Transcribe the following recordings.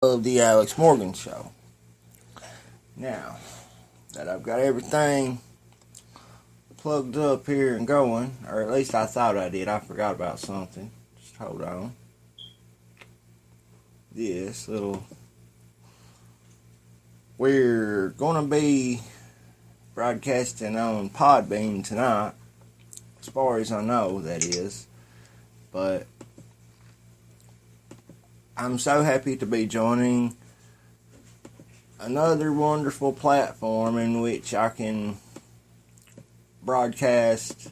Of the Alex Morgan Show. Now that I've got everything plugged up here and going, or at least I thought I did, I forgot about something. Just hold on. This little. We're going to be broadcasting on Podbean tonight, as far as I know, that is. But I'm so happy to be joining another wonderful platform in which I can broadcast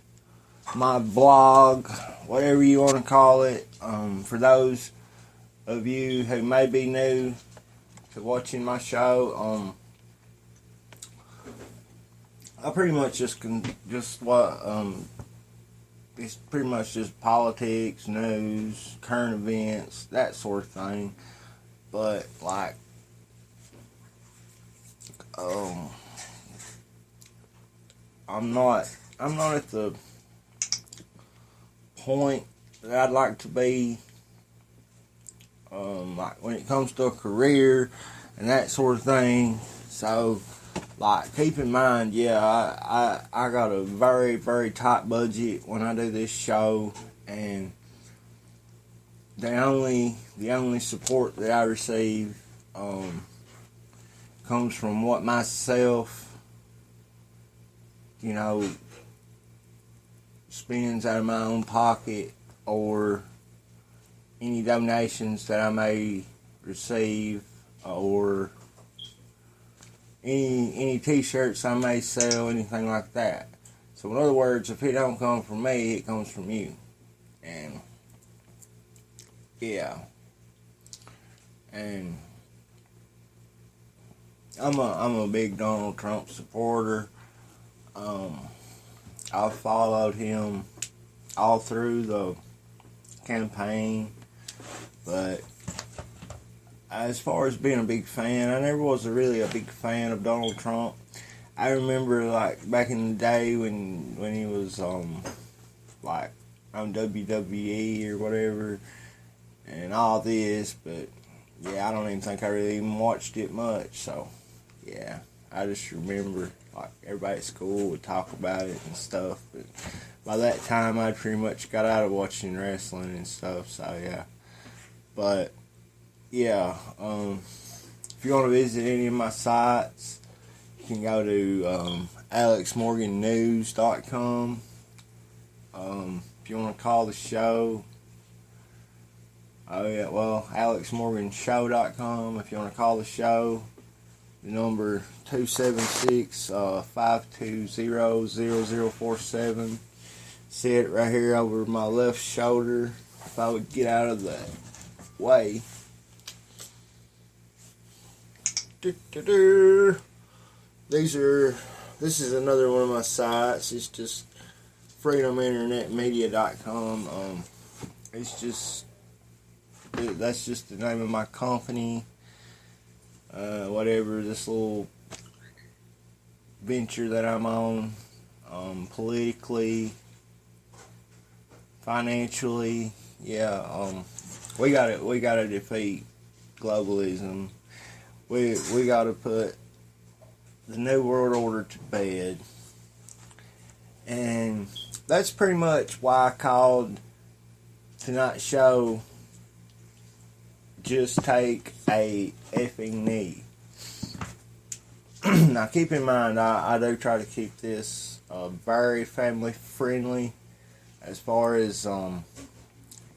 my blog, whatever you want to call it. For those of you who may be new to watching my show, I pretty much it's pretty much just politics, news, current events, that sort of thing. But I'm not at the point that I'd like to be. Like when it comes to a career and that sort of thing. So, keep in mind, I got a very, very tight budget when I do this show, and the only support that I receive comes from what myself, spends out of my own pocket, or any donations that I may receive, or any t-shirts I may sell, anything like that. So in other words, if it don't come from me, it comes from you. And yeah. And I'm a big Donald Trump supporter. I've followed him all through the campaign, but as far as being a big fan, I never was really a big fan of Donald Trump. I remember back in the day when he was on WWE or whatever and all this, but yeah, I don't even think I really even watched it much. So yeah, I just remember everybody at school would talk about it and stuff, but by that time I pretty much got out of watching wrestling and stuff. So yeah, but yeah, if you want to visit any of my sites, you can go to alexmorgannews.com. If you want to call the show, alexmorganshow.com. If you want to call the show, the number 276-520-0047. See it right here over my left shoulder. If I would get out of the way. This is another one of my sites. It's just freedominternetmedia.com. That's just the name of my company. Whatever, this little venture that I'm on, politically, financially, we gotta defeat globalism. We gotta put the New World Order to bed. And that's pretty much why I called tonight's show Just Take a Effing Knee. Now keep in mind, I do try to keep this very family friendly as far as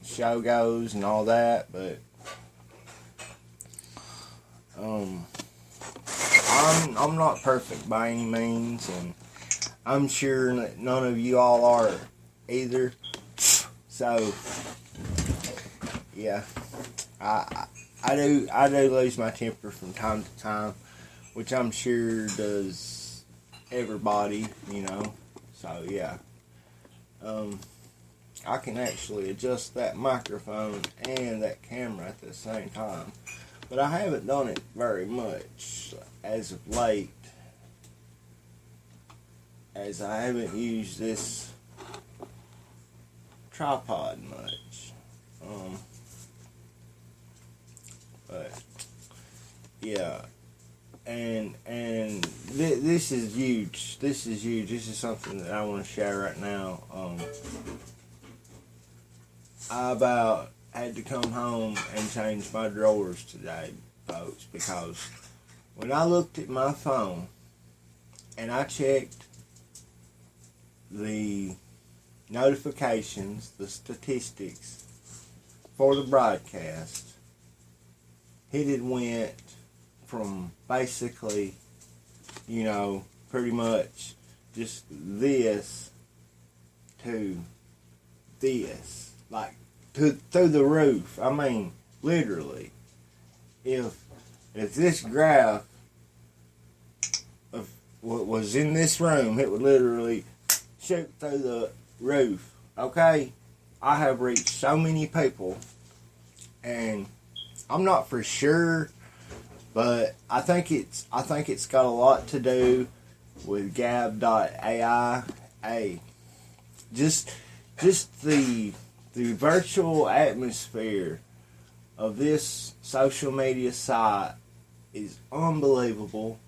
show goes and all that, but I'm not perfect by any means, and I'm sure that none of you all are either. So yeah, I do lose my temper from time to time, which I'm sure does everybody, So yeah, I can actually adjust that microphone and that camera at the same time, but I haven't done it very much as of late, as I haven't used this tripod much. But Yeah, and this is huge. This is huge. This is something that I want to share right now. I about had to come home and change my drawers today, folks, because when I looked at my phone and I checked the notifications, the statistics for the broadcast, it had went from basically, pretty much just this to this, like through the roof. I mean, literally, if this graph of what was in this room, it would literally shoot through the roof. Okay, I have reached so many people, and I'm not for sure, but I think it's got a lot to do with Gab.ai. Just the virtual atmosphere of this social media site is unbelievable.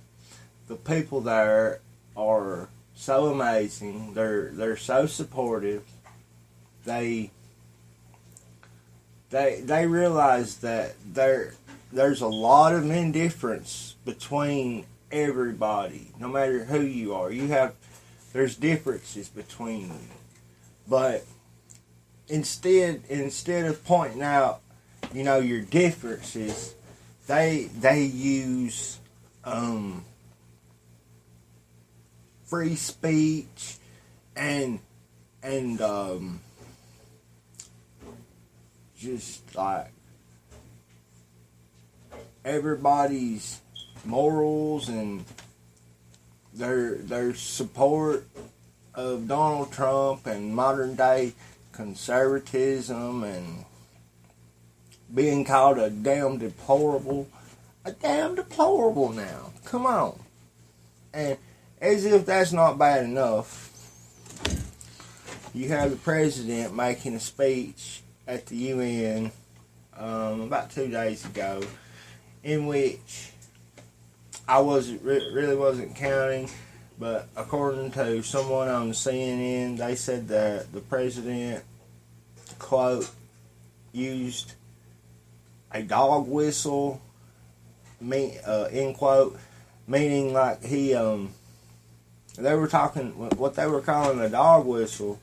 The people there are so amazing. They're so supportive. They realize that there's a lot of indifference between everybody, no matter who you are. There's differences between you, but instead of pointing out, your differences, they use free speech and just like everybody's morals and their support of Donald Trump and modern day conservatism and being called a damn deplorable now. Come on. And as if that's not bad enough, you have the president making a speech at the UN about 2 days ago, in which I really wasn't counting, but according to someone on CNN, they said that the president, quote, used a dog whistle, end quote, meaning like he they were talking, what they were calling a dog whistle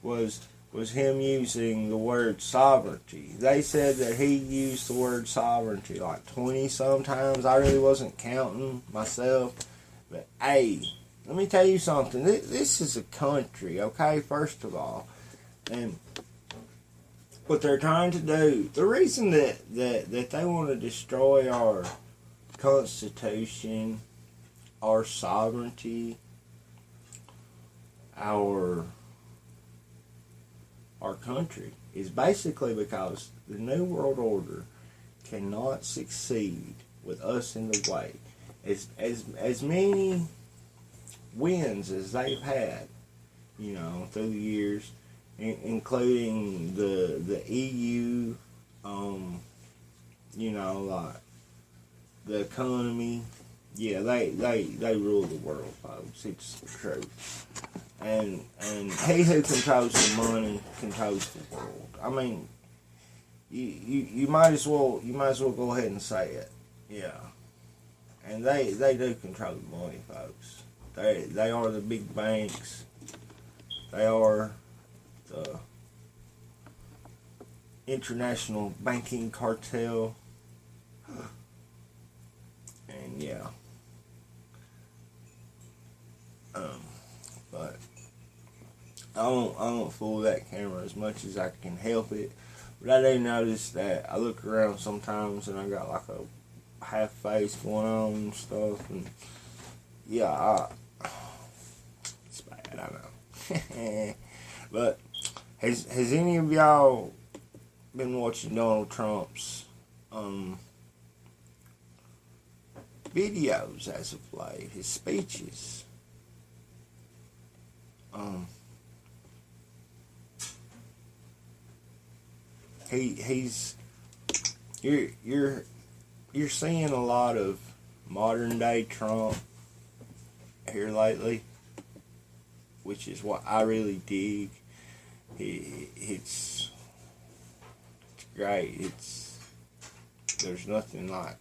was him using the word sovereignty. They said that he used the word sovereignty like 20 sometimes. I really wasn't counting myself. But hey, let me tell you something. This is a country, okay, first of all. And what they're trying to do, the reason that they want to destroy our Constitution, our sovereignty, our country is basically because the New World Order cannot succeed with us in the way. As many wins as they've had, through the years, including the EU, like the economy. Yeah, they rule the world, folks. It's true. And he who controls the money controls the world. I mean, you might as well go ahead and say it. Yeah. And they do control the money, folks. They are the big banks. They are the international banking cartel. And yeah. But I don't fool that camera as much as I can help it. But I do notice that I look around sometimes and I got like a half face going on and stuff. And yeah, it's bad, I know. But has any of y'all been watching Donald Trump's videos as of late, his speeches? He's you're you're seeing a lot of modern day Trump here lately, which is what I really dig. It's great. There's nothing like.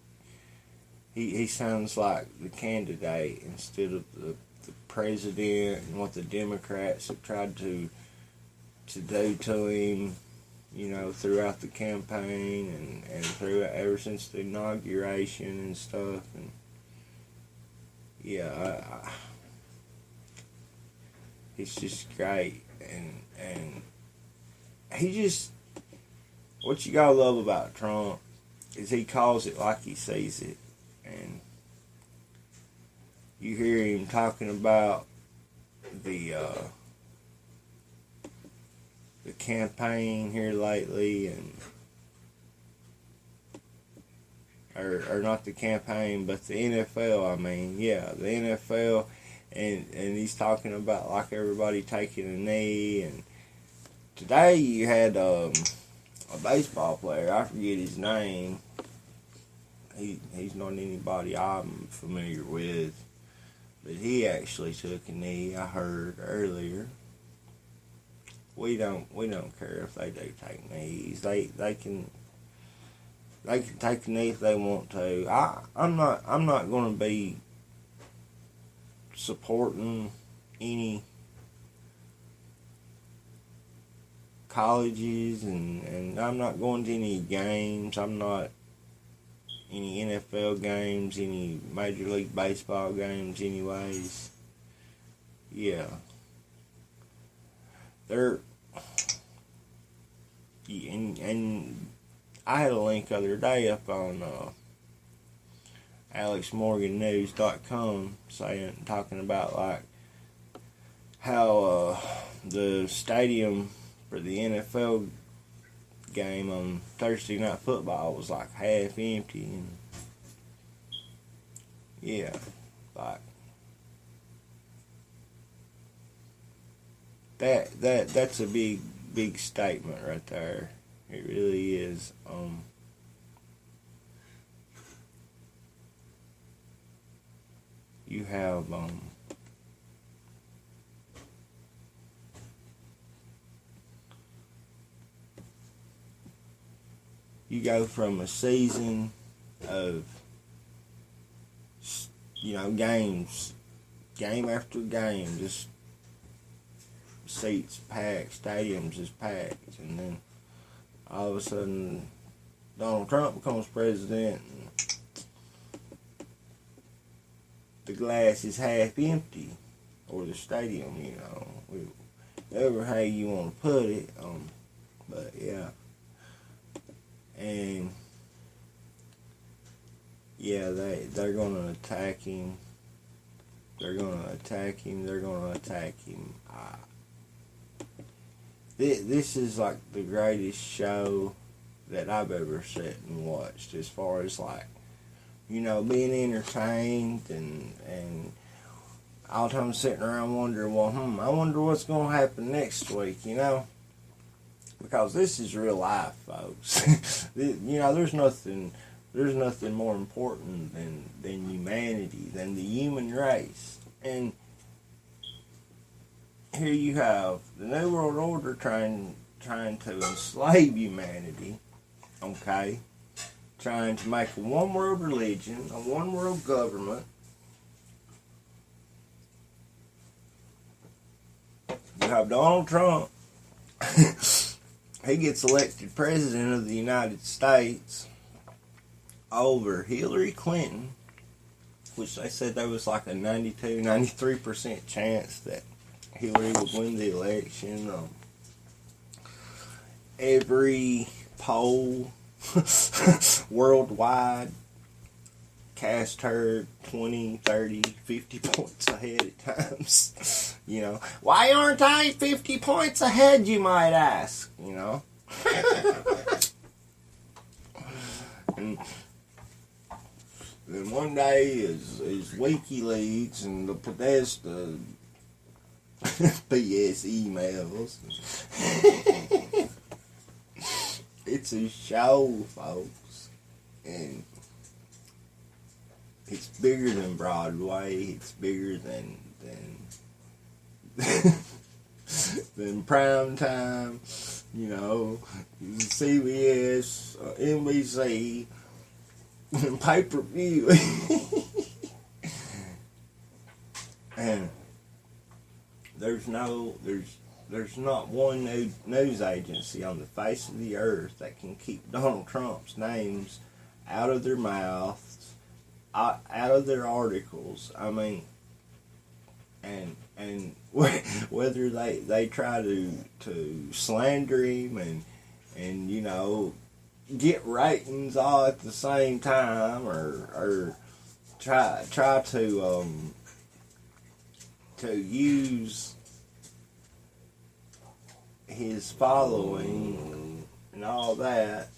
He sounds like the candidate instead of the president and what the Democrats have tried to do to him, throughout the campaign and throughout ever since the inauguration and stuff. And yeah, it's just great. And he just, what you gotta love about Trump is he calls it like he sees it. And you hear him talking about the campaign here lately, and or not the campaign, but the NFL. I mean, yeah, the NFL, and he's talking about like everybody taking a knee. And today you had a baseball player. I forget his name. He's not anybody I'm familiar with, but he actually took a knee. I heard earlier. We don't care if they do take knees. They can take a knee if they want to. I'm not going to be supporting any colleges, and I'm not going to any games. I'm not any NFL games, any Major League Baseball games anyways. Yeah. And I had a link the other day up on alexmorgannews.com talking about like how the stadium for the NFL game on Thursday Night Football was like half empty. And yeah, like that's a big statement right there. It really is. You have you go from a season of games, game after game, just seats packed, stadiums is packed, and then all of a sudden Donald Trump becomes president and the glass is half empty, or the stadium, whatever how you want to put it, but yeah. And yeah, they're gonna attack him. They're gonna attack him. This is like the greatest show that I've ever sat and watched, as far as like, being entertained and all the time sitting around wondering, I wonder what's gonna happen next week, because this is real life, folks. There's nothing more important than humanity, than the human race. And here you have the New World Order trying to enslave humanity, okay? Trying to make a one world religion, a one world government. You have Donald Trump. He gets elected president of the United States over Hillary Clinton, which they said there was like a 93% chance that Hillary would win the election. Every poll worldwide cast her 20, 30, 50 points ahead at times. Why aren't I 50 points ahead, you might ask, And then one day is WikiLeaks and the Podesta BS emails. It's a show, folks. And It's bigger than Broadway. It's bigger than than prime time. You know, CBS, NBC, pay-per-view. And there's not one news agency on the face of the earth that can keep Donald Trump's names out of their mouths, out of their articles. I mean, and whether they try to slander him and you know, get ratings all at the same time, or try to use his following and all that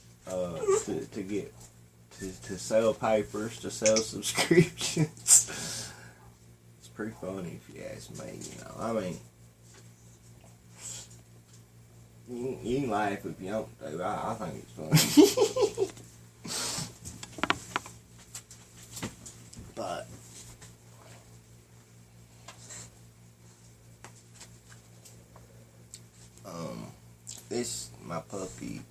to sell papers, to sell subscriptions. It's pretty funny if you ask me. You know, I mean, you can laugh if you don't do. I think it's funny. But my puppy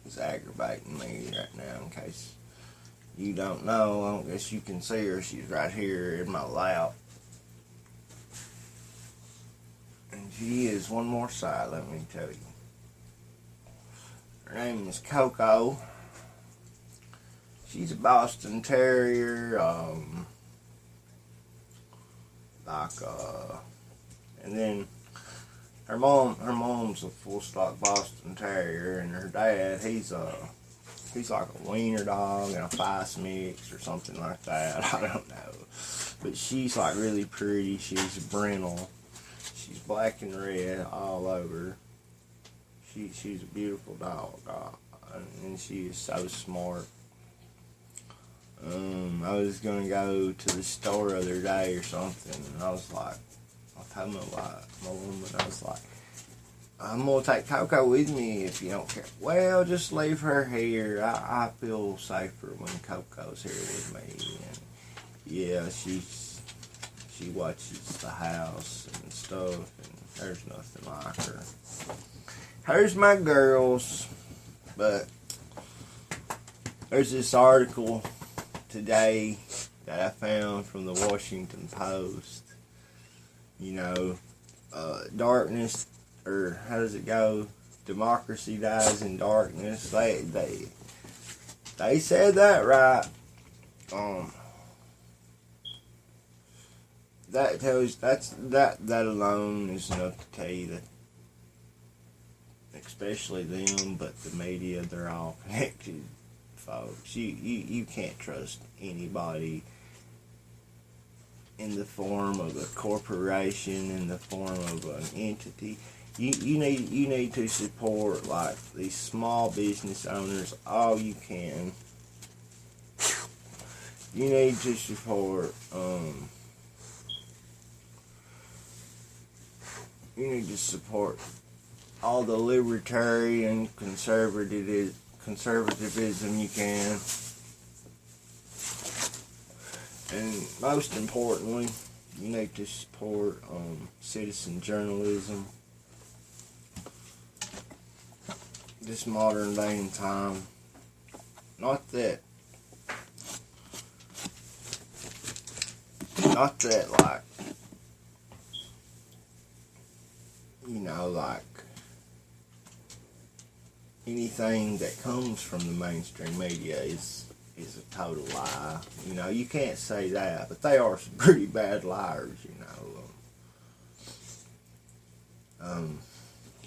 is aggravating me right now. In case you don't know, I don't guess you can see her. She's right here in my lap. And she is one more side, let me tell you. Her name is Coco. She's a Boston Terrier, and then her mom's a full stock Boston Terrier, and her dad, he's like a wiener dog and a Feist mix or something like that. I don't know, but she's like really pretty. She's brindle. She's black and red all over. She's a beautiful dog, and she is so smart. I was gonna go to the store the other day or something, and I was like, I told my woman, I was like, I'm gonna take Coco with me if you don't care. Well, just leave her here. I feel safer when Coco's here with me. And yeah, she watches the house and stuff, and there's nothing like her. Here's my girls. But there's this article today that I found from the Washington Post. You know, darkness, or how does it go? Democracy dies in darkness. They said that right. That tells that alone is enough to tell you that, especially them, but the media, they're all connected, folks. You can't trust anybody in the form of a corporation, in the form of an entity. You need to support like these small business owners all you can. You need to support all the libertarian conservatism you can. And most importantly, you need to support citizen journalism. This modern day and time. Not that like, you know, like anything that comes from the mainstream media is a total lie. You know, you can't say that, but they are some pretty bad liars, you know.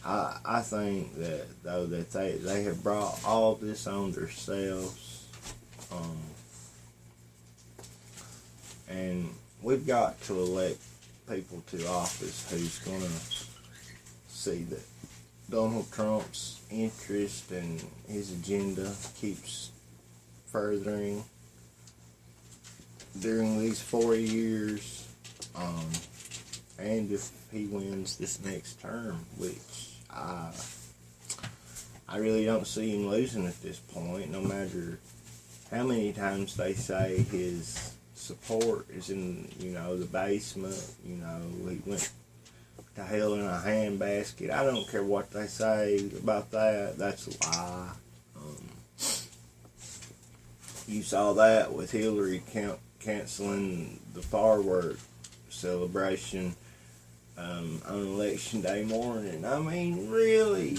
I think that, though, that they have brought all this on themselves, and we've got to elect people to office who's going to see that Donald Trump's interest and his agenda keeps furthering during these 4 years, and if he wins this next term, which I really don't see him losing at this point, no matter how many times they say his support is in, the basement. He went to hell in a handbasket. I don't care what they say about that. That's a lie. You saw that with Hillary canceling the firework celebration on election day morning. I mean, really,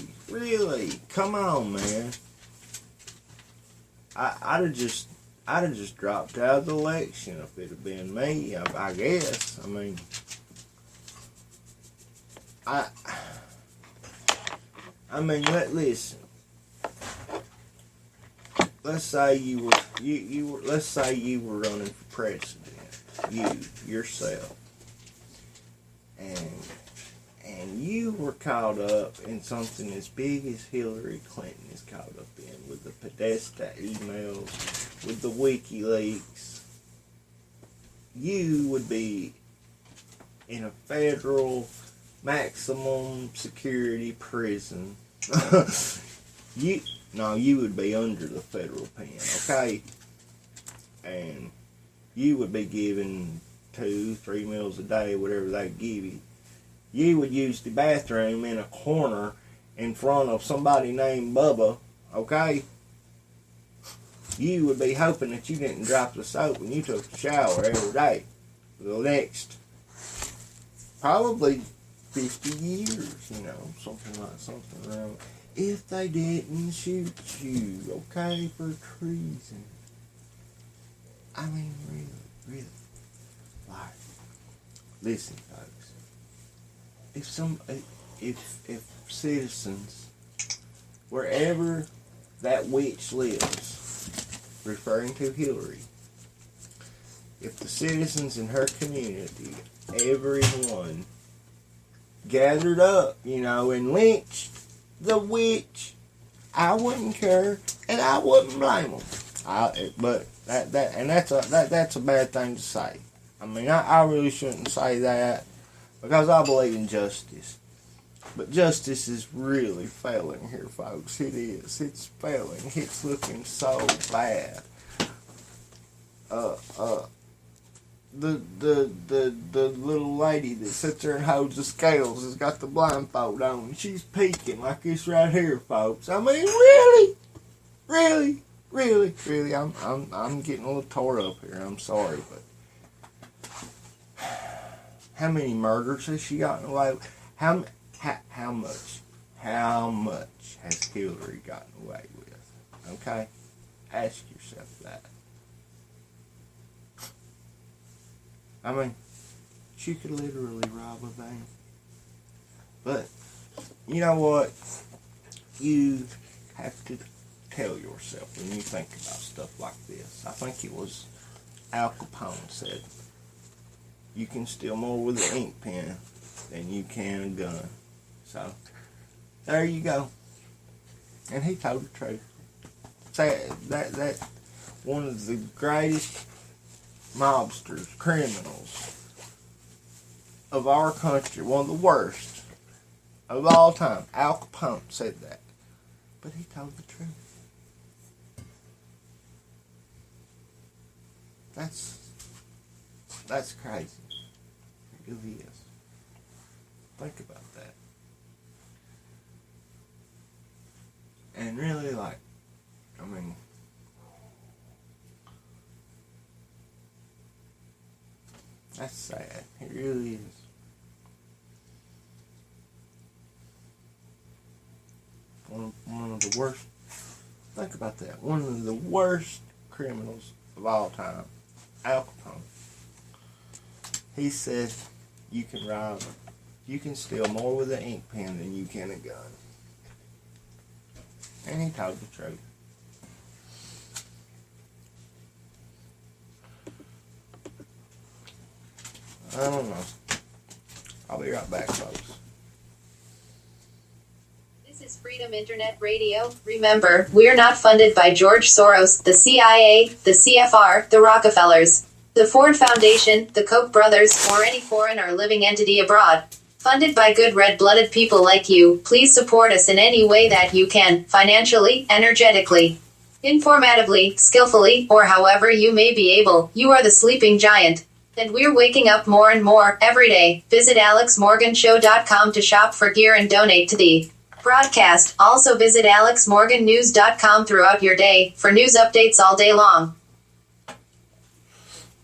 come on, man. I'd have just dropped out of the election if it had been me. I guess. I mean, listen. Let's say you were let's say you were running for president, yourself, and you were caught up in something as big as Hillary Clinton is caught up in, with the Podesta emails, with the WikiLeaks. You would be in a federal maximum security prison. You would be under the federal pen, okay? And you would be given 2-3 meals a day, whatever they give you. You would use the bathroom in a corner in front of somebody named Bubba, okay? You would be hoping that you didn't drop the soap when you took a shower every day for the next probably 50 years, something around. If they didn't shoot you, okay, for treason. I mean, really. Like, listen, folks. If citizens, wherever that witch lives, referring to Hillary, if the citizens in her community, everyone, gathered up, and lynched the witch, I wouldn't care, and I wouldn't blame them. But that's a bad thing to say. I mean, I really shouldn't say that, because I believe in justice. But justice is really failing here, folks. It is. It's failing. It's looking so bad. The little lady that sits there and holds the scales has got the blindfold on. She's peeking like this right here, folks. I mean, really. I'm getting a little tore up here. I'm sorry, but how many murders has she gotten away with? How much has Hillary gotten away with? Okay, ask yourself that. I mean, she could literally rob a bank. But, you know what? You have to tell yourself when you think about stuff like this. I think it was Al Capone said, you can steal more with an ink pen than you can a gun. So, there you go. And he told the truth. Say that one of the greatest mobsters, criminals of our country, one of the worst of all time, Al Capone said that. But he told the truth. That's crazy. It really is. Think about that. And really, that's sad. It really is. One of the worst. Think about that. One of the worst criminals of all time, Al Capone. He said, you can rob, you can steal more with an ink pen than you can a gun. And he told the truth. I don't know. I'll be right back, folks. This is Freedom Internet Radio. Remember, we're not funded by George Soros, the CIA, the CFR, the Rockefellers, the Ford Foundation, the Koch brothers, or any foreign or living entity abroad. Funded by good red-blooded people like you. Please support us in any way that you can, financially, energetically. Informatively, skillfully, or however you may be able, you are the sleeping giant. And we're waking up more and more, every day. Visit alexmorganshow.com to shop for gear and donate to the broadcast. Also visit alexmorgannews.com throughout your day, for news updates all day long.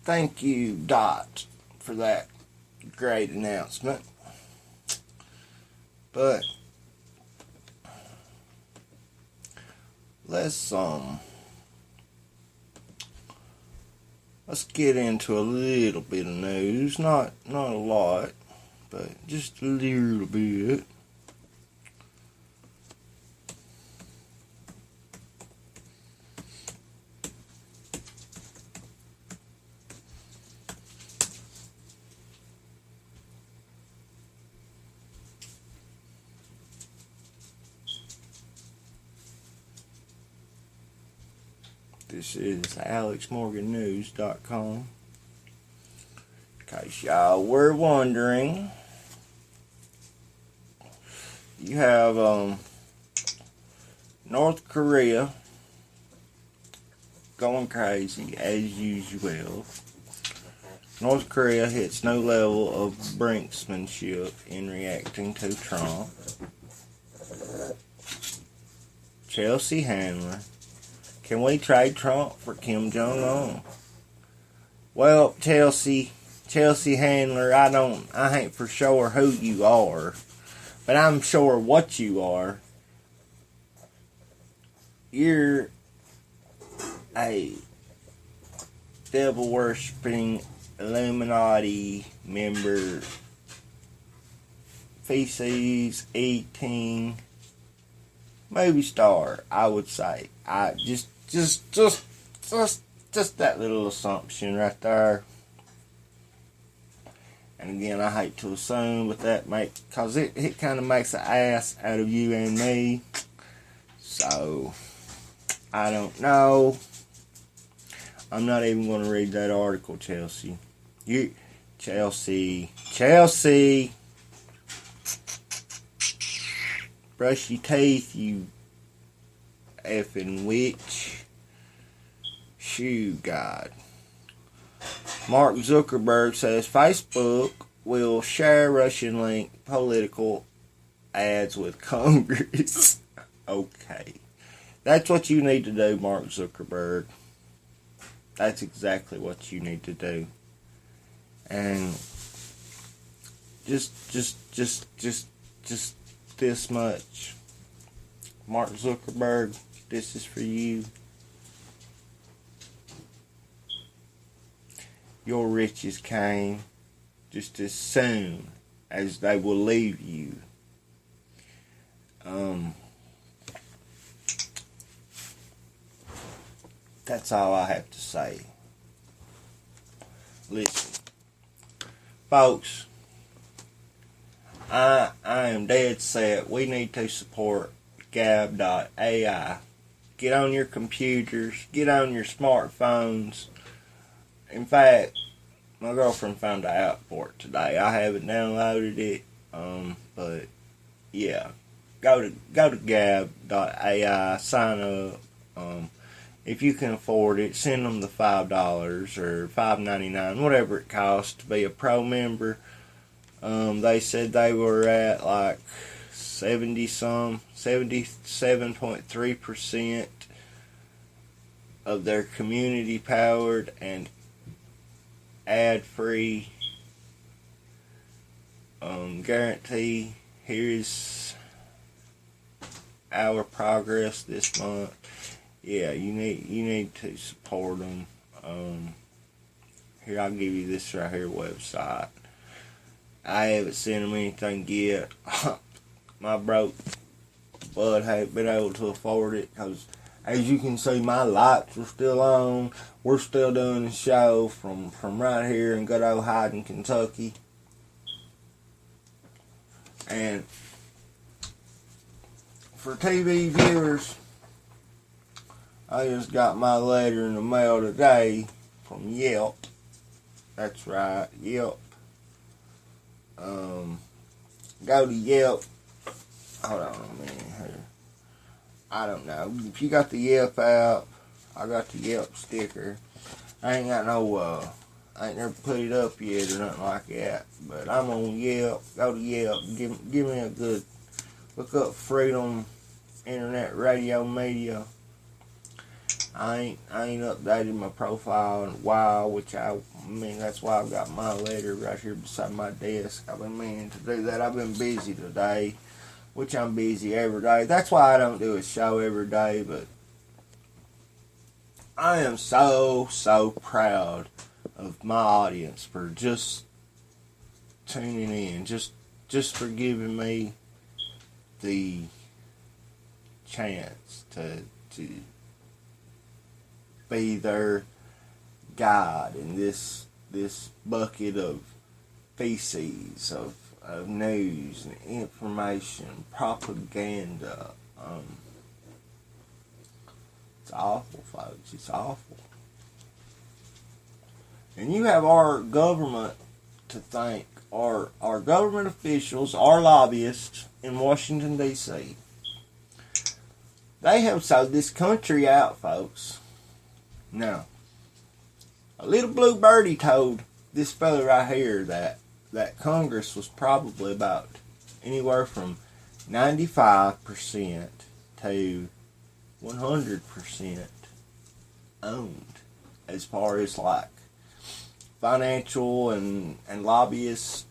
Thank you, Dot, for that great announcement. But let's get into a little bit of news. Not a lot, but just a little bit. This is alexmorgannews.com. In case y'all were wondering, you have North Korea going crazy as usual. North Korea hits no level of brinksmanship in reacting to Trump. Chelsea Handler. Can we trade Trump for Kim Jong-un? Well, Chelsea Handler, I ain't for sure who you are, but I'm sure what you are. You're a devil-worshipping Illuminati member, feces eating movie star, I would say. I just that little assumption right there. And again, I hate to assume, but cause it kind of makes an ass out of you and me. So I don't know. I'm not even going to read that article, Chelsea. Chelsea. Brush your teeth, you effing witch. Shoo, God. Mark Zuckerberg says Facebook will share Russian-linked political ads with Congress. Okay. That's what you need to do, Mark Zuckerberg. That's exactly what you need to do. And just this much. Mark Zuckerberg, this is for you. Your riches came just as soon as they will leave you. That's all I have to say. Listen, folks, I am dead set. We need to support Gab.ai. Get on your computers, get on your smartphones. In fact, my girlfriend found an app for it today. I haven't downloaded it, but yeah, go to Gab.ai, sign up. If you can afford it, send them the $5 or $5.99, whatever it costs to be a pro member. They said they were at like 77.3% of their community powered and ad-free guarantee. Here's our progress this month. Yeah, you need to support them. Here, I'll give you this right here website. I haven't sent them anything yet. My broke bud haven't been able to afford it because, as you can see, my lights are still on. We're still doing the show from right here in good old Hyden, Kentucky. And for TV viewers, I just got my letter in the mail today from Yelp. That's right, Yelp. Go to Yelp. Hold on a minute here. I don't know. If you got the Yelp app, I got the Yelp sticker. I ain't got no, I ain't never put it up yet or nothing like that. But I'm on Yelp. Go to Yelp. Give me a good, look up Freedom Internet Radio Media. I ain't updated my profile in a while, which I mean, that's why I've got my letter right here beside my desk. I've been meaning to do that. I've been busy today, which I'm busy every day. That's why I don't do a show every day, but I am so proud of my audience for just tuning in, just for giving me the chance to be their guide in this bucket of feces of news and information, propaganda. It's awful, folks. It's awful. And you have our government to thank, our government officials, our lobbyists in Washington, D.C. They have sold this country out, folks. Now, a little blue birdie told this fella right here that Congress was probably about anywhere from 95% to 100% owned as far as like financial and lobbyist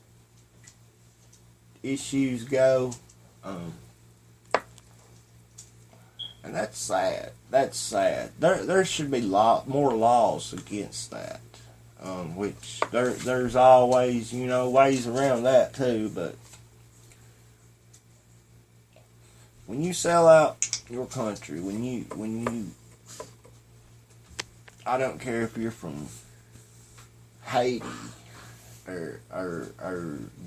issues go. And that's sad. That's sad. There should be more laws against that. Which there's always, ways around that too. But when you sell out your country, when you, I don't care if you're from Haiti or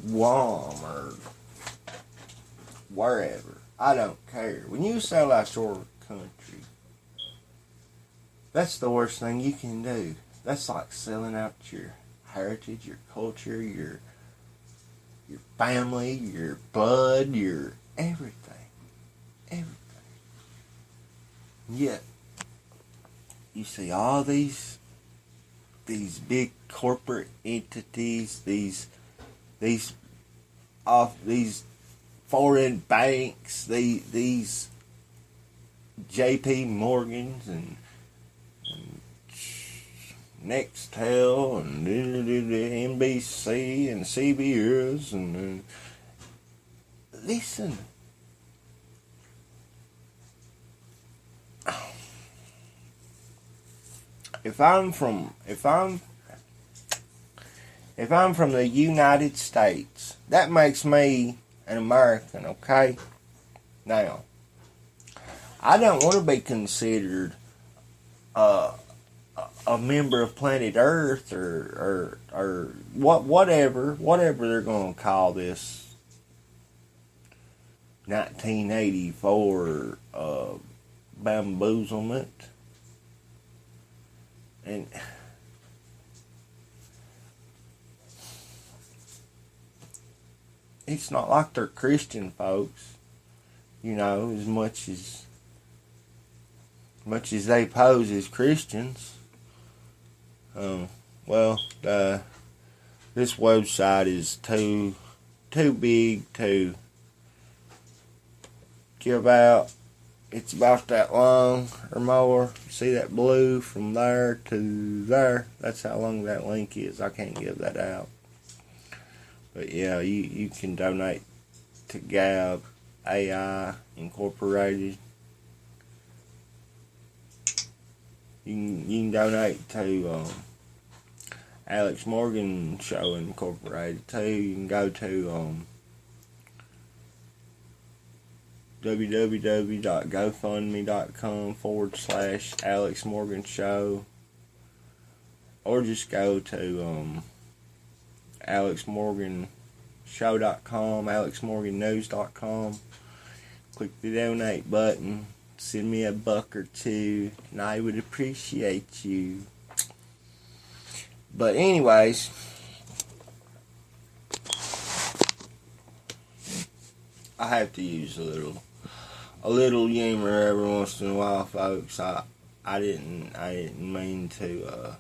Guam or wherever. I don't care. When you sell out your country, that's the worst thing you can do. That's like selling out your heritage, your culture, your family, your blood, your everything. Everything. Yet, you see all these big corporate entities, these foreign banks, these J.P. Morgans and Nextel and NBC and CBS and listen. If I'm from the United States, that makes me an American, okay? Now, I don't want to be considered a member of planet Earth or whatever they're going to call this 1984 bamboozlement. And it's not like they're Christian folks, as much as they pose as Christians. This website is too big to give out. It's about that long or more. See that blue from there to there? That's how long that link is. I can't give that out. But yeah, you can donate to Gab AI Incorporated. You can donate to Alex Morgan Show Incorporated too. You can go to www.gofundme.com/Alex Morgan Show, or just go to alexmorganshow.com, alexmorgannews.com. Click the donate button. Send me $1 or $2, and I would appreciate you. But anyways, I have to use a little humor every once in a while, folks. I didn't mean to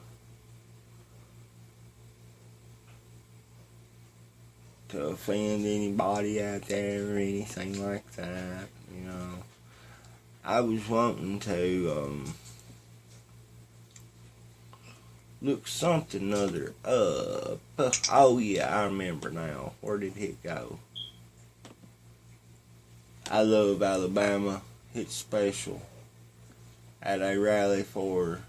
offend anybody out there or anything like that. You know, I was wanting to look something other up. Oh yeah, I remember now. Where did it go? I Love Alabama hit special at a rally for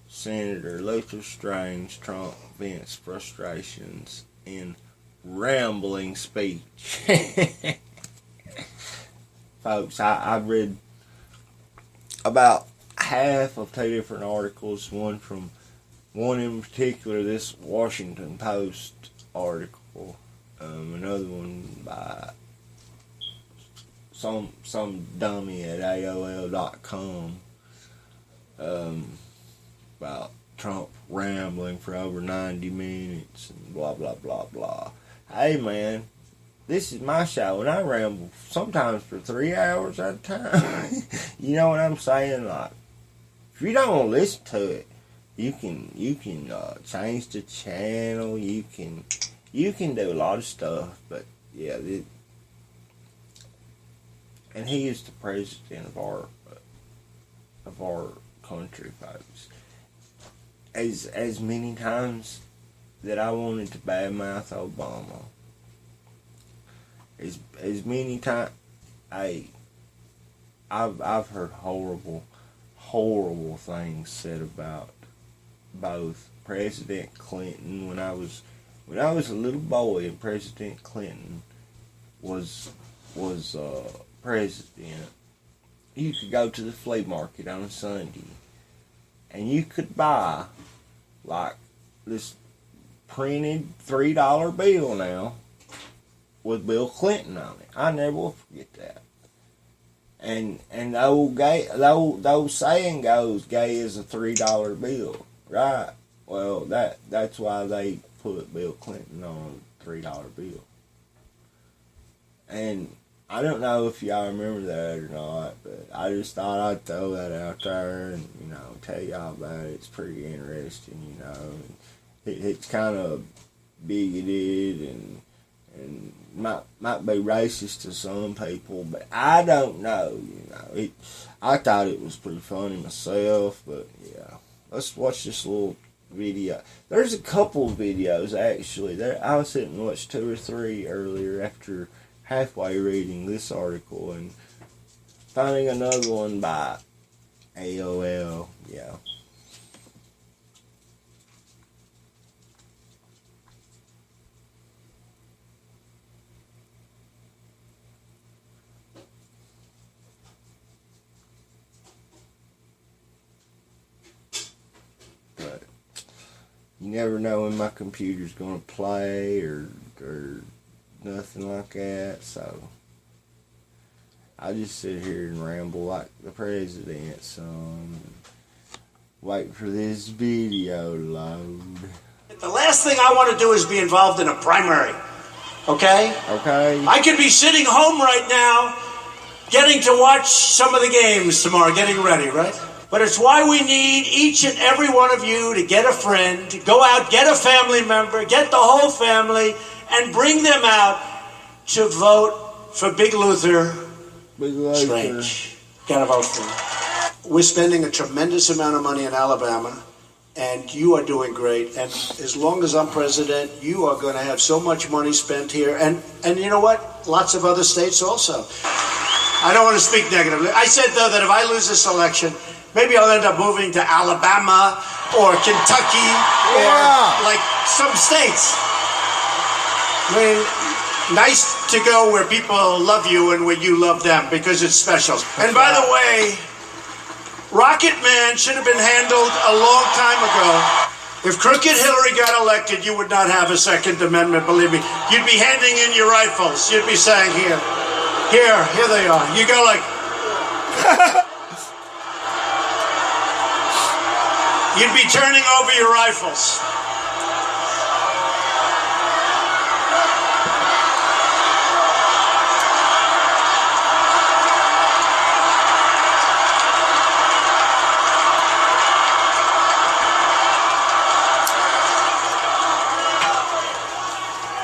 Senator Luther Strange. Trump vents frustrations in rambling speech. Folks, I've read about half of 2 different articles. One in particular, this Washington Post article. Another one by some dummy at AOL.com about Trump rambling for over 90 minutes and blah blah blah blah. Hey man, this is my show and I ramble sometimes for 3 hours at a time. You know what I'm saying? Like, if you don't want to listen to it, you can change the channel. You can do a lot of stuff. But yeah, and he is the president of our country, folks. As many times that I wanted to badmouth Obama, as many times, I've heard horrible things said about both President Clinton when I was a little boy and President Clinton was president. You could go to the flea market on a Sunday and you could buy like this printed $3 bill now with Bill Clinton on it. I never will forget that. And the old saying goes, gay is a $3 bill, right? Well, that's why they put Bill Clinton on a $3 bill. And I don't know if y'all remember that or not, but I just thought I'd throw that out there and, tell y'all about it. It's pretty interesting, It's kind of bigoted and might be racist to some people, but I don't know, I thought it was pretty funny myself, but yeah. Let's watch this little video. There's a couple of videos, actually. I was sitting and watched 2 or 3 earlier after halfway reading this article and finding another one by AOL. Yeah. But you never know when my computer's gonna play or nothing like that, so I just sit here and ramble like the president, son. Wait for this video to load. The last thing I want to do is be involved in a primary, okay? Okay. I could be sitting home right now getting to watch some of the games tomorrow, getting ready, right? But it's why we need each and every one of you to get a friend, to go out, get a family member, get the whole family, and bring them out to vote for Big Luther Strange. Gotta vote for him. We're spending a tremendous amount of money in Alabama, and you are doing great. And as long as I'm president, you are going to have so much money spent here. And you know what? Lots of other states also. I don't want to speak negatively. I said, though, that if I lose this election, maybe I'll end up moving to Alabama or Kentucky or like some states. I mean, nice to go where people love you and where you love them because it's special. And by the way, Rocket Man should have been handled a long time ago. If Crooked Hillary got elected, you would not have a Second Amendment, believe me. You'd be handing in your rifles. You'd be saying, here they are. You go like... You'd be turning over your rifles.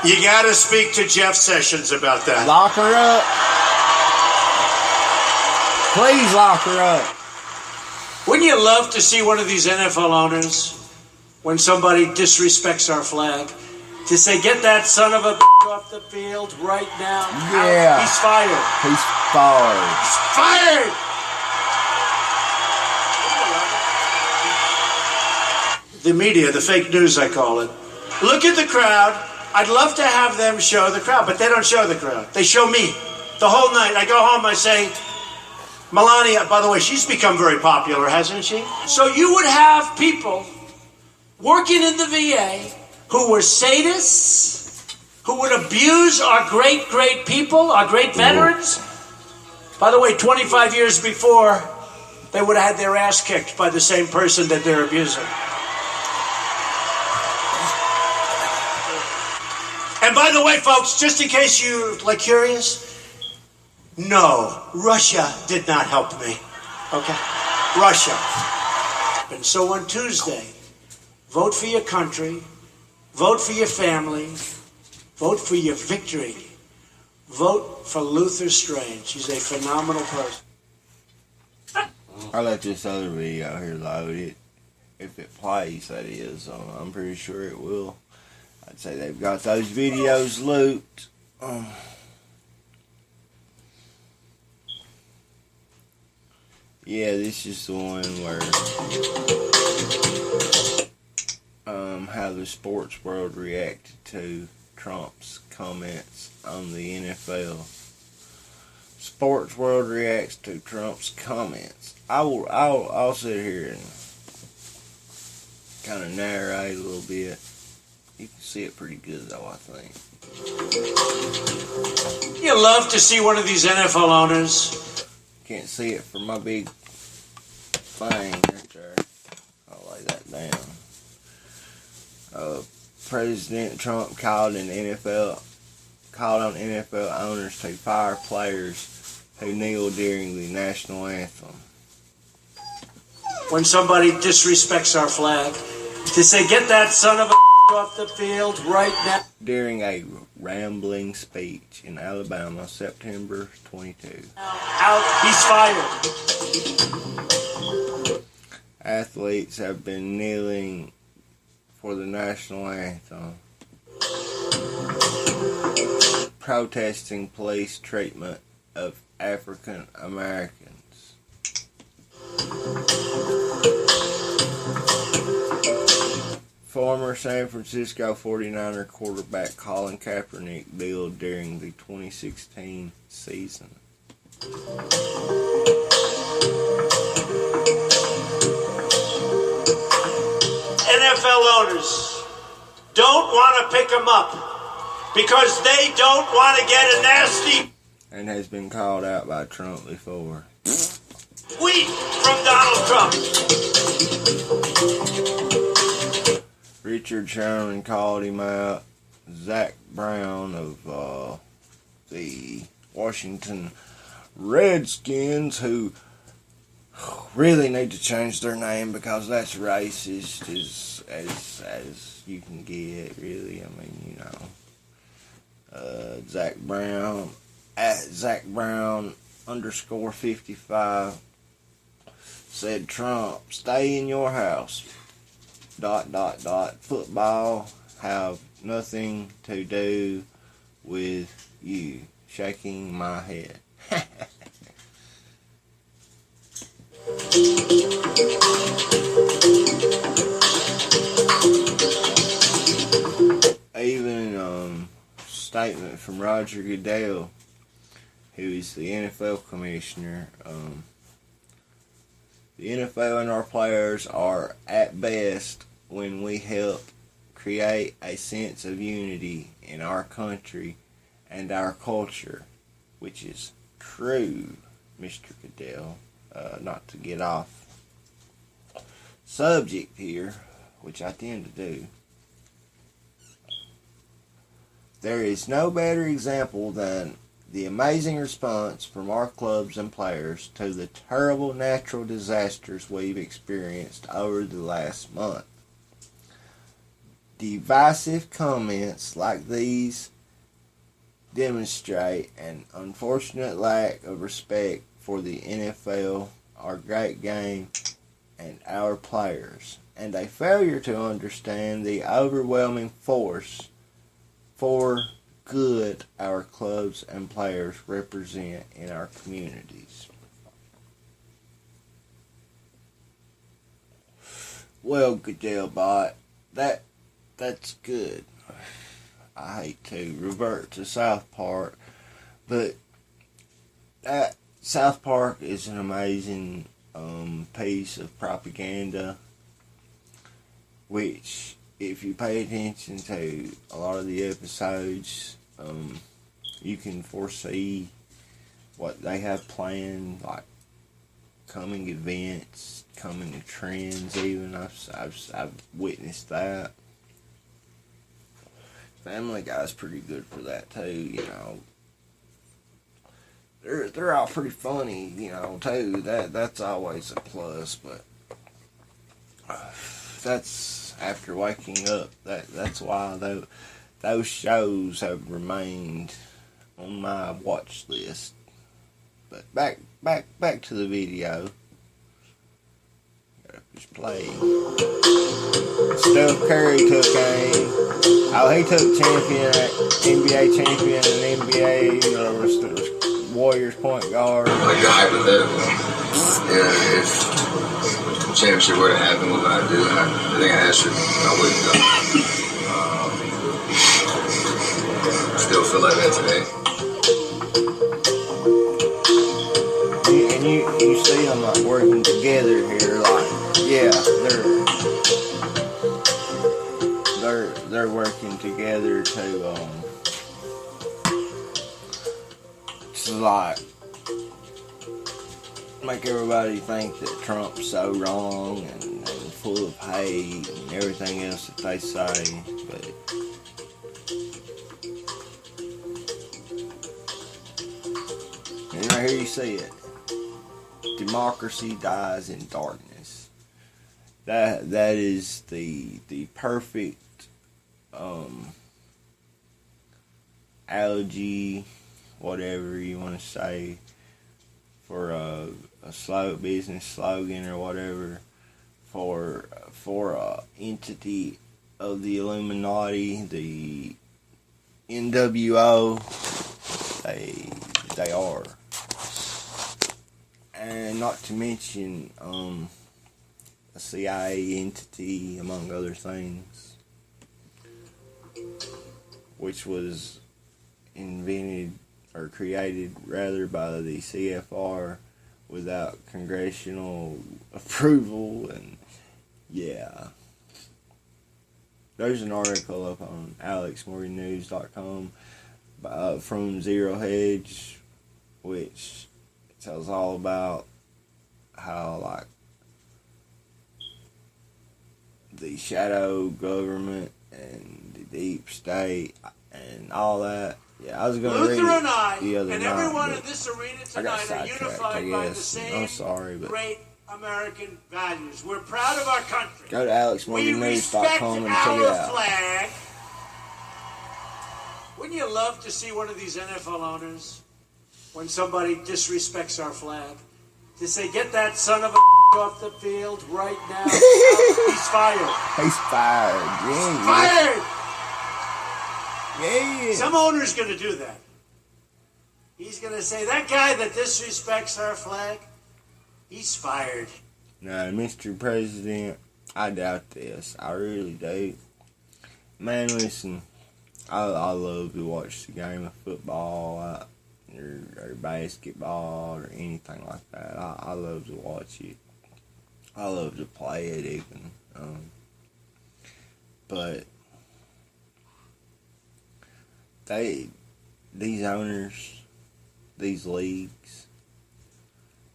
You got to speak to Jeff Sessions about that. Lock her up. Please lock her up. Wouldn't you love to see one of these NFL owners, when somebody disrespects our flag, to say, get that son of a off the field right now? Yeah. He's fired. He's fired. He's fired! The media, the fake news, I call it. Look at the crowd. I'd love to have them show the crowd, but they don't show the crowd. They show me. The whole night, I go home, I say, Melania, by the way, she's become very popular, hasn't she? So you would have people working in the VA who were sadists, who would abuse our great, great people, our great veterans. By the way, 25 years before, they would have had their ass kicked by the same person that they're abusing. And by the way, folks, just in case you're curious, no, Russia did not help me. Okay? Russia. And so on Tuesday, vote for your country, vote for your family, vote for your victory. Vote for Luther Strange. He's a phenomenal person. I'll let this other video here load it. If it plays, that is. I'm pretty sure it will. I'd say they've got those videos looped. Yeah, this is the one where how the sports world reacted to Trump's comments on the NFL. Sports world reacts to Trump's comments. I'll sit here and kind of narrate a little bit. You can see it pretty good though, I think. You love to see one of these NFL owners. Can't see it from my big thing right there. I'll lay that down. President Trump called on NFL owners to fire players who kneel during the national anthem. When somebody disrespects our flag, to say, get that son of a off the field right now. During a rambling speech in Alabama, September 22. Out, he's fired. Athletes have been kneeling for the national anthem, protesting police treatment of African Americans. Former San Francisco 49er quarterback Colin Kaepernick kneeled during the 2016 season. NFL owners don't want to pick them up because they don't want to get a nasty And has been called out by Trump before. tweet from Donald Trump. Richard Sherman called him out. Zach Brown of the Washington Redskins, who really need to change their name because that's racist as you can get, really. I mean, Zach Brown at Zach Brown _55 said, Trump, stay in your house. ... Football have nothing to do with you. Shaking my head. Even statement from Roger Goodell, who is the NFL commissioner. The NFL and our players are at best when we help create a sense of unity in our country and our culture, which is true, Mr. Goodell. Not to get off subject here, which I tend to do. There is no better example than the amazing response from our clubs and players to the terrible natural disasters we've experienced over the last month. Divisive comments like these demonstrate an unfortunate lack of respect for the NFL, our great game, and our players, and a failure to understand the overwhelming force for good our clubs and players represent in our communities. Well, Goodellbot, that's good. I hate to revert to South Park, but that South Park is an amazing piece of propaganda, which, if you pay attention to a lot of the episodes, you can foresee what they have planned, like coming events, coming trends. Even I've witnessed that. Family Guy's pretty good for that too. You know, they're all pretty funny. You know, too. That's always a plus. But that's after waking up. That's why those shows have remained on my watch list. But back to the video. Just play. Steph Curry took aim. Oh, he took NBA champion and NBA Warriors point guard. Like a hypothetical. Yeah, if the championship were to happen, what would I do? I think I answered, I wouldn't go. Still feel like that today. And you see them like working together here, like, yeah, they're working together to like make everybody think that Trump's so wrong and full of hate and everything else that they say, but and right here you see it. Democracy dies in darkness. That is the perfect algae, whatever you want to say, for a business slogan or whatever, for a entity of the Illuminati, the NWO. They are. And not to mention a CIA entity, among other things, which was invented or created rather by the CFR without congressional approval. And yeah, there's an article up on alexmorgannews.com from Zero Hedge, which tells all about how, like, the shadow government and the deep state and all that. Yeah, I was going to read it the other night. And everyone in this arena tonight are unified by the same I'm sorry, but great American values. We're proud of our country. Go to alexmorgannews.com and check it out. Flag. Wouldn't you love to see one of these NFL owners, when somebody disrespects our flag, to say, get that son of a off the field right now? He's fired. He's fired. Yeah. Fired! Yeah. Some owner's going to do that. He's going to say, that guy that disrespects our flag, he's fired. No, Mr. President, I doubt this. I really do. Man, listen, I love to watch the game of football. Or basketball or anything like that. I love to watch it. I love to play it even. But these owners, these leagues,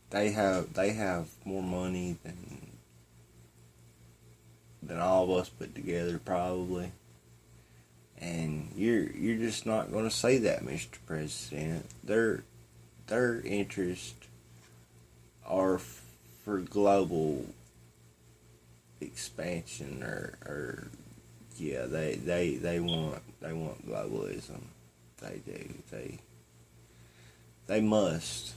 they have more money than all of us put together probably. And you're just not going to say that, Mr. President. Their interests are for global expansion or yeah, they want globalism. They do. They must.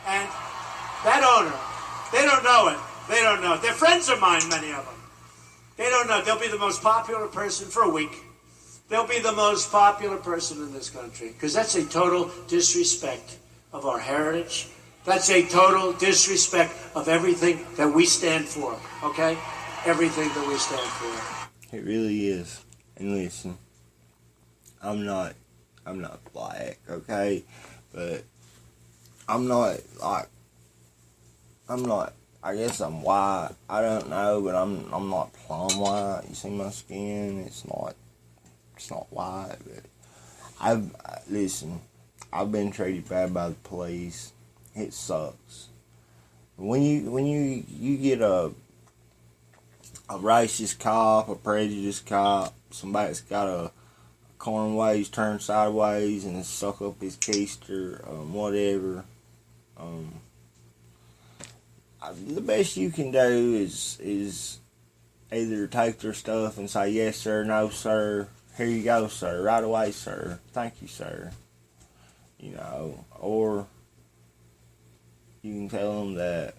And that owner, they don't know it. They don't know it. They're friends of mine, many of them. They don't know. They'll be the most popular person for a week. They'll be the most popular person in this country, because that's a total disrespect of our heritage. That's a total disrespect of everything that we stand for, okay? Everything that we stand for. It really is. And listen, I'm not black, okay? But I'm not, I guess I'm white. I don't know, but I'm not plum white. You see my skin? It's not white, but I've been treated bad by the police. It sucks. When you get a racist cop, a prejudiced cop, somebody that's got a corn ways turned sideways and stuck up his keister, whatever. The best you can do is either take their stuff and say yes sir, no sir, here you go sir, right away sir, thank you sir, you know, or you can tell them that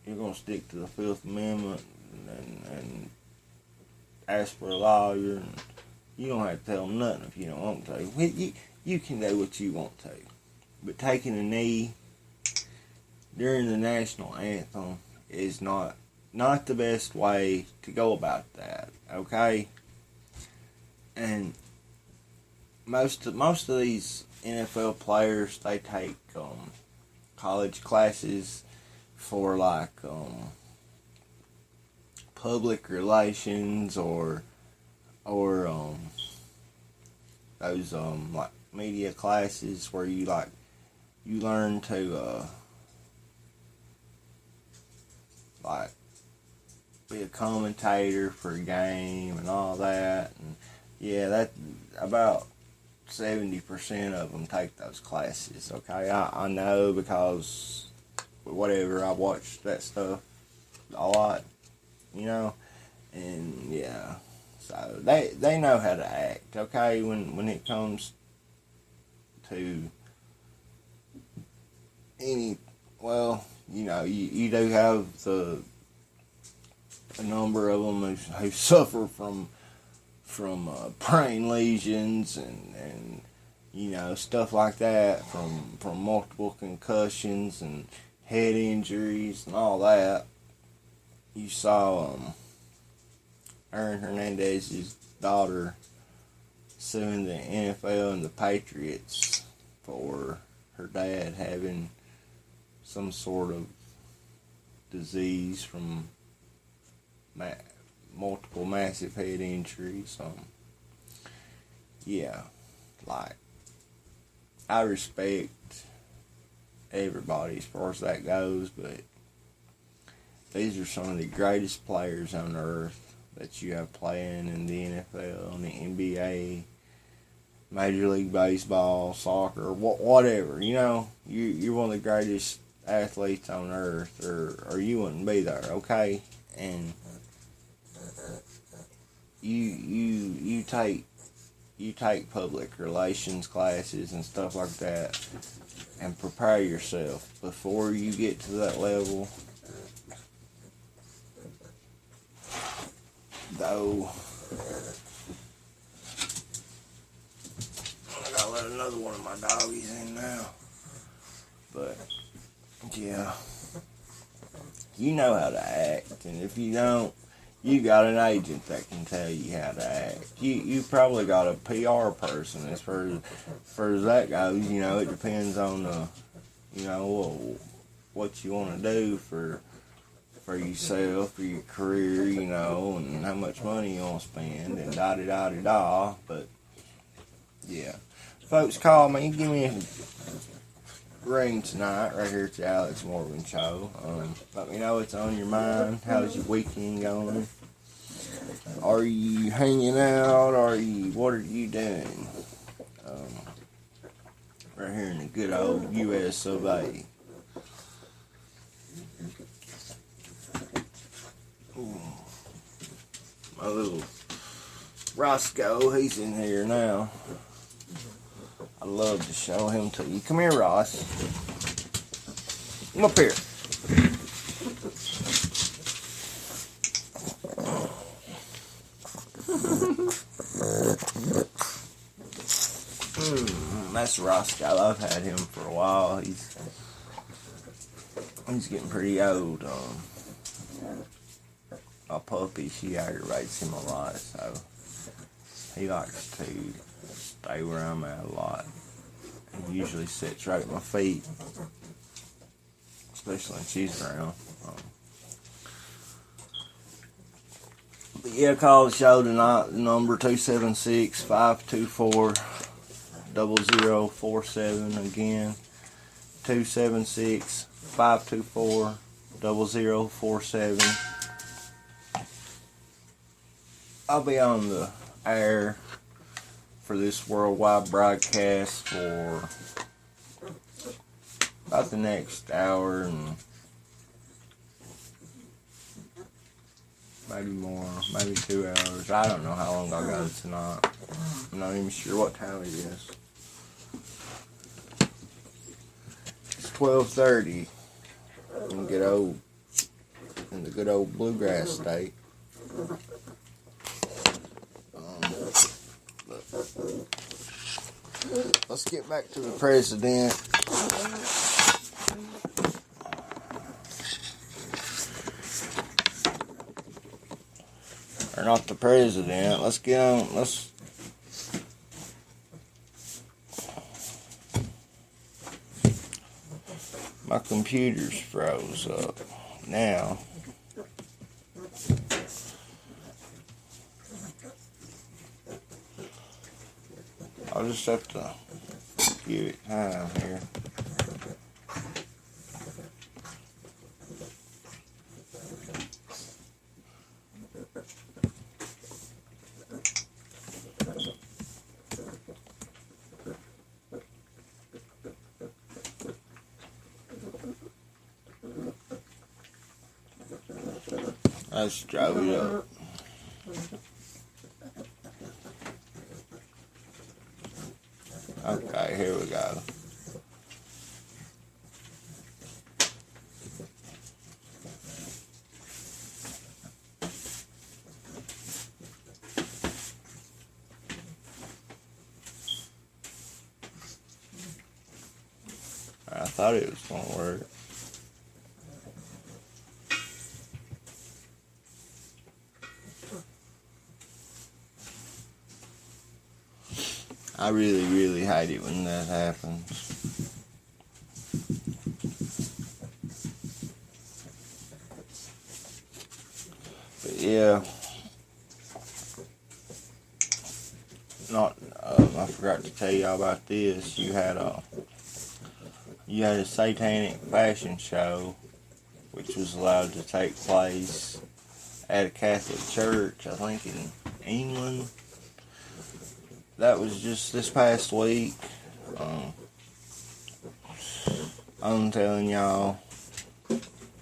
you're going to stick to the Fifth Amendment and ask for a lawyer, and you don't have to tell them nothing if you don't want to. You can do what you want to, but taking a knee during the national anthem is not the best way to go about that, okay? And most of these NFL players, they take college classes for like public relations or those like media classes where you learn to like be a commentator for a game and all that, and yeah, that about 70% of them take those classes. Okay, I know because whatever, I watch that stuff a lot, you know, and yeah, so they know how to act. Okay, when it comes to any, well, you know, you do have a number of them who suffer from brain lesions and you know, stuff like that, from multiple concussions and head injuries and all that. You saw Aaron Hernandez's daughter suing the NFL and the Patriots for her dad having some sort of disease from multiple massive head injuries. Yeah, like, I respect everybody as far as that goes, but these are some of the greatest players on earth that you have playing in the NFL and the NBA, Major League Baseball, soccer, whatever. You know, you're one of the greatest athletes on earth, or you wouldn't be there, okay? And you take public relations classes and stuff like that, and prepare yourself before you get to that level. Though I gotta let another one of my doggies in now, but yeah, you know how to act, and if you don't, you got an agent that can tell you how to act. You probably got a PR person. As far as that goes, you know, it depends on you know, what you want to do for yourself, for your career, you know, and how much money you want to spend, and da-da-da-da-da. But yeah, folks, call me, give me a ring tonight right here at the Alex Morgan Show. Let me know what's on your mind. How's your weekend going? Are you hanging out? What are you doing? Right here in the good old US of A. My little Roscoe, he's in here now. I love to show him to you. Come here, Ross. Come up here. That's Roscoe. I've had him for a while. He's getting pretty old. My puppy, she aggravates him a lot, so he likes to stay where I'm at a lot. He usually sits right at my feet, especially when she's around. But yeah, call the show tonight. The number 276-524-0047. Again, 276-524-0047. I'll be on the air for this worldwide broadcast for about the next hour and maybe more, maybe 2 hours. I don't know how long I got tonight. I'm not even sure what time it is. It's 12:30 in the good old bluegrass state. Let's get back to the president. Or not the president. Let's get on. My computer's froze up now. I'll just have to give it time here. Let's drive it up. Okay, here we go. I thought it was going to work. I really, really hate it when that happens. But yeah, I forgot to tell y'all about this. You had a satanic fashion show, which was allowed to take place at a Catholic church, I think in England. That was just this past week. I'm telling y'all,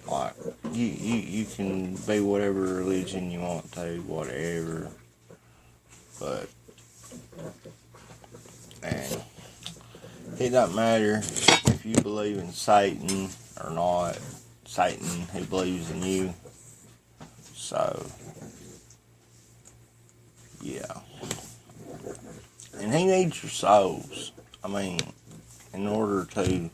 like, you can be whatever religion you want to, whatever, but, man, it doesn't matter if you believe in Satan or not. Satan, he believes in you, so, yeah. And he needs your souls. I mean, in order to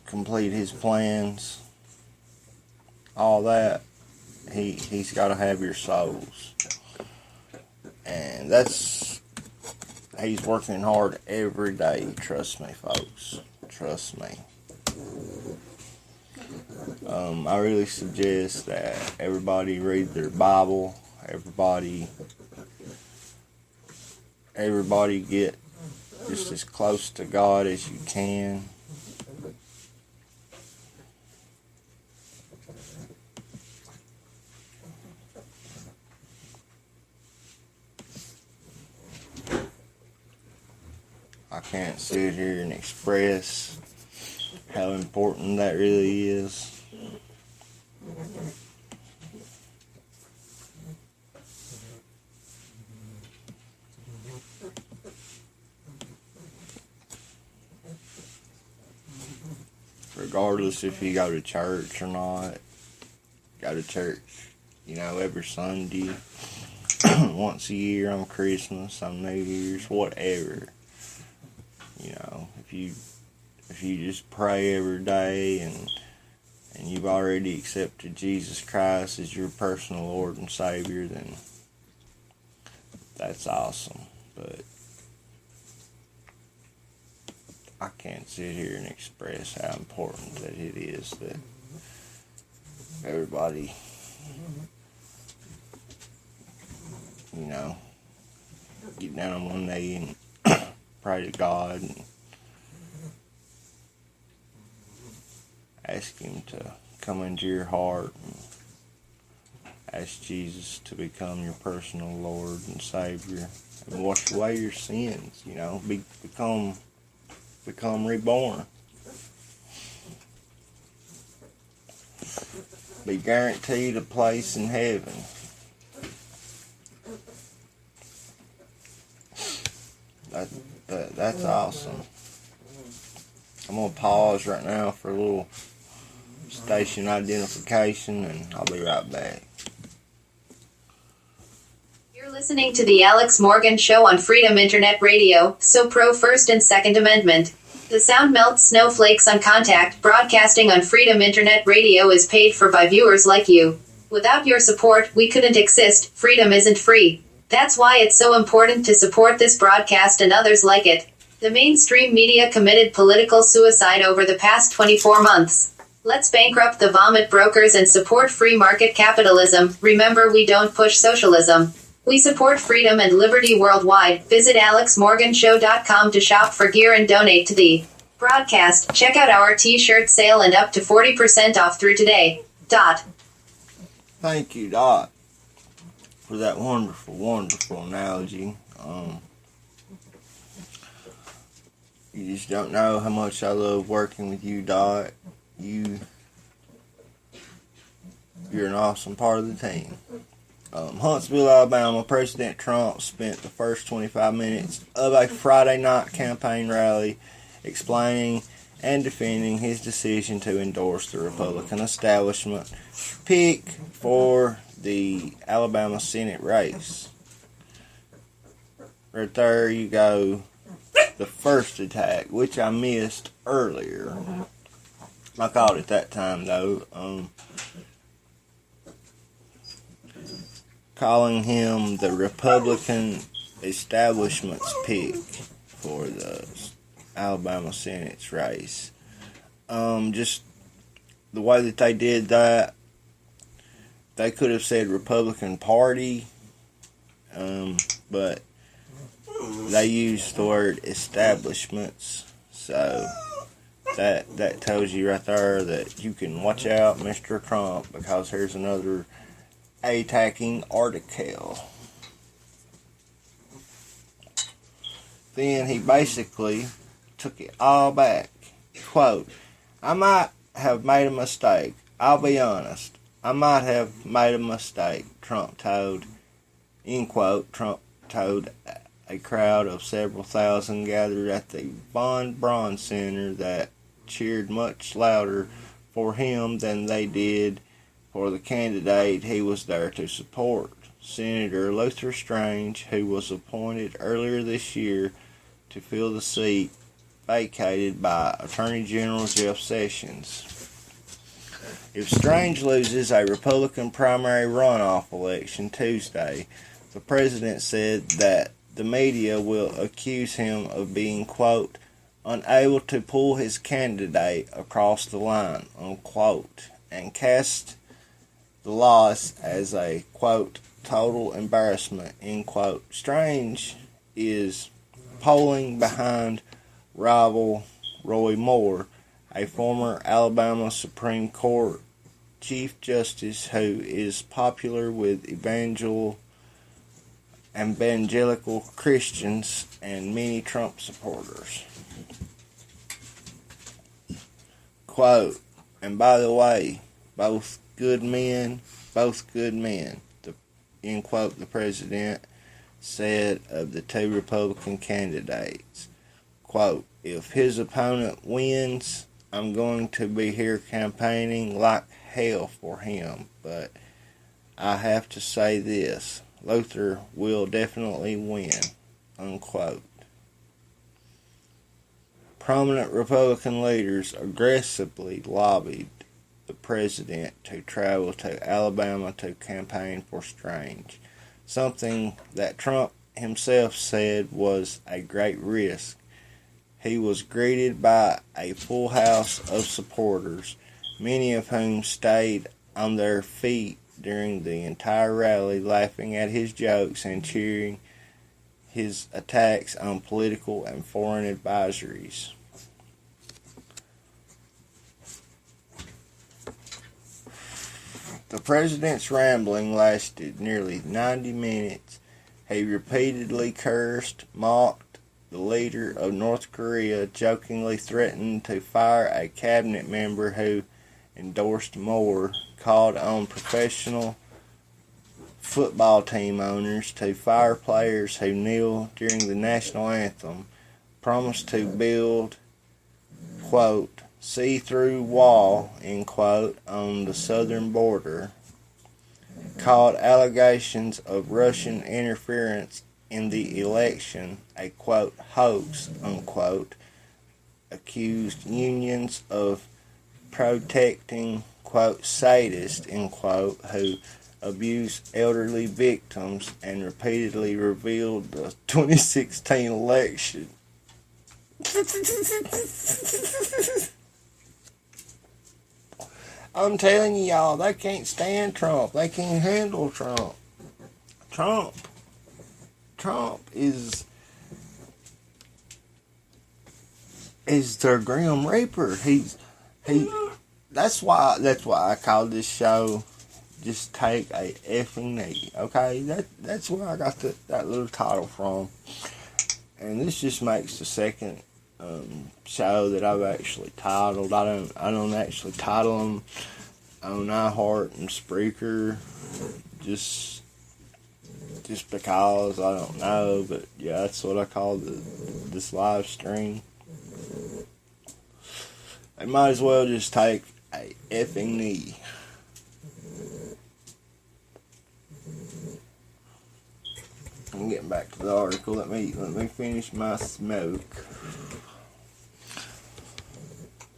complete his plans, all that, he's got to have your souls. And he's working hard every day. Trust me, folks. Trust me. I really suggest that everybody read their Bible. Everybody get just as close to God as you can. I can't sit here and express how important that really is. Regardless if you go to church or not, go to church, every Sunday, once a year, on Christmas, on New Year's, whatever. If you just pray every day and you've already accepted Jesus Christ as your personal Lord and Savior, then that's awesome. But I can't sit here and express how important that it is that everybody, get down on one knee and pray to God and ask Him to come into your heart and ask Jesus to become your personal Lord and Savior and wash away your sins, become reborn. Be guaranteed a place in heaven. That's awesome. I'm going to pause right now for a little station identification, and I'll be right back. You're listening to the Alex Morgan Show on Freedom Internet Radio, so pro First and Second Amendment. The sound melts snowflakes on contact. Broadcasting on Freedom Internet Radio is paid for by viewers like you. Without your support, we couldn't exist. Freedom isn't free. That's why it's so important to support this broadcast and others like it. The mainstream media committed political suicide over the past 24 months. Let's bankrupt the vomit brokers and support free market capitalism. Remember, we don't push socialism. We support freedom and liberty worldwide. Visit alexmorganshow.com to shop for gear and donate to the broadcast. Check out our t-shirt sale and up to 40% off through today. Thank you, Dot, for that wonderful, wonderful analogy. You just don't know how much I love working with you, Dot. You're an awesome part of the team. Huntsville, Alabama, President Trump spent the first 25 minutes of a Friday night campaign rally explaining and defending his decision to endorse the Republican establishment pick for the Alabama Senate race. Right there you go. The first attack, which I missed earlier. I called it that time, though. Calling him the Republican establishment's pick for the Alabama Senate's race. Just the way that they did that, they could have said Republican Party, but they used the word establishments, so that tells you right there that you can watch out, Mr. Trump, because here's another attacking article. Then he basically took it all back. Quote, I might have made a mistake. I'll be honest. I might have made a mistake, Trump told. End quote. Trump told a crowd of several thousand gathered at the Von Braun Center that cheered much louder for him than they did for the candidate he was there to support, Senator Luther Strange, who was appointed earlier this year to fill the seat vacated by Attorney General Jeff Sessions. If Strange loses a Republican primary runoff election Tuesday, the president said that the media will accuse him of being, quote, unable to pull his candidate across the line, unquote, and cast the loss as a, quote, total embarrassment, end quote. Strange is polling behind rival Roy Moore, a former Alabama Supreme Court Chief Justice who is popular with evangelical Christians and many Trump supporters. Quote, and by the way, both good men, both good men. End quote, the president said of the two Republican candidates. Quote, if his opponent wins, I'm going to be here campaigning like hell for him, but I have to say this, Luther will definitely win, unquote. Prominent Republican leaders aggressively lobbied the president to travel to Alabama to campaign for Strange, something that Trump himself said was a great risk. He was greeted by a full house of supporters, many of whom stayed on their feet during the entire rally, laughing at his jokes and cheering his attacks on political and foreign advisories. The president's rambling lasted nearly 90 minutes. He repeatedly cursed, mocked the leader of North Korea, jokingly threatened to fire a cabinet member who endorsed more, called on professional football team owners to fire players who kneel during the national anthem, promised to build, quote, see-through wall, end quote, on the southern border, called allegations of Russian interference in the election a, quote, hoax, unquote, accused unions of protecting, quote, sadists, end quote, who abuse elderly victims, and repeatedly revealed the 2016 election. I'm telling you, y'all, they can't stand Trump. They can't handle Trump. Trump is their Grim Reaper. That's why I call this show Just Take a Effing Knee. Okay, that's where I got that little title from, and this just makes the second show that I've actually titled. I don't actually title them on iHeart and Spreaker, just because I don't know, but yeah, that's what I call this live stream. They might as well just take a effing knee. I'm getting back to the article. Let me finish my smoke.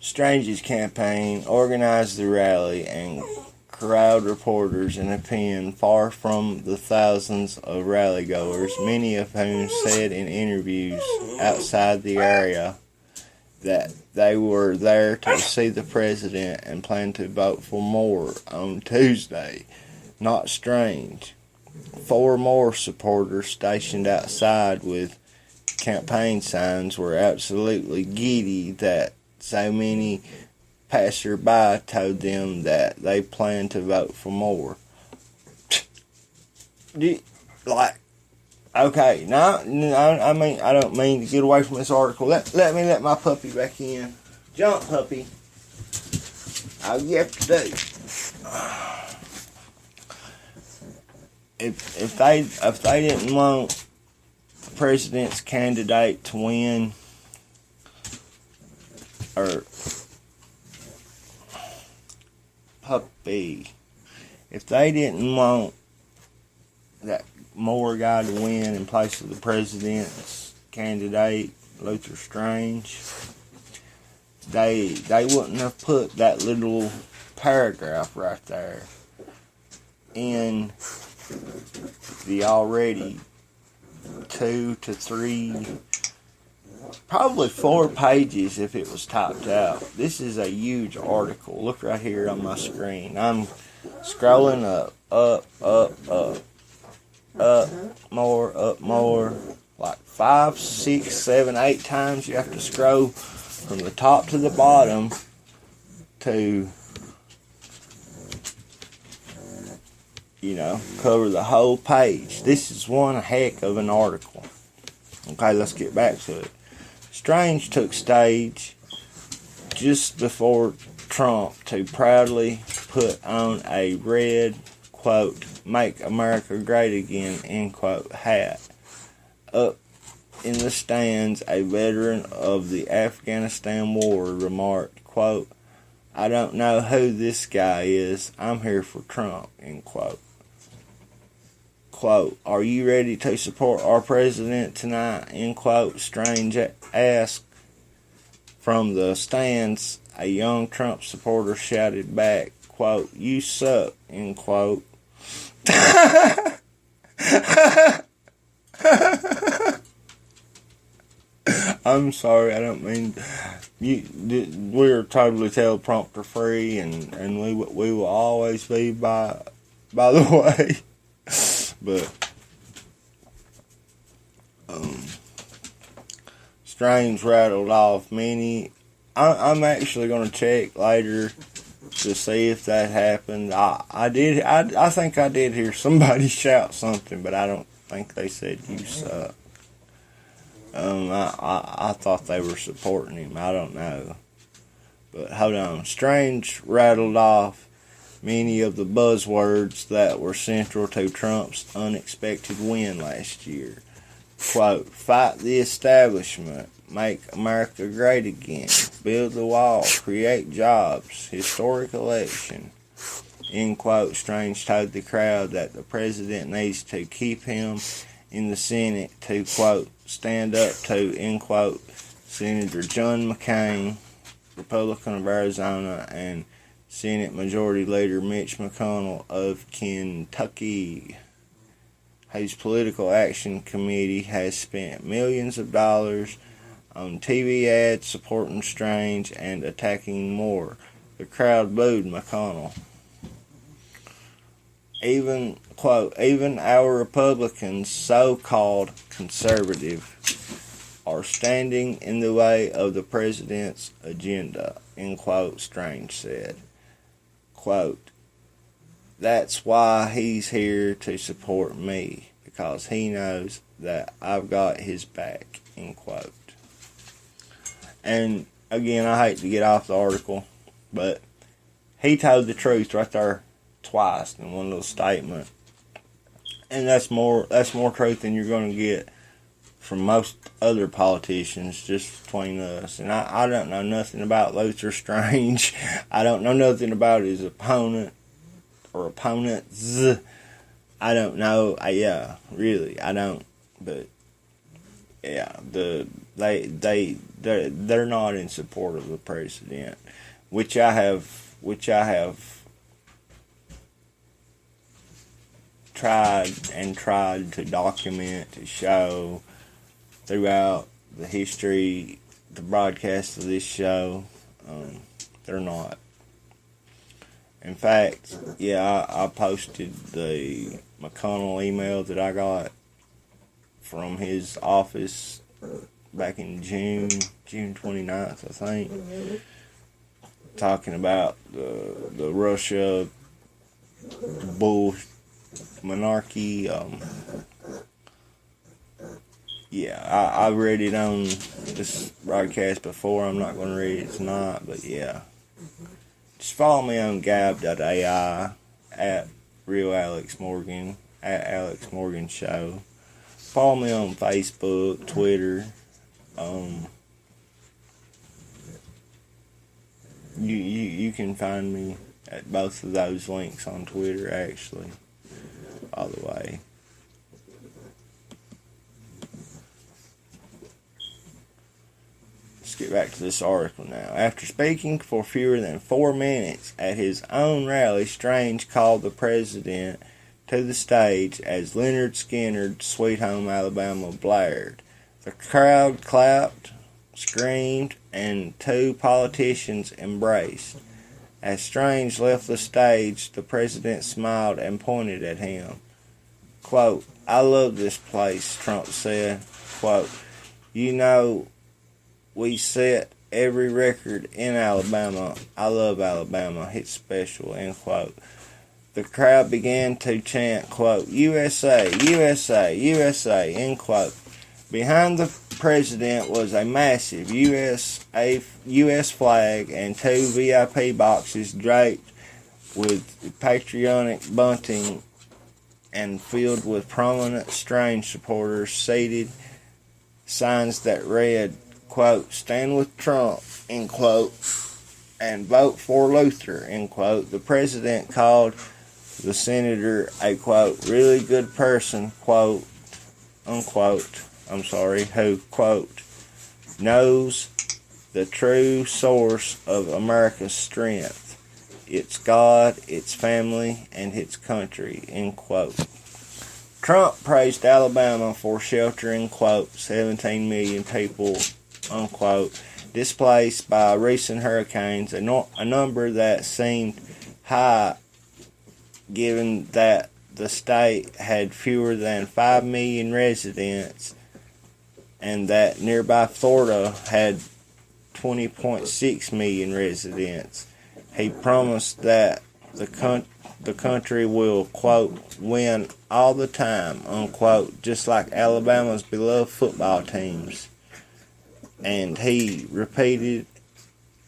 Strange's campaign organized the rally and corralled reporters in a pen far from the thousands of rally-goers, many of whom said in interviews outside the area that they were there to see the president and planned to vote for more on Tuesday. Not Strange. 4 more supporters stationed outside with campaign signs were absolutely giddy that so many passerby told them that they planned to vote for more. Okay, now, I mean, I don't mean to get away from this article. Let me let my puppy back in. Jump, puppy. All you have to do. If they didn't want the president's candidate to win, or puppy, if they didn't want that Moore guy to win in place of the president's candidate, Luther Strange, they wouldn't have put that little paragraph right there in the already 2 to 3, probably 4 pages if it was typed out. This is a huge article. Look right here on my screen. I'm scrolling up, more, like 5, 6, 7, 8 times. You have to scroll from the top to the bottom to, cover the whole page. This is one heck of an article. Okay, let's get back to it. Strange took stage just before Trump to proudly put on a red, quote, "Make America Great Again," end quote, hat. Up in the stands, a veteran of the Afghanistan war remarked, quote, "I don't know who this guy is. I'm here for Trump," end quote. Quote, "Are you ready to support our president tonight?" End quote. Strange asked. From the stands, a young Trump supporter shouted back, quote, "You suck," end quote. I'm sorry, I don't mean we're totally teleprompter free, and we will always be by the way. But Strange rattled off many. I'm actually going to check later to see if that happened. I think I did hear somebody shout something, but I don't think they said "you suck." I thought they were supporting him. I don't know. But hold on. Strange rattled off many of the buzzwords that were central to Trump's unexpected win last year. Quote, "Fight the establishment, make America great again, build the wall, create jobs, historic election," end quote. Strange told the crowd that the president needs to keep him in the Senate to, quote, "stand up to," end quote, Senator John McCain, Republican of Arizona, and Senate Majority Leader Mitch McConnell of Kentucky, whose political action committee has spent millions of dollars on TV ads supporting Strange and attacking Moore. The crowd booed McConnell. Even, quote, "even our Republicans, so-called conservative, are standing in the way of the president's agenda," end quote, Strange said. Quote, "That's why he's here to support me, because he knows that I've got his back," end quote. And again, I hate to get off the article, but he told the truth right there twice in one little statement. And that's more truth than you're going to get from most other politicians, just between us. And I don't know nothing about Luther Strange. I don't know nothing about his opponent or opponents. I don't know. Yeah, really, I don't. But yeah, they're not in support of the president, which I have tried to document, to show throughout the history, the broadcast of this show. They're not. In fact, yeah, I posted the McConnell email that I got from his office back in June 29th, I think, talking about the Russia bull monarchy. Yeah, I read it on this broadcast before. I'm not going to read it tonight, but yeah. Just follow me on gab.ai at Real Alex Morgan, at Alex Morgan Show. Follow me on Facebook, Twitter. You can find me at both of those links on Twitter, actually, by the way. Let's get back to this article now. After speaking for fewer than 4 minutes at his own rally, Strange called the president to the stage as Leonard Skinner's Sweet Home Alabama blared. The crowd clapped, screamed, and two politicians embraced. As Strange left the stage, the president smiled and pointed at him. Quote, "I love this place," Trump said. Quote, "You know, we set every record in Alabama. I love Alabama. It's special," end quote. The crowd began to chant, quote, "USA, USA, USA," end quote. Behind the president was a massive U.S. flag and two VIP boxes draped with patriotic bunting and filled with prominent Strange supporters seated signs that read, quote, "Stand with Trump," end quote, and "Vote for Luther," end quote. The president called the senator a, quote, "really good person," quote, unquote, who, quote, "knows the true source of America's strength. It's God, its family, and its country," end quote. Trump praised Alabama for sheltering, quote, 17 million people, unquote, displaced by recent hurricanes, a number that seemed high given that the state had fewer than 5 million residents and that nearby Florida had 20.6 million residents. He promised that the country will, quote, "win all the time," unquote, just like Alabama's beloved football teams. And he repeated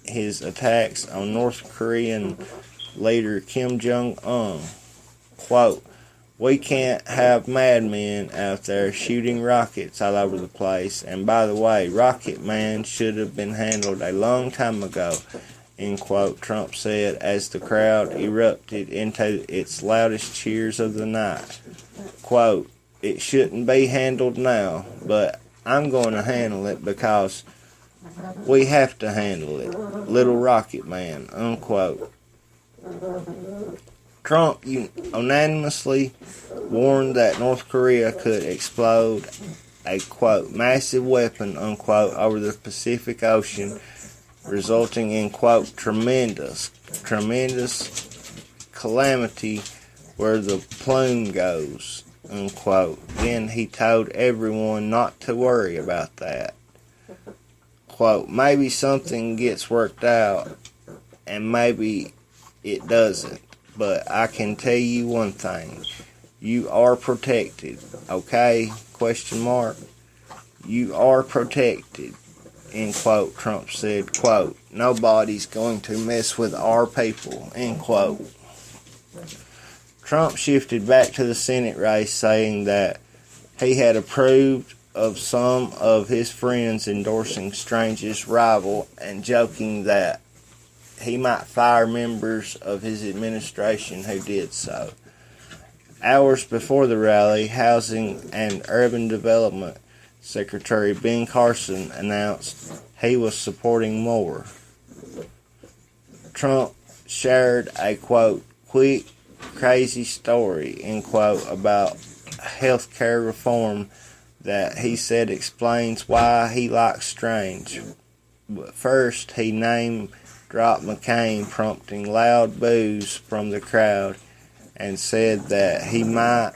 his attacks on North Korean leader Kim Jong-un, quote, "We can't have madmen out there shooting rockets all over the place. And by the way, Rocket Man should have been handled a long time ago," end quote, Trump said as the crowd erupted into its loudest cheers of the night. Quote, "It shouldn't be handled now, but I'm going to handle it because we have to handle it. Little Rocket Man," unquote. Trump unanimously warned that North Korea could explode a, quote, "massive weapon," unquote, over the Pacific Ocean, resulting in, quote, tremendous calamity where the plume goes," unquote. Then he told everyone not to worry about that. Quote, "Maybe something gets worked out and maybe it doesn't, but I can tell you one thing. You are protected, okay? Question mark. You are protected," end quote, Trump said, quote, "Nobody's going to mess with our people," end quote. Trump shifted back to the Senate race, saying that he had approved of some of his friends endorsing Strange's rival and joking that he might fire members of his administration who did so. Hours before the rally, Housing and Urban Development Secretary Ben Carson announced he was supporting more. Trump shared a, quote, "quick, crazy story," end quote, about health care reform that he said explains why he likes Strange. But first, he name-dropped McCain, prompting loud boos from the crowd, and said that he might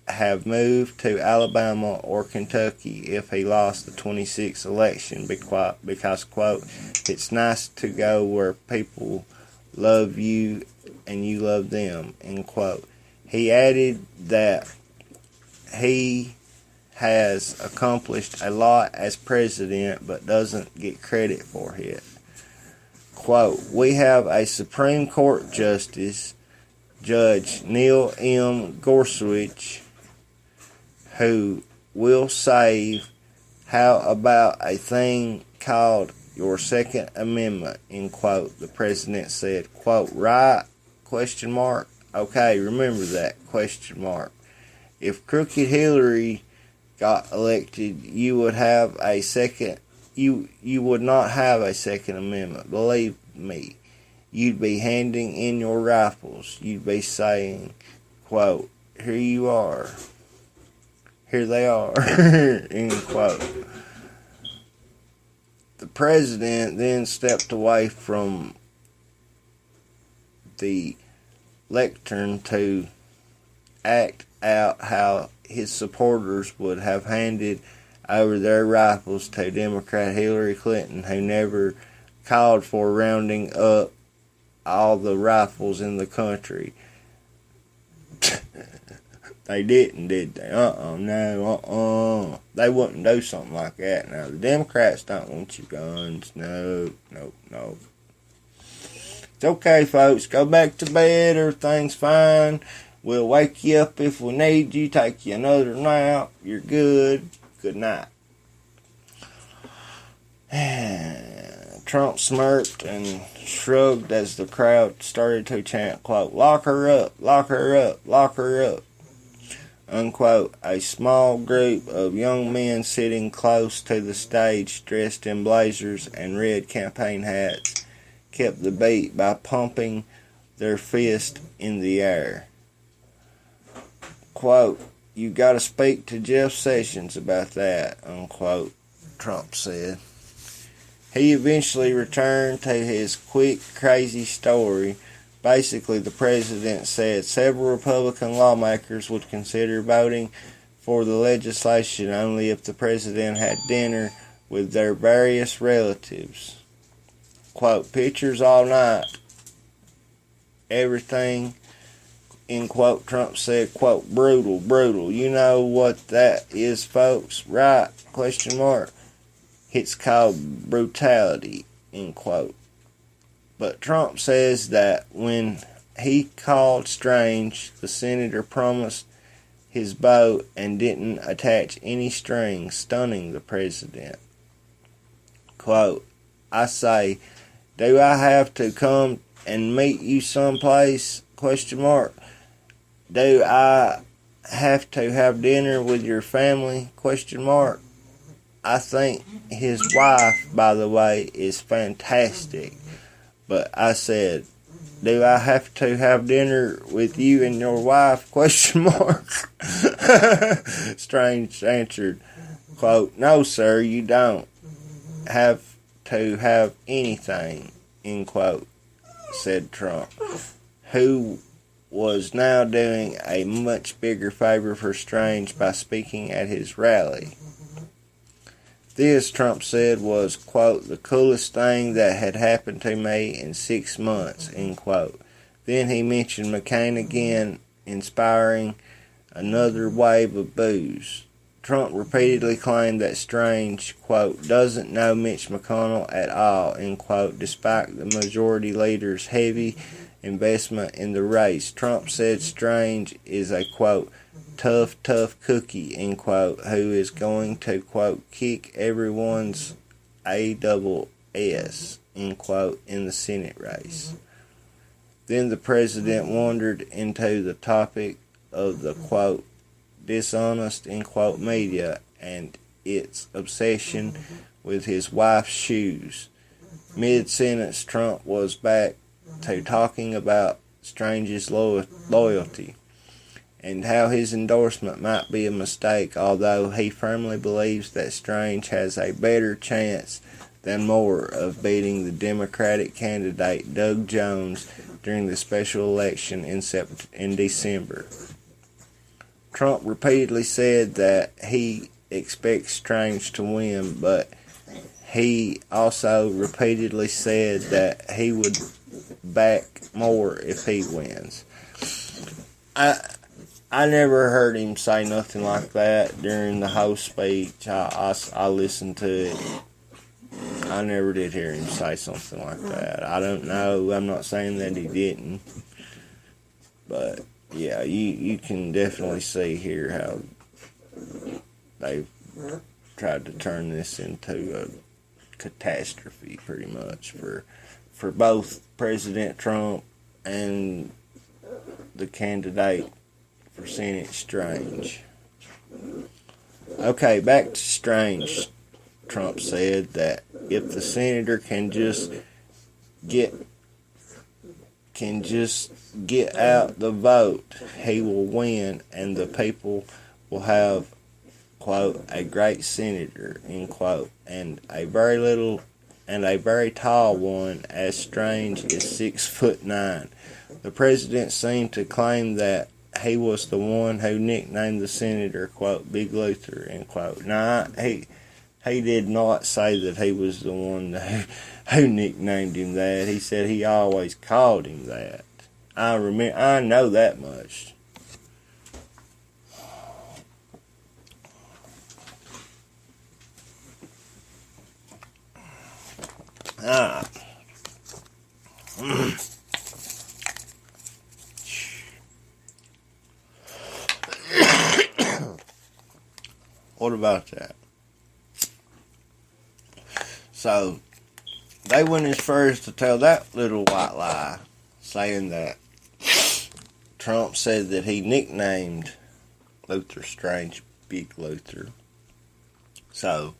have moved to Alabama or Kentucky if he lost the 26th election because, quote, "it's nice to go where people love you and you love them," end quote. He added that he has accomplished a lot as president but doesn't get credit for it. Quote, "We have a Supreme Court Justice, Judge Neil M. Gorsuch, who will save. How about a thing called your Second Amendment," end quote, the president said. Quote, "Right? Question mark. Okay, remember that, question mark. If crooked Hillary got elected, you would have a second. You would not have a Second Amendment. Believe me, you'd be handing in your rifles. You'd be saying, quote, here you are. Here they are," end quote. The president then stepped away from the lectern to act out how his supporters would have handed over their rifles to Democrat Hillary Clinton, who never called for rounding up all the rifles in the country. They didn't, did they? No, They wouldn't do something like that. Now, the Democrats don't want your guns. No. It's okay, folks. Go back to bed. Everything's fine. We'll wake you up if we need you. Take you another nap. You're good. Good night. Trump smirked and shrugged as the crowd started to chant, quote, "Lock her up, lock her up, lock her up," unquote. A small group of young men sitting close to the stage, dressed in blazers and red campaign hats, kept the beat by pumping their fist in the air. Quote, "You gotta speak to Jeff Sessions about that," unquote, Trump said. He eventually returned to his quick, crazy story. Basically, the president said several Republican lawmakers would consider voting for the legislation only if the president had dinner with their various relatives. Quote, "Pictures all night, everything," in quote, Trump said, quote, "brutal, brutal. You know what that is, folks, right? Question mark. It's called brutality," end quote. But Trump says that when he called Strange, the senator promised his boat and didn't attach any strings, stunning the president. Quote, "I say, do I have to come and meet you someplace? Question mark. Do I have to have dinner with your family? Question mark. I think his wife, by the way, is fantastic. But I said, do I have to have dinner with you and your wife? Question mark. Strange answered, quote, "No, sir, you don't have to have anything," end quote, said Trump, who was now doing a much bigger favor for Strange by speaking at his rally. This, Trump said, was, quote, "the coolest thing that had happened to me in 6 months," end quote. Then he mentioned McCain again, inspiring another wave of boos. Trump repeatedly claimed that Strange, quote, "doesn't know Mitch McConnell at all," end quote, despite the majority leader's heavy investment in the race. Trump said Strange is a, quote, tough cookie," end quote, who is going to, quote, "kick everyone's ass," end quote, in the Senate race. Then the president wandered into the topic of the, quote, "dishonest," end quote, media and its obsession with his wife's shoes. Mid-sentence, Trump was back to talking about Strange's loyalty and how his endorsement might be a mistake, although he firmly believes that Strange has a better chance than more of beating the Democratic candidate Doug Jones during the special election in December. Trump repeatedly said that he expects Strange to win, but he also repeatedly said that he would back more if he wins. I never heard him say nothing like that during the whole speech. I listened to it. I never did hear him say something like that. I don't know. I'm not saying that he didn't. But, yeah, you can definitely see here how they've tried to turn this into a catastrophe, pretty much, for both President Trump and the candidate for Senate, Strange. Okay, back to Strange. Trump said that if the senator can just get out the vote, he will win, and the people will have, quote, "a great senator," end quote, and a very tall one, as Strange is 6'9". The president seemed to claim that he was the one who nicknamed the senator, quote, "Big Luther," end quote. Nah, he did not say that he was the one who nicknamed him that. He said he always called him that. I know that much. What about that? So, they went as far as to tell that little white lie, saying that Trump said that he nicknamed Luther Strange Big Luther. So,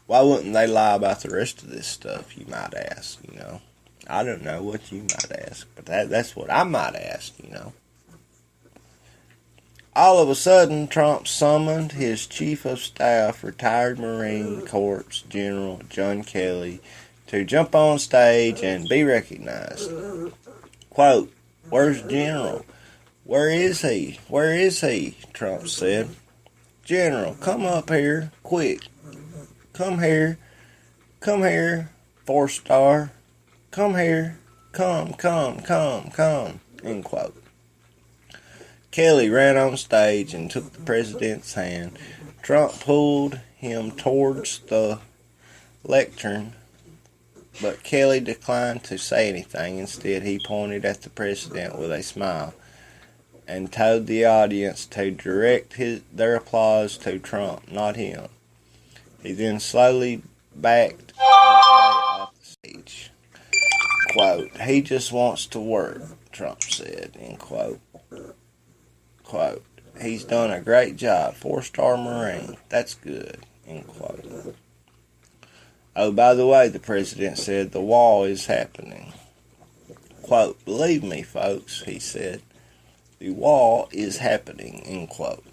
why wouldn't they lie about the rest of this stuff, you might ask, you know? I don't know what you might ask, but that's what I might ask, you know. All of a sudden, Trump summoned his chief of staff, retired Marine Corps General John Kelly, to jump on stage and be recognized. Quote, "Where's General? Where is he? Where is he?" Trump said. "General, come up here, quick. Come here. Come here, 4-star. Come here. Come. End quote. Kelly ran on stage and took the president's hand. Trump pulled him towards the lectern, but Kelly declined to say anything. Instead, he pointed at the president with a smile and told the audience to direct their applause to Trump, not him. He then slowly backed off the stage. Quote, "He just wants to work," Trump said, end quote. Quote, "He's done a great job, 4-star Marine. That's good," end quote. "Oh, by the way," the president said, "the wall is happening." Quote, "Believe me, folks," he said, "the wall is happening," end quote.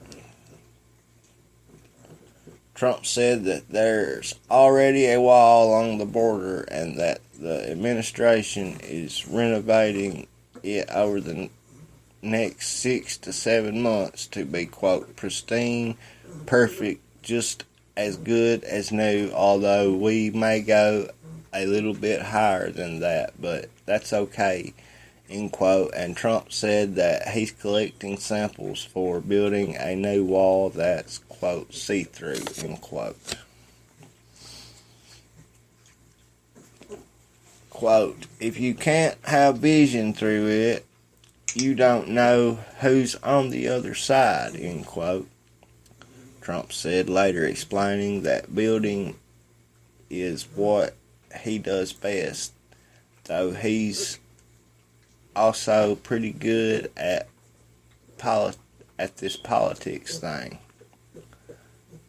Trump said that there's already a wall along the border and that the administration is renovating it over the next 6 to 7 months to be, quote, "pristine, perfect, just as good as new, although we may go a little bit higher than that, but that's okay," end quote. And Trump said that he's collecting samples for building a new wall that's, quote, "see-through," end quote. Quote, "If you can't have vision through it, you don't know who's on the other side," end quote. Trump said, later explaining that building is what he does best, though he's also pretty good at this politics thing.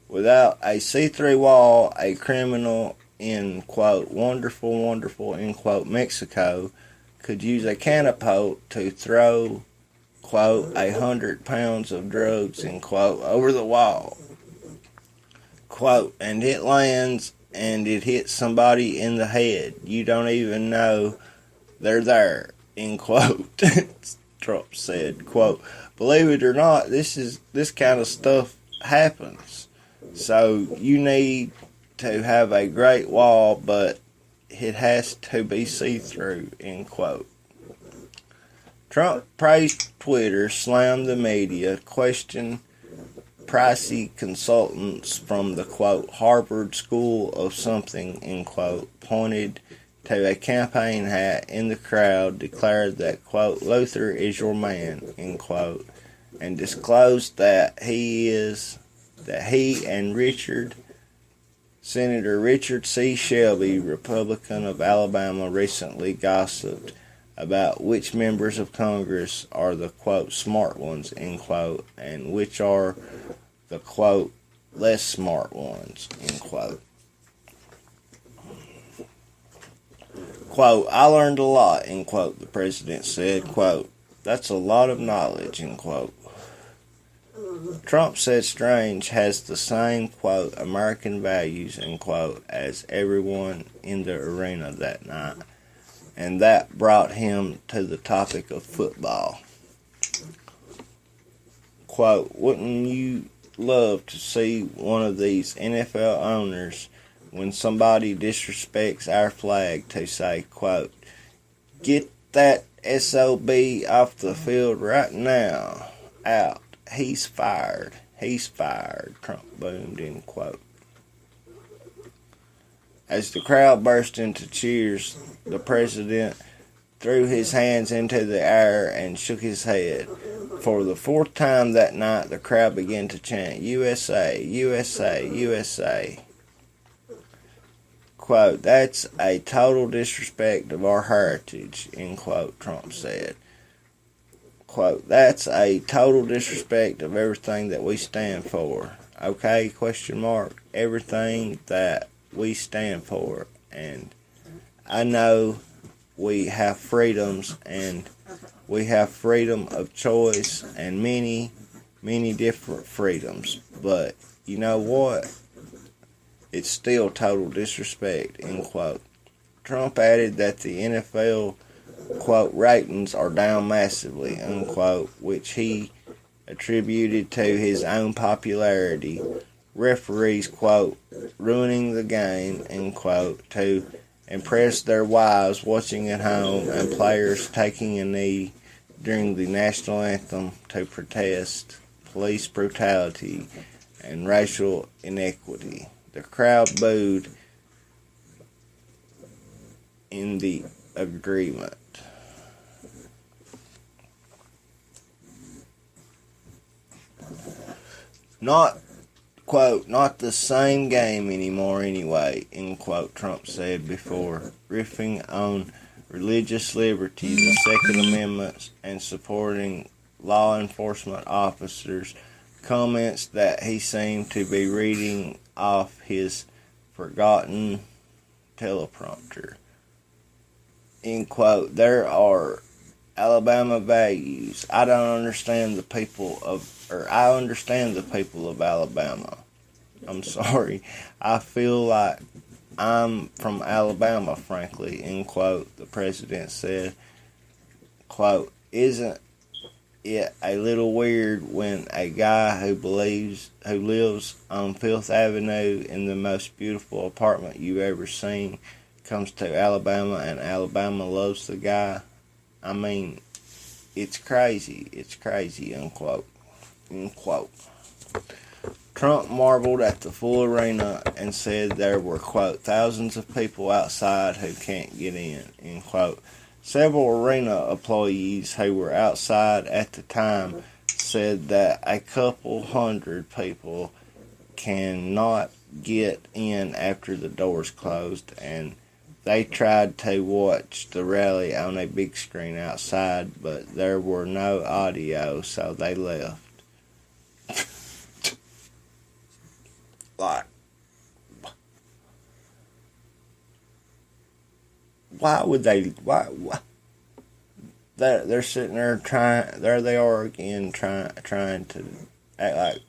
Without a see-through wall, a criminal in, quote, wonderful, end quote, Mexico could use a catapult to throw, quote, 100 pounds of drugs, end quote, over the wall. Quote, "and it lands and it hits somebody in the head. You don't even know they're there," end quote. Trump said, quote, "Believe it or not, this kind of stuff happens. So you need to have a great wall, but it has to be see-through," end quote. Trump praised Twitter, slammed the media, questioned pricey consultants from the, quote, "Harvard School of something," end quote, pointed to a campaign hat in the crowd, declared that, quote, "Luther is your man," end quote, and disclosed that he and Senator Richard C. Shelby, Republican of Alabama, recently gossiped about which members of Congress are the, quote, "smart ones," end quote, and which are the, quote, "less smart ones," end quote. Quote, "I learned a lot," end quote, the president said, quote, "That's a lot of knowledge," end quote. Trump said Strange has the same, quote, "American values," end quote, as everyone in the arena that night, and that brought him to the topic of football. Quote, "Wouldn't you love to see one of these NFL owners, when somebody disrespects our flag, to say, quote, 'Get that SOB off the field right now, out. He's fired. He's fired,'" Trump boomed, end quote. As the crowd burst into cheers, the president threw his hands into the air and shook his head. For the fourth time that night, the crowd began to chant, USA, USA, USA. Quote, that's a total disrespect of our heritage, end quote, Trump said. Quote, that's a total disrespect of everything that we stand for. Okay, question mark, everything that we stand for. And I know we have freedoms, and we have freedom of choice and many, many different freedoms. But you know what? It's still total disrespect, end quote. Trump added that the NFL, quote, ratings are down massively, unquote, which he attributed to his own popularity. Referees, quote, ruining the game, end quote, to impress their wives watching at home, and players taking a knee during the national anthem to protest police brutality and racial inequity. The crowd booed in the agreement. Not, quote, not the same game anymore anyway, end quote, Trump said before riffing on religious liberty, the Second Amendment, and supporting law enforcement officers, comments that he seemed to be reading off his forgotten teleprompter. End quote, there are Alabama values. I understand the people of Alabama. I'm sorry. I feel like I'm from Alabama, frankly, end quote, the president said. Quote, isn't it a little weird when a guy who lives on Fifth Avenue in the most beautiful apartment you've ever seen comes to Alabama and Alabama loves the guy? I mean, it's crazy, unquote, end quote. Trump marveled at the full arena and said there were, quote, thousands of people outside who can't get in, end quote. Several arena employees who were outside at the time said that a couple hundred people cannot get in after the doors closed, and they tried to watch the rally on a big screen outside, but there were no audio, so they left. Like, why would they? Why? They're sitting there trying. There they are again, trying to act like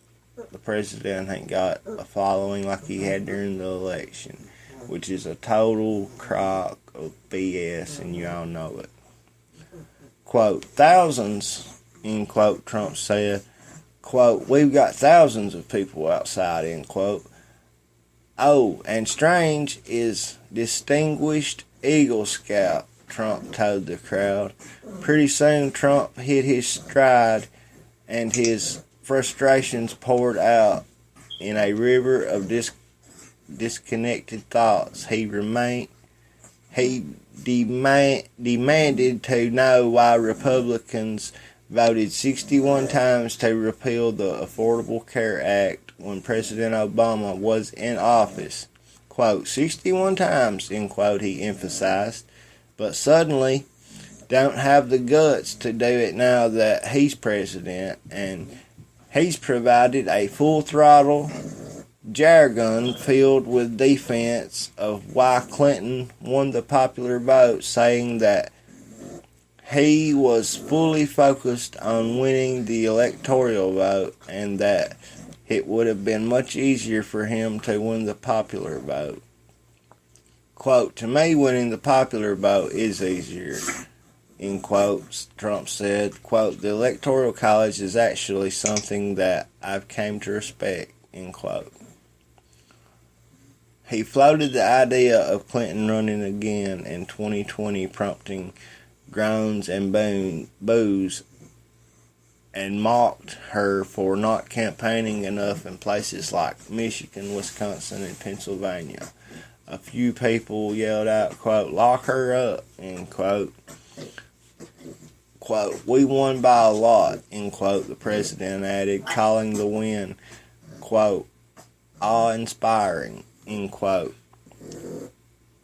the president ain't got a following like he had during the election, which is a total crock of BS, and you all know it. Quote, thousands, end quote, Trump said. Quote, we've got thousands of people outside, end quote. Oh, and strange is distinguished Eagle Scout, Trump told the crowd. Pretty soon Trump hit his stride and his frustrations poured out in a river of disconnected thoughts. He demanded to know why Republicans voted 61 times to repeal the Affordable Care Act when President Obama was in office. Quote, 61 times, end quote, he emphasized, but suddenly don't have the guts to do it now that he's president, and he's provided a full-throttle jargon filled with defense of why Clinton won the popular vote, saying that he was fully focused on winning the electoral vote and that it would have been much easier for him to win the popular vote. Quote, to me, winning the popular vote is easier, end quote, Trump said. Quote, the Electoral College is actually something that I've came to respect, end quote. He floated the idea of Clinton running again in 2020, prompting groans and boos, and mocked her for not campaigning enough in places like Michigan, Wisconsin, and Pennsylvania. A few people yelled out, quote, lock her up, end quote. Quote, "We won by a lot," end quote, the president added, calling the win, quote, "awe-inspiring," end quote.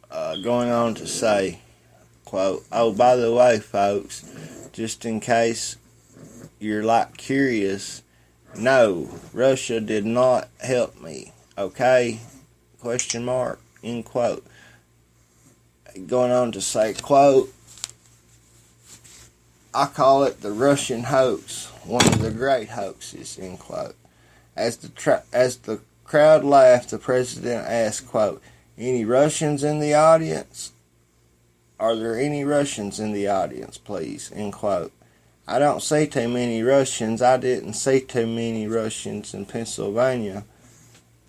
Going on to say, quote, "Oh, by the way, folks, just in case you're curious, no, Russia did not help me, okay? Question mark," end quote. Going on to say, quote, "I call it the Russian hoax, one of the great hoaxes," end quote. As the crowd laughed, the president asked, quote, "Any Russians in the audience? Are there any Russians in the audience, please?" end quote. "I don't see too many Russians. I didn't see too many Russians in Pennsylvania.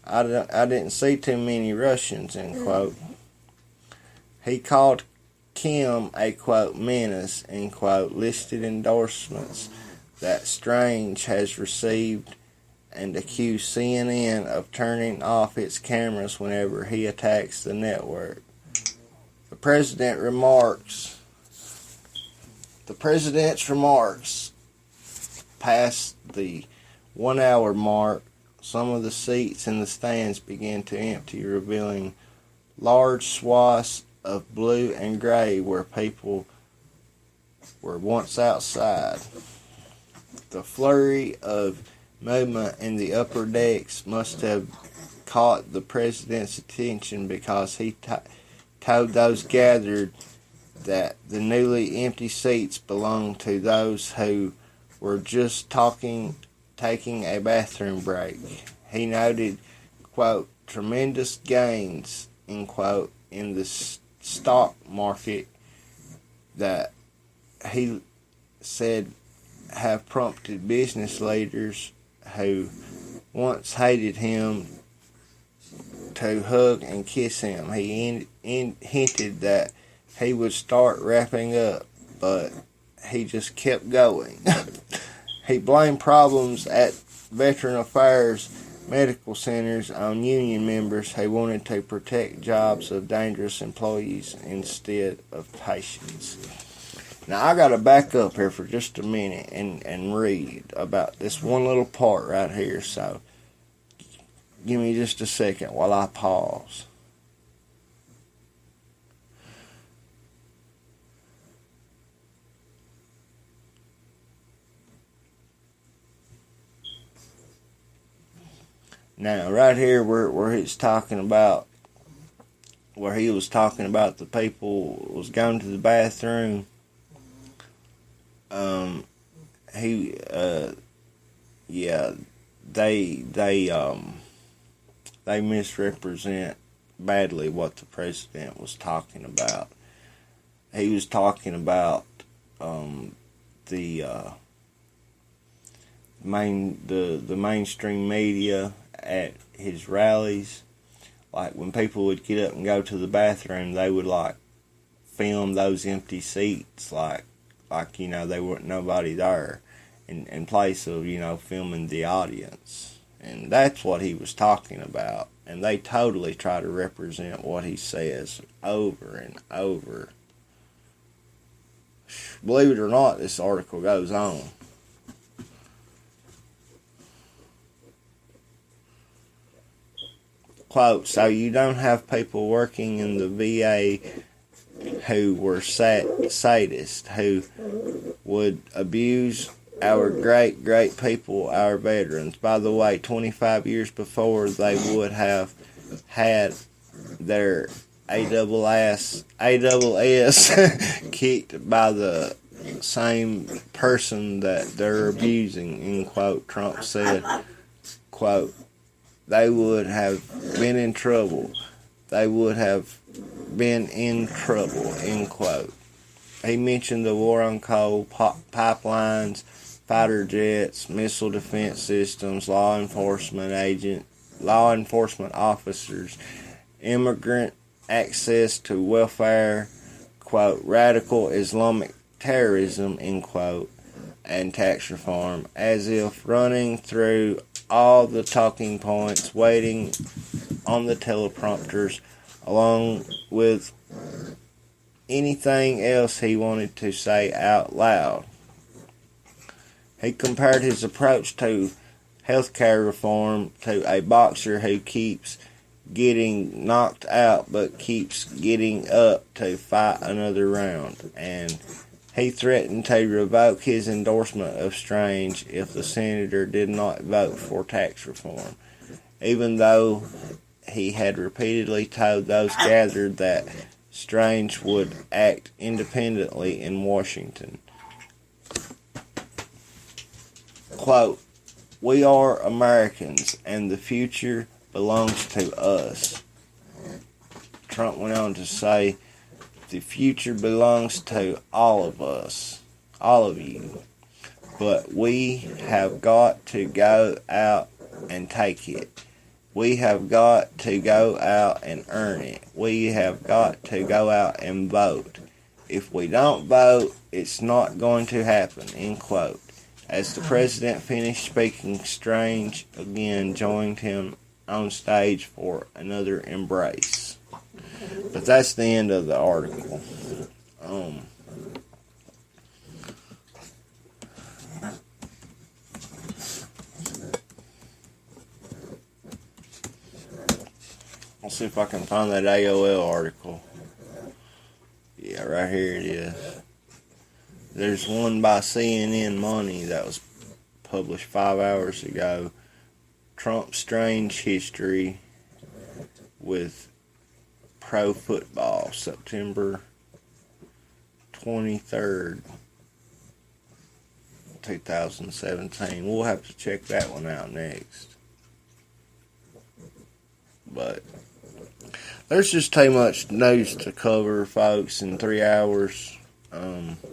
I didn't see too many Russians," end quote. He called Kim a, quote, "menace," end quote, listed endorsements that Strange has received, and accused CNN of turning off its cameras whenever he attacks the network. The president's remarks passed the 1 hour mark. Some of the seats in the stands began to empty, revealing large swaths of blue and gray where people were once outside. The flurry of movement in the upper decks must have caught the president's attention, because he told those gathered that the newly empty seats belonged to those who were just taking a bathroom break. He noted, quote, "tremendous gains," end quote, in the stock market that he said have prompted business leaders who once hated him to hug and kiss him. He hinted that he would start wrapping up, but he just kept going. He blamed problems at Veteran Affairs medical centers on union members who wanted to protect jobs of dangerous employees instead of patients. Now, I got to back up here for just a minute and read about this one little part right here, so give me just a second while I pause. Now, right here where he's talking about, where he was talking about the people was going to the bathroom, they misrepresent badly what the president was talking about. He was talking about the mainstream media at his rallies. Like when people would get up and go to the bathroom, they would film those empty seats, like there wasn't nobody there, in place of filming the audience. And that's what he was talking about. And they totally try to represent what he says over and over. Believe it or not, this article goes on. Quote, "So you don't have people working in the VA who were sadists, who would abuse our great people, our veterans. By the way, 25 years before, they would have had their ASS kicked by the same person that they're abusing," end quote, Trump said. Quote, "They would have been in trouble. They would have been in trouble," end quote. He mentioned the war on coal, pipelines, fighter jets, missile defense systems, law enforcement officers, immigrant access to welfare, quote, "radical Islamic terrorism," end quote, and tax reform, as if running through all the talking points, waiting on the teleprompters, along with anything else he wanted to say out loud. He compared his approach to healthcare reform to a boxer who keeps getting knocked out but keeps getting up to fight another round, and he threatened to revoke his endorsement of Strange if the senator did not vote for tax reform, even though he had repeatedly told those gathered that Strange would act independently in Washington. Quote, "We are Americans, and the future belongs to us." Trump went on to say, "The future belongs to all of us, all of you. But we have got to go out and take it. We have got to go out and earn it. We have got to go out and vote. If we don't vote, it's not going to happen," end quote. As the president finished speaking, Strange again joined him on stage for another embrace. But that's the end of the article. I'll see if I can find that AOL article. Yeah, right here it is. There's one by CNN Money that was published 5 hours ago. Trump's strange history with pro football, September 23rd, 2017. We'll have to check that one out next. But there's just too much news to cover, folks, in 3 hours.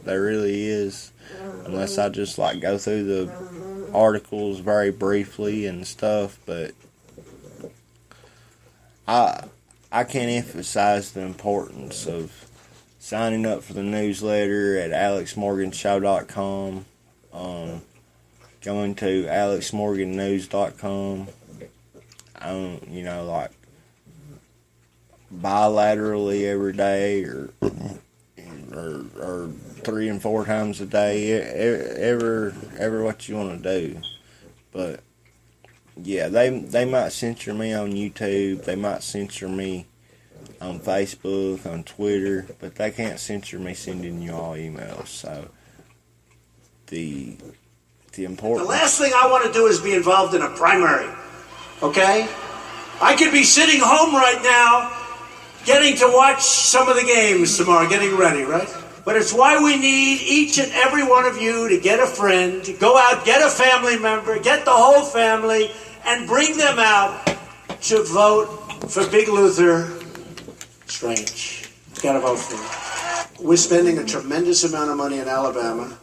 There really is. Unless I just go through the articles very briefly and stuff, but I can't emphasize the importance of signing up for the newsletter at alexmorganshow.com, going to alexmorgannews.com, bilaterally every day or 3 and 4 times a day, ever what you want to do. But yeah, they might censor me on YouTube, they might censor me on Facebook, on Twitter, but they can't censor me sending you all emails. So the important. The last thing I want to do is be involved in a primary. Okay? I could be sitting home right now getting to watch some of the games tomorrow, getting ready, right? But it's why we need each and every one of you to get a friend, to go out, get a family member, get the whole family, and bring them out to vote for Big Luther Strange. Got to vote for him. We're spending a tremendous amount of money in Alabama,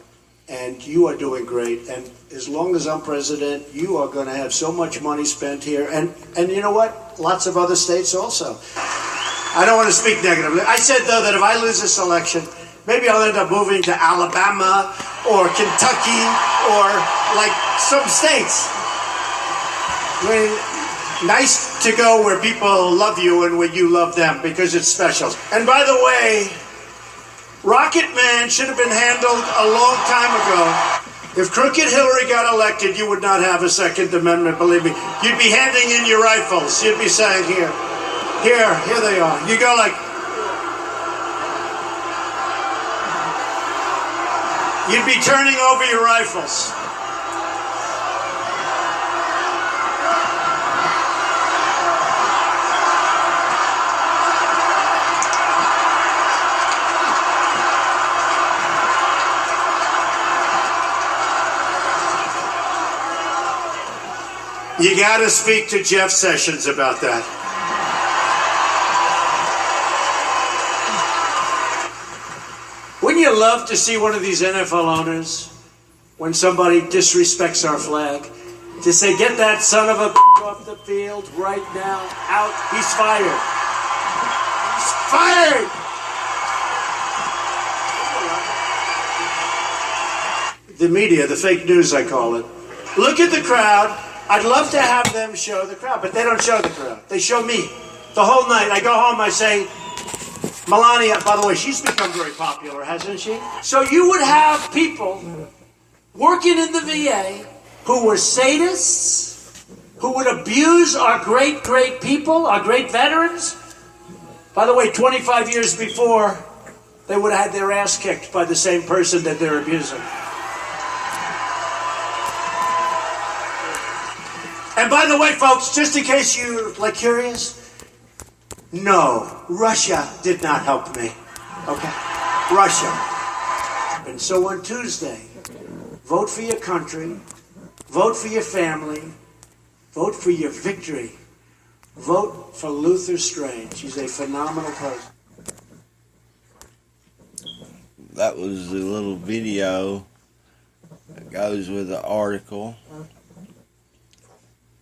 and you are doing great. And as long as I'm president, you are going to have so much money spent here. And you know what? Lots of other states also. I don't want to speak negatively. I said, though, that if I lose this election, maybe I'll end up moving to Alabama or Kentucky or some states. I mean, nice to go where people love you and where you love them because it's special. And by the way, Rocket Man should have been handled a long time ago. If Crooked Hillary got elected, you would not have a Second Amendment, believe me. You'd be handing in your rifles. You'd be saying, here they are. You go you'd be turning over your rifles. You got to speak to Jeff Sessions about that. Wouldn't you love to see one of these NFL owners, when somebody disrespects our flag, to say, get that son of a off the field right now, out, he's fired. He's fired! The media, the fake news I call it. Look at the crowd. I'd love to have them show the crowd, but they don't show the crowd. They show me. The whole night, I go home, I say, Melania, by the way, she's become very popular, hasn't she? So you would have people working in the VA who were sadists, who would abuse our great, great people, our great veterans. By the way, 25 years before, they would have had their ass kicked by the same person that they're abusing. And by the way, folks, just in case you're curious, no, Russia did not help me. Okay? Russia. And so on Tuesday, vote for your country, vote for your family, vote for your victory. Vote for Luther Strange. He's a phenomenal person. That was the little video that goes with the article.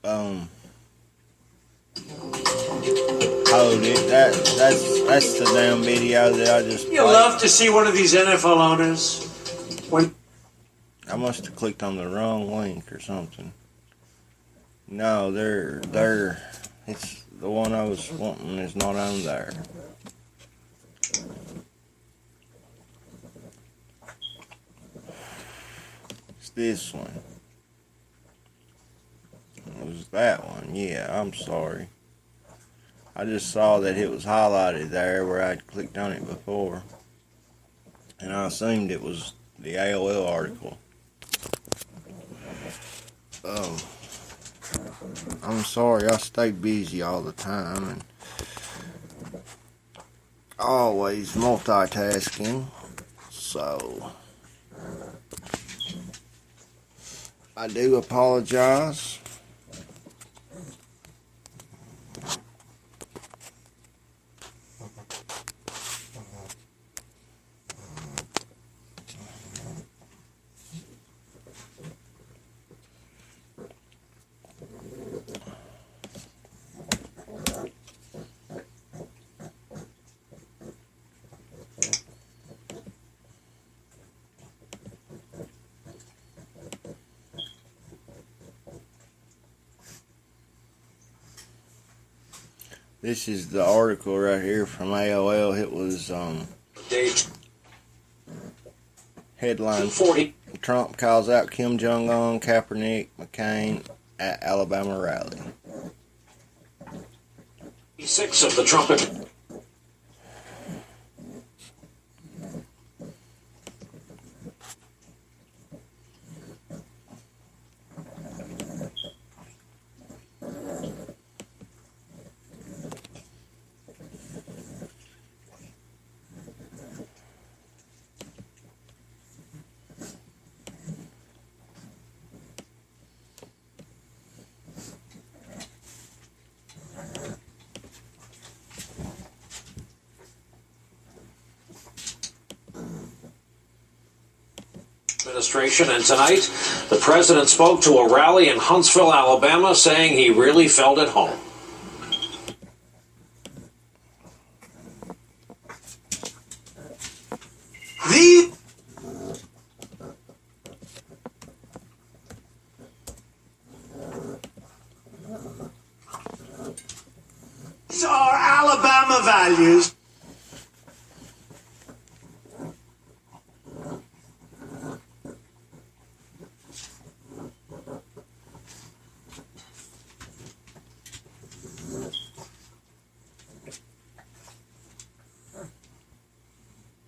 Hold it. That's the damn video that I just played. You love to see one of these NFL owners when I must have clicked on the wrong link or something. No, it's the one I was wanting is not on there. It's this one. It was that one. Yeah, I'm sorry. I just saw that it was highlighted there where I'd clicked on it before. And I assumed it was the AOL article. I'm sorry, I stay busy all the time and always multitasking, so I do apologize. This is the article right here from AOL. It was headline: Trump calls out Kim Jong-un, Kaepernick, McCain at Alabama rally. 6 of the trumpet. Administration, and tonight the president spoke to a rally in Huntsville, Alabama, saying he really felt at home. these are Alabama values.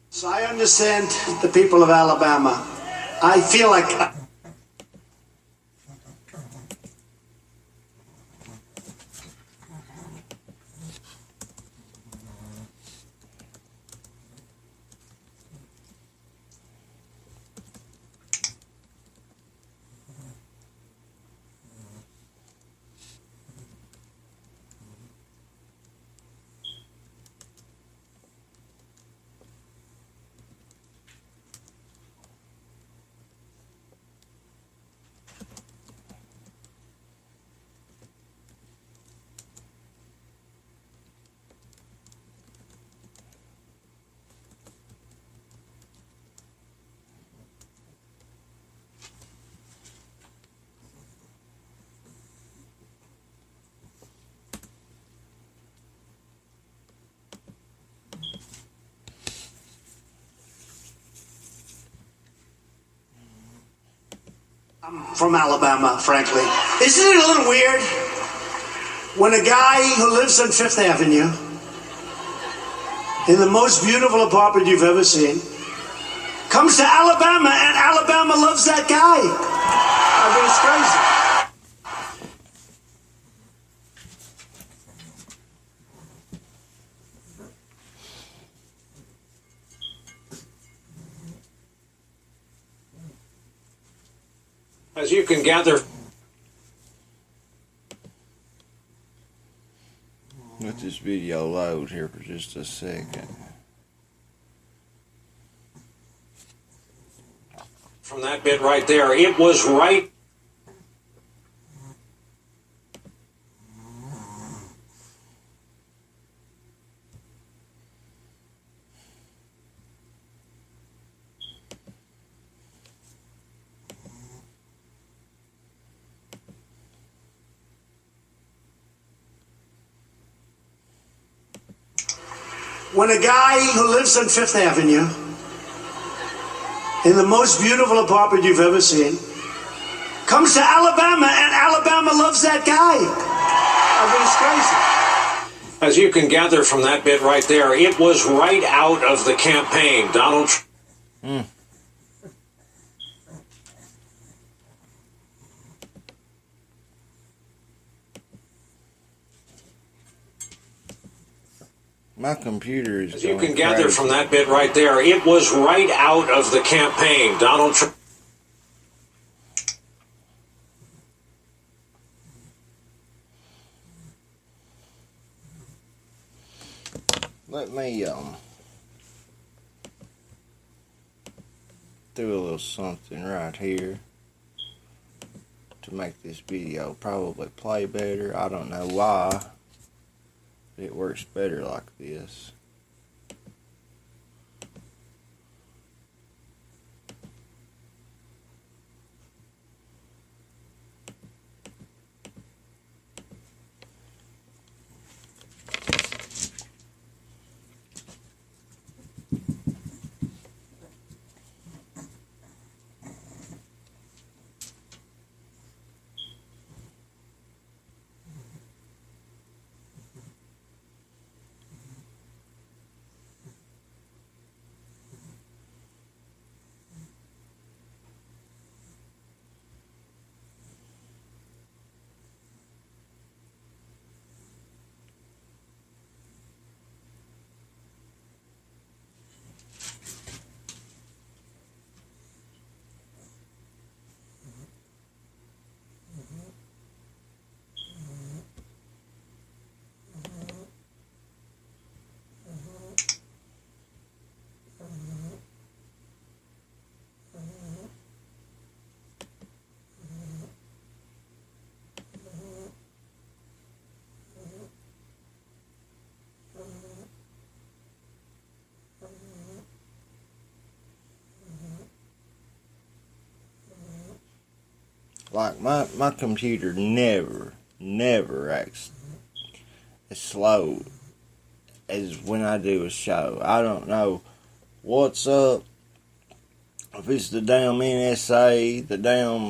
So I understand the people of Alabama. I feel like From Alabama, frankly. Isn't it a little weird when a guy who lives on Fifth Avenue in the most beautiful apartment you've ever seen comes to Alabama and Alabama loves that guy? I mean, it's crazy. As you can gather, let this video load here for just a second. from that bit right there, it was right. When a guy who lives on Fifth Avenue in the most beautiful apartment you've ever seen comes to Alabama and Alabama loves that guy. I mean, it's crazy. As you can gather from that bit right there, it was right out of the campaign. Donald Trump. My computer is. As you can gather from that bit right there, it was right out of the campaign. Donald Trump. Let me do a little something right here to make this video probably play better. I don't know why. It works better like this. Like my computer never acts as slow as when I do a show. I don't know what's up. If it's the damn NSA,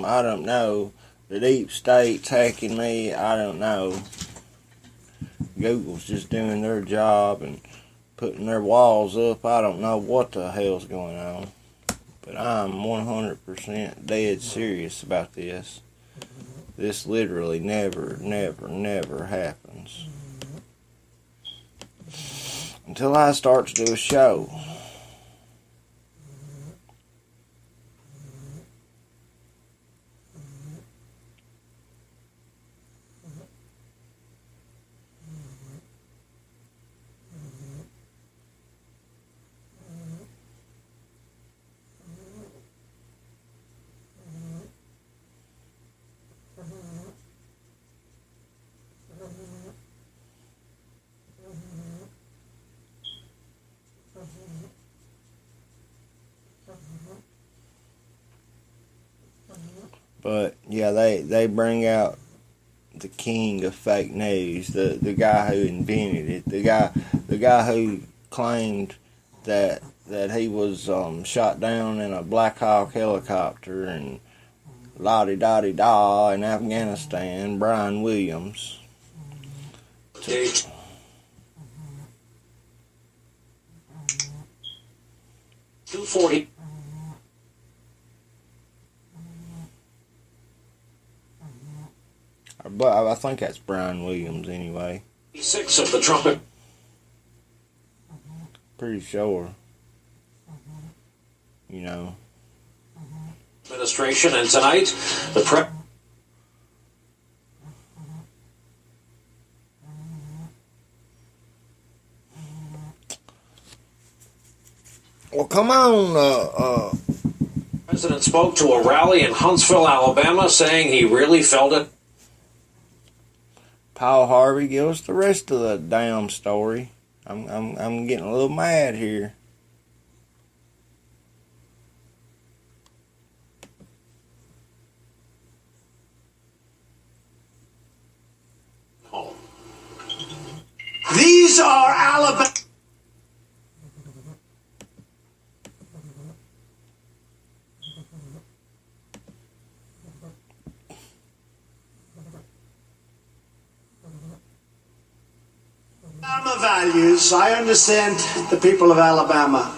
I don't know, the deep state's hacking me, I don't know. Google's just doing their job and putting their walls up. I don't know what the hell's going on. But I'm 100% dead serious about this. This literally never happens. Until I start to do a show. But yeah, they bring out the king of fake news, the guy who invented it, the guy who claimed that he was shot down in a Black Hawk helicopter, and la-di-da-di-da in Afghanistan, Brian Williams. Date. $240. But I think that's Brian Williams anyway. 6 of the Trump Pretty sure. You know. administration, and tonight the Well, come on. president spoke to a rally in Huntsville, Alabama, saying he really felt it. Paul Harvey, give us the rest of the damn story. I'm getting a little mad here. These are Alabama values. I understand the people of Alabama.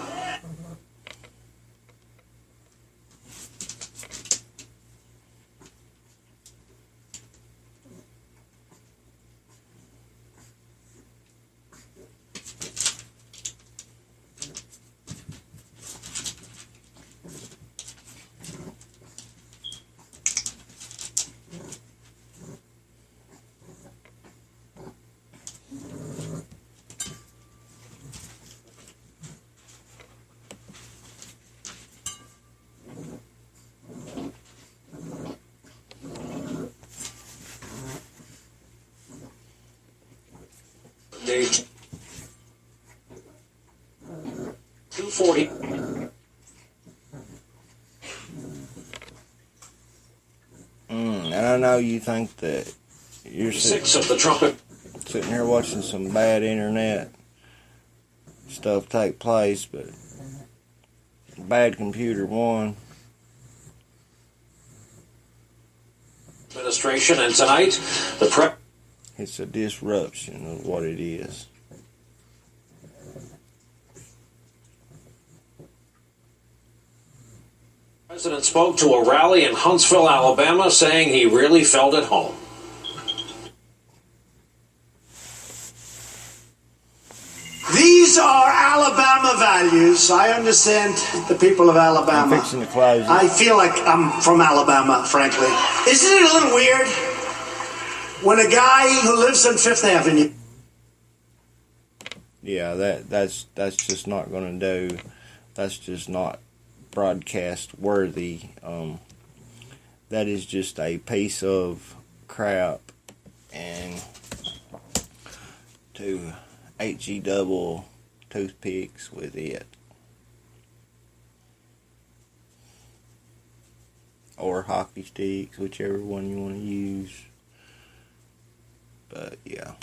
Date 240. And I know you think that you're 6 of the Trump sitting here watching some bad internet stuff take place, but bad computer one. administration, and tonight the It's a disruption of what it is. president spoke to a rally in Huntsville, Alabama, saying he really felt at home. These are Alabama values. I understand the people of Alabama. I'm fixing to close it. I feel like I'm from Alabama, frankly. Isn't it a little weird when a guy who lives on Fifth Avenue? Yeah, that's just not going to do. That's just not broadcast worthy. That is just a piece of crap, and two HE double toothpicks with it, or hockey sticks, whichever one you want to use. But yeah.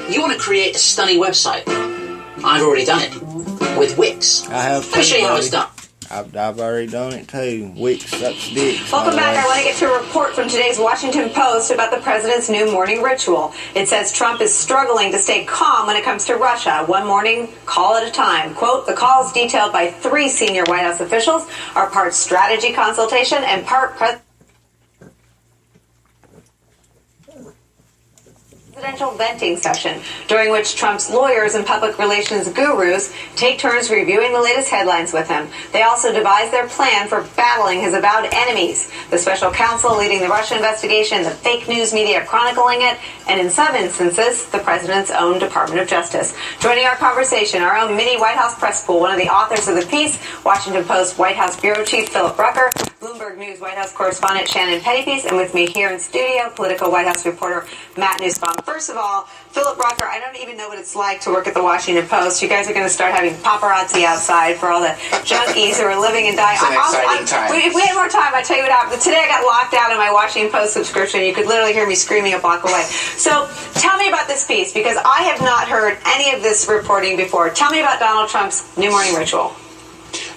You want to create a stunning website. I've already done it with Wix. I have Let me show you how it's done. I've already done it too. Wick sucks dick. Welcome back. I want to get to a report from today's Washington Post about the president's new morning ritual. It says Trump is struggling to stay calm when it comes to Russia. One morning call at a time. Quote, the calls detailed by 3 senior White House officials are part strategy consultation and part presidential venting session, during which Trump's lawyers and public relations gurus take turns reviewing the latest headlines with him. They also devise their plan for battling his avowed enemies, the special counsel leading the Russia investigation, the fake news media chronicling it, and in some instances, the president's own Department of Justice. Joining our conversation, our own mini White House press pool, one of the authors of the piece, Washington Post White House Bureau Chief Philip Rucker, Bloomberg News White House correspondent Shannon Pettypiece, and with me here in studio, political White House reporter Matt Nussbaum. First of all, Philip Rucker, I don't even know what it's like to work at the Washington Post. You guys are going to start having paparazzi outside for all the junkies who are living and dying. It's an exciting time. If we had more time, I'd tell you what happened. Today I got locked out of my Washington Post subscription. You could literally hear me screaming a block away. So tell me about this piece, because I have not heard any of this reporting before. Tell me about Donald Trump's new morning ritual.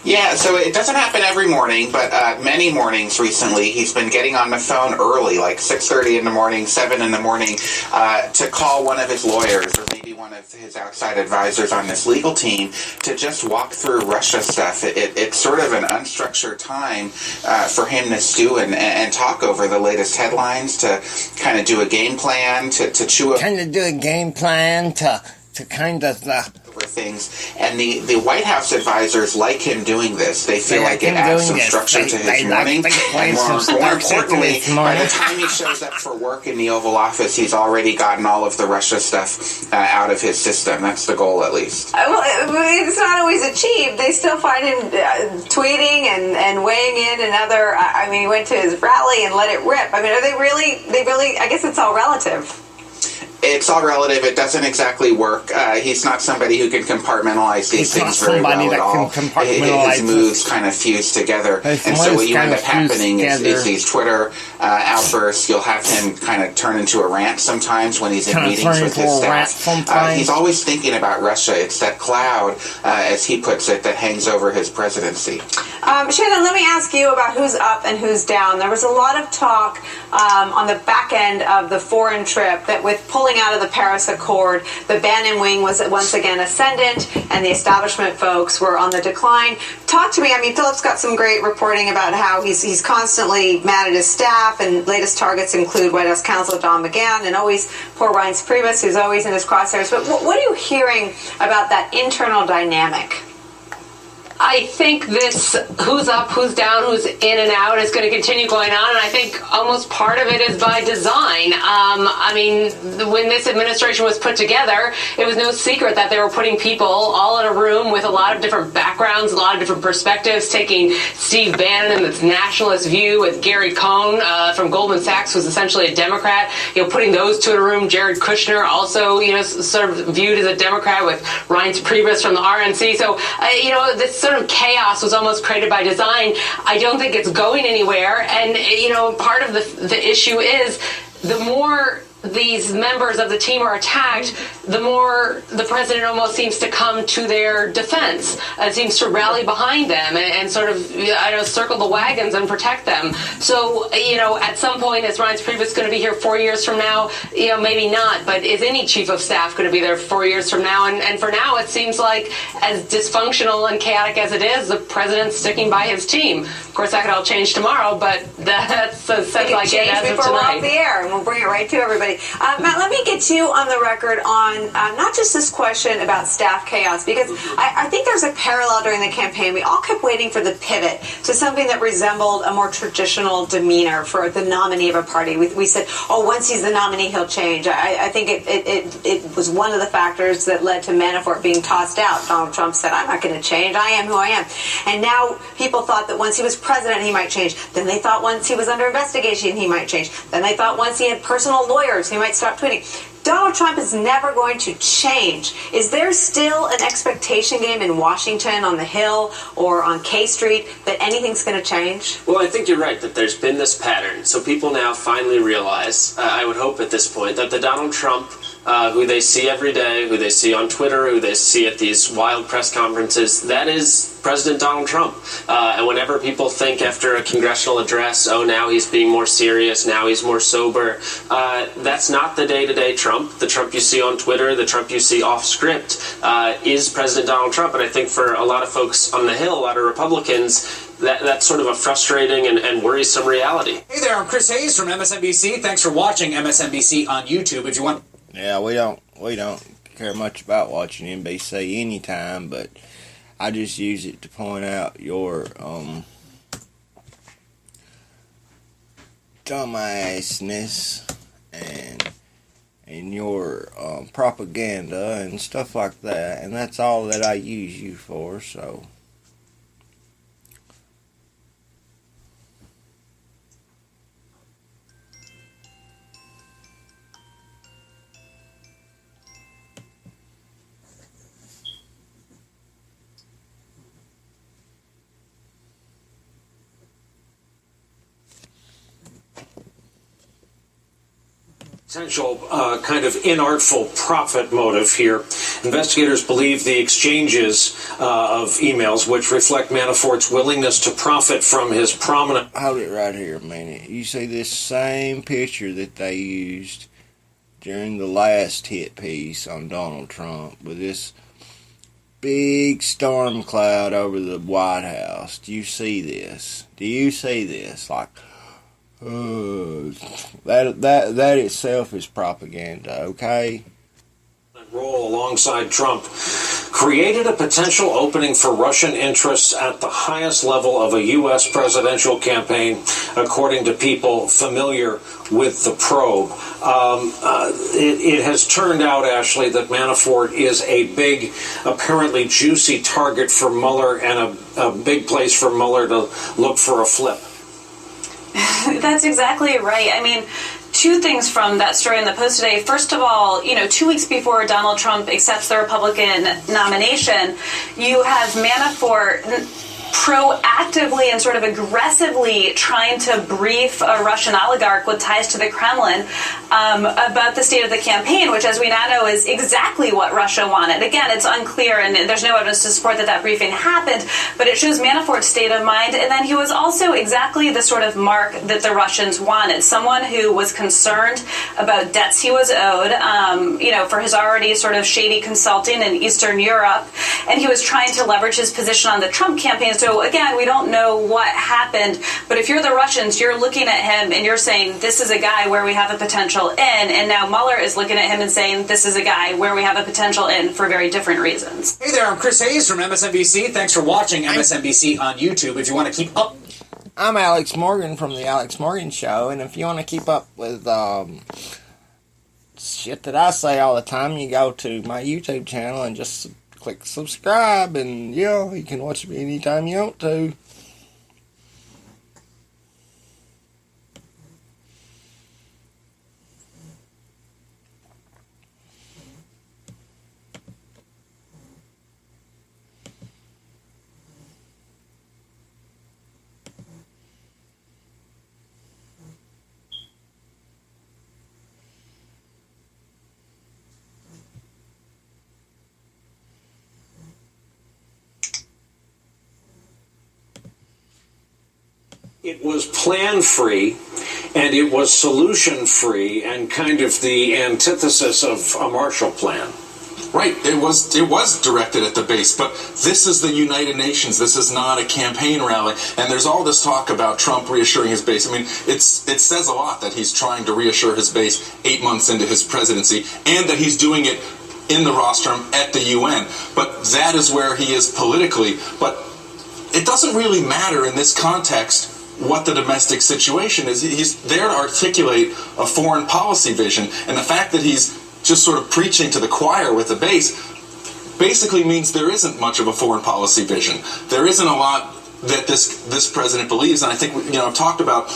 Yeah, so it doesn't happen every morning, but many mornings recently, he's been getting on the phone early, like 6:30 in the morning, 7 in the morning, to call one of his lawyers or maybe one of his outside advisors on this legal team to just walk through Russia stuff. It's sort of an unstructured time for him to stew and talk over the latest headlines, to kind of do a game plan, to chew up. Kind of do a game plan to kind of... over things, and the White House advisors like him doing this. They feel like it adds some structure to his morning, and more importantly, by the time he shows up for work in the Oval Office, he's already gotten all of the Russia stuff out of his system. That's the goal, at least. Well, it's not always achieved. They still find him tweeting and weighing in and other. I mean, he went to his rally and let it rip. I mean, are they really? I guess it's all relative. It's all relative. It doesn't exactly work. He's not somebody who can compartmentalize these things very well at all. His moves kind of fuse together. And so what you end up happening is these Twitter outbursts. You'll have him kind of turn into a rant sometimes when he's in meetings with his staff. He's always thinking about Russia. It's that cloud, as he puts it, that hangs over his presidency. Shannon, let me ask you about who's up and who's down. There was a lot of talk on the back end of the foreign trip that with pulling out of the Paris Accord, the Bannon wing was once again ascendant, and the establishment folks were on the decline. Talk to me. I mean, Philip's got some great reporting about how he's constantly mad at his staff, and latest targets include White House counsel Don McGahn, and always poor Reince Priebus, who's always in his crosshairs. But what are you hearing about that internal dynamic? I think this who's up, who's down, who's in and out is going to continue going on, and I think almost part of it is by design. I mean, when this administration was put together, it was no secret that they were putting people all in a room with a lot of different backgrounds, a lot of different perspectives, taking Steve Bannon and this nationalist view with Gary Cohn from Goldman Sachs, who's essentially a Democrat, putting those two in a room. Jared Kushner, also, sort of viewed as a Democrat, with Reince Priebus from the RNC. So, this sort of chaos was almost created by design. I don't think it's going anywhere. And, part of the issue is the more these members of the team are attacked, the more the president almost seems to come to their defense. It seems to rally behind them and sort of, circle the wagons and protect them. So, at some point, is Reince Priebus going to be here 4 years from now? Maybe not, but is any chief of staff going to be there 4 years from now? And for now, it seems like, as dysfunctional and chaotic as it is, the president's sticking by his team. Of course, that could all change tomorrow, but that's a sense I get as of before tonight. we're off the air, and we'll bring it right to everybody. Matt, let me get you on the record on not just this question about staff chaos, because I think there's a parallel during the campaign. We all kept waiting for the pivot to something that resembled a more traditional demeanor for the nominee of a party. We said, once he's the nominee, he'll change. I think it was one of the factors that led to Manafort being tossed out. Donald Trump said, I'm not going to change. I am who I am. And now people thought that once he was president, he might change. Then they thought once he was under investigation, he might change. Then they thought once he had personal lawyers, he might stop tweeting. Donald Trump is never going to change. Is there still an expectation game in Washington, on the Hill, or on K Street that anything's going to change? Well, I think you're right that there's been this pattern. So people now finally realize, I would hope at this point, that the Donald Trump who they see every day, who they see on Twitter, who they see at these wild press conferences, that is President Donald Trump. And whenever people think after a congressional address, oh, now he's being more serious, now he's more sober, that's not the day-to-day Trump. The Trump you see on Twitter, the Trump you see off script, is President Donald Trump. And I think for a lot of folks on the Hill, a lot of Republicans, that's sort of a frustrating and worrisome reality. Hey there, I'm Chris Hayes from MSNBC. Thanks for watching MSNBC on YouTube. If you want... Yeah, we don't care much about watching NBC anytime, but I just use it to point out your dumbassness and your propaganda and stuff like that, and that's all that I use you for, so... Potential kind of inartful profit motive here. Investigators believe the exchanges of emails, which reflect Manafort's willingness to profit from his prominent... Hold it right here a minute. You see this same picture that they used during the last hit piece on Donald Trump with this big storm cloud over the White House. Do you see this? Do you see this? Like... that itself is propaganda, okay? Role alongside Trump created a potential opening for Russian interests at the highest level of a U.S. presidential campaign, according to people familiar with the probe. It has turned out, Ashley, that Manafort is a big, apparently juicy target for Mueller and a big place for Mueller to look for a flip. That's exactly right. I mean, two things from that story in the Post today. First of all, 2 weeks before Donald Trump accepts the Republican nomination, you have Manafort proactively and sort of aggressively trying to brief a Russian oligarch with ties to the Kremlin about the state of the campaign, which, as we now know, is exactly what Russia wanted. Again, it's unclear, and there's no evidence to support that briefing happened, but it shows Manafort's state of mind. And then he was also exactly the sort of mark that the Russians wanted, someone who was concerned about debts he was owed, for his already sort of shady consulting in Eastern Europe, and he was trying to leverage his position on the Trump campaign. So again, we don't know what happened, but if you're the Russians, you're looking at him and you're saying, this is a guy where we have a potential in, and now Mueller is looking at him and saying, this is a guy where we have a potential in for very different reasons. Hey there, I'm Chris Hayes from MSNBC. Thanks for watching MSNBC on YouTube. If you want to keep up... I'm Alex Morgan from The Alex Morgan Show, and if you want to keep up with shit that I say all the time, you go to my YouTube channel and just click subscribe, and you can watch me anytime you want to. It was plan-free, and it was solution-free, and kind of the antithesis of a Marshall Plan. Right, it was directed at the base, but this is the United Nations. This is not a campaign rally, and there's all this talk about Trump reassuring his base. I mean, it says a lot that he's trying to reassure his base 8 months into his presidency, and that he's doing it in the rostrum at the UN. But that is where he is politically. But it doesn't really matter in this context what the domestic situation is. He's there to articulate a foreign policy vision, and the fact that he's just sort of preaching to the choir with the base basically means there isn't much of a foreign policy vision. There isn't a lot that this president believes, and I think I've talked about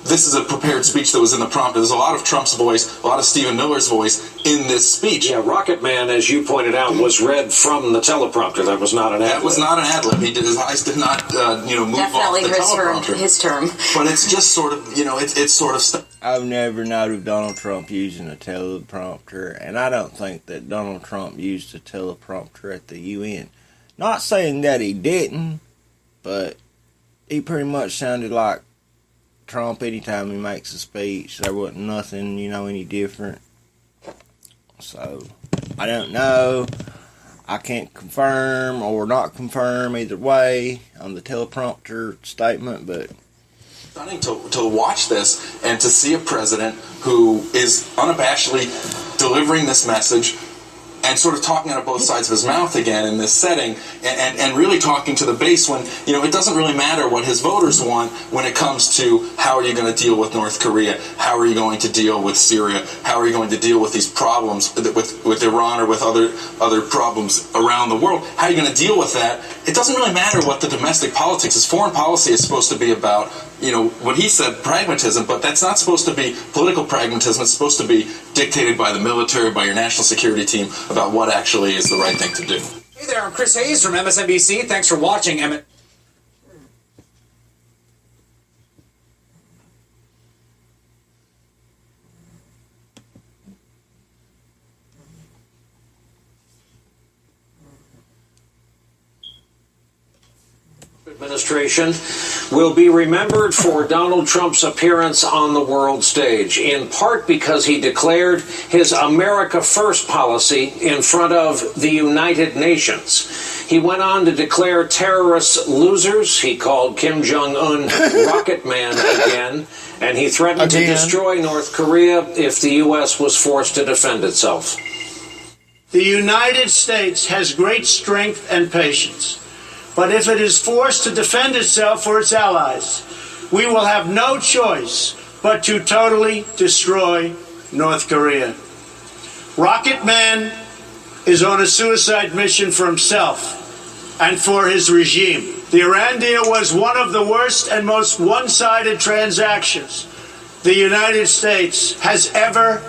this is a prepared speech that was in the prompter. There's a lot of Trump's voice, a lot of Stephen Miller's voice in this speech. Yeah, Rocket Man, as you pointed out, was read from the teleprompter. That was not an ad-lib. That was not an ad-lib. His eyes did not, move off the teleprompter. His term. But it's just sort of, it's sort of... I've never known of Donald Trump using a teleprompter, and I don't think that Donald Trump used a teleprompter at the UN. Not saying that he didn't, but he pretty much sounded like Trump anytime he makes a speech. There wasn't nothing, any different. So, I don't know. I can't confirm or not confirm either way on the teleprompter statement, but stunning to watch this and to see a president who is unabashedly delivering this message and sort of talking out of both sides of his mouth again in this setting, and really talking to the base when, it doesn't really matter what his voters want when it comes to how are you going to deal with North Korea, how are you going to deal with Syria, how are you going to deal with these problems with Iran or with other problems around the world, how are you going to deal with that? It doesn't really matter what the domestic politics is. Foreign policy is supposed to be about, what he said, pragmatism, but that's not supposed to be political pragmatism. It's supposed to be dictated by the military, by your national security team, about what actually is the right thing to do. Hey there, I'm Chris Hayes from MSNBC. Thanks for watching. Administration will be remembered for Donald Trump's appearance on the world stage, in part because he declared his America First policy in front of the United Nations. He went on to declare terrorists losers. He called Kim Jong-un Rocket Man again, and he threatened to destroy North Korea if the U.S. was forced to defend itself. The United States has great strength and patience. But if it is forced to defend itself or its allies, we will have no choice but to totally destroy North Korea. Rocket Man is on a suicide mission for himself and for his regime. The Iran deal was one of the worst and most one-sided transactions the United States has ever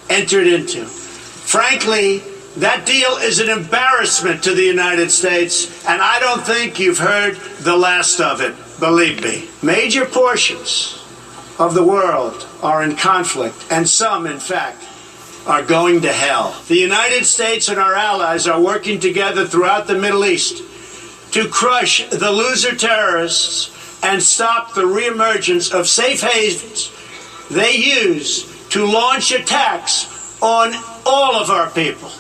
entered into. Frankly, that deal is an embarrassment to the United States, and I don't think you've heard the last of it, believe me. Major portions of the world are in conflict, and some, in fact, are going to hell. The United States and our allies are working together throughout the Middle East to crush the loser terrorists and stop the reemergence of safe havens they use to launch attacks on all of our people.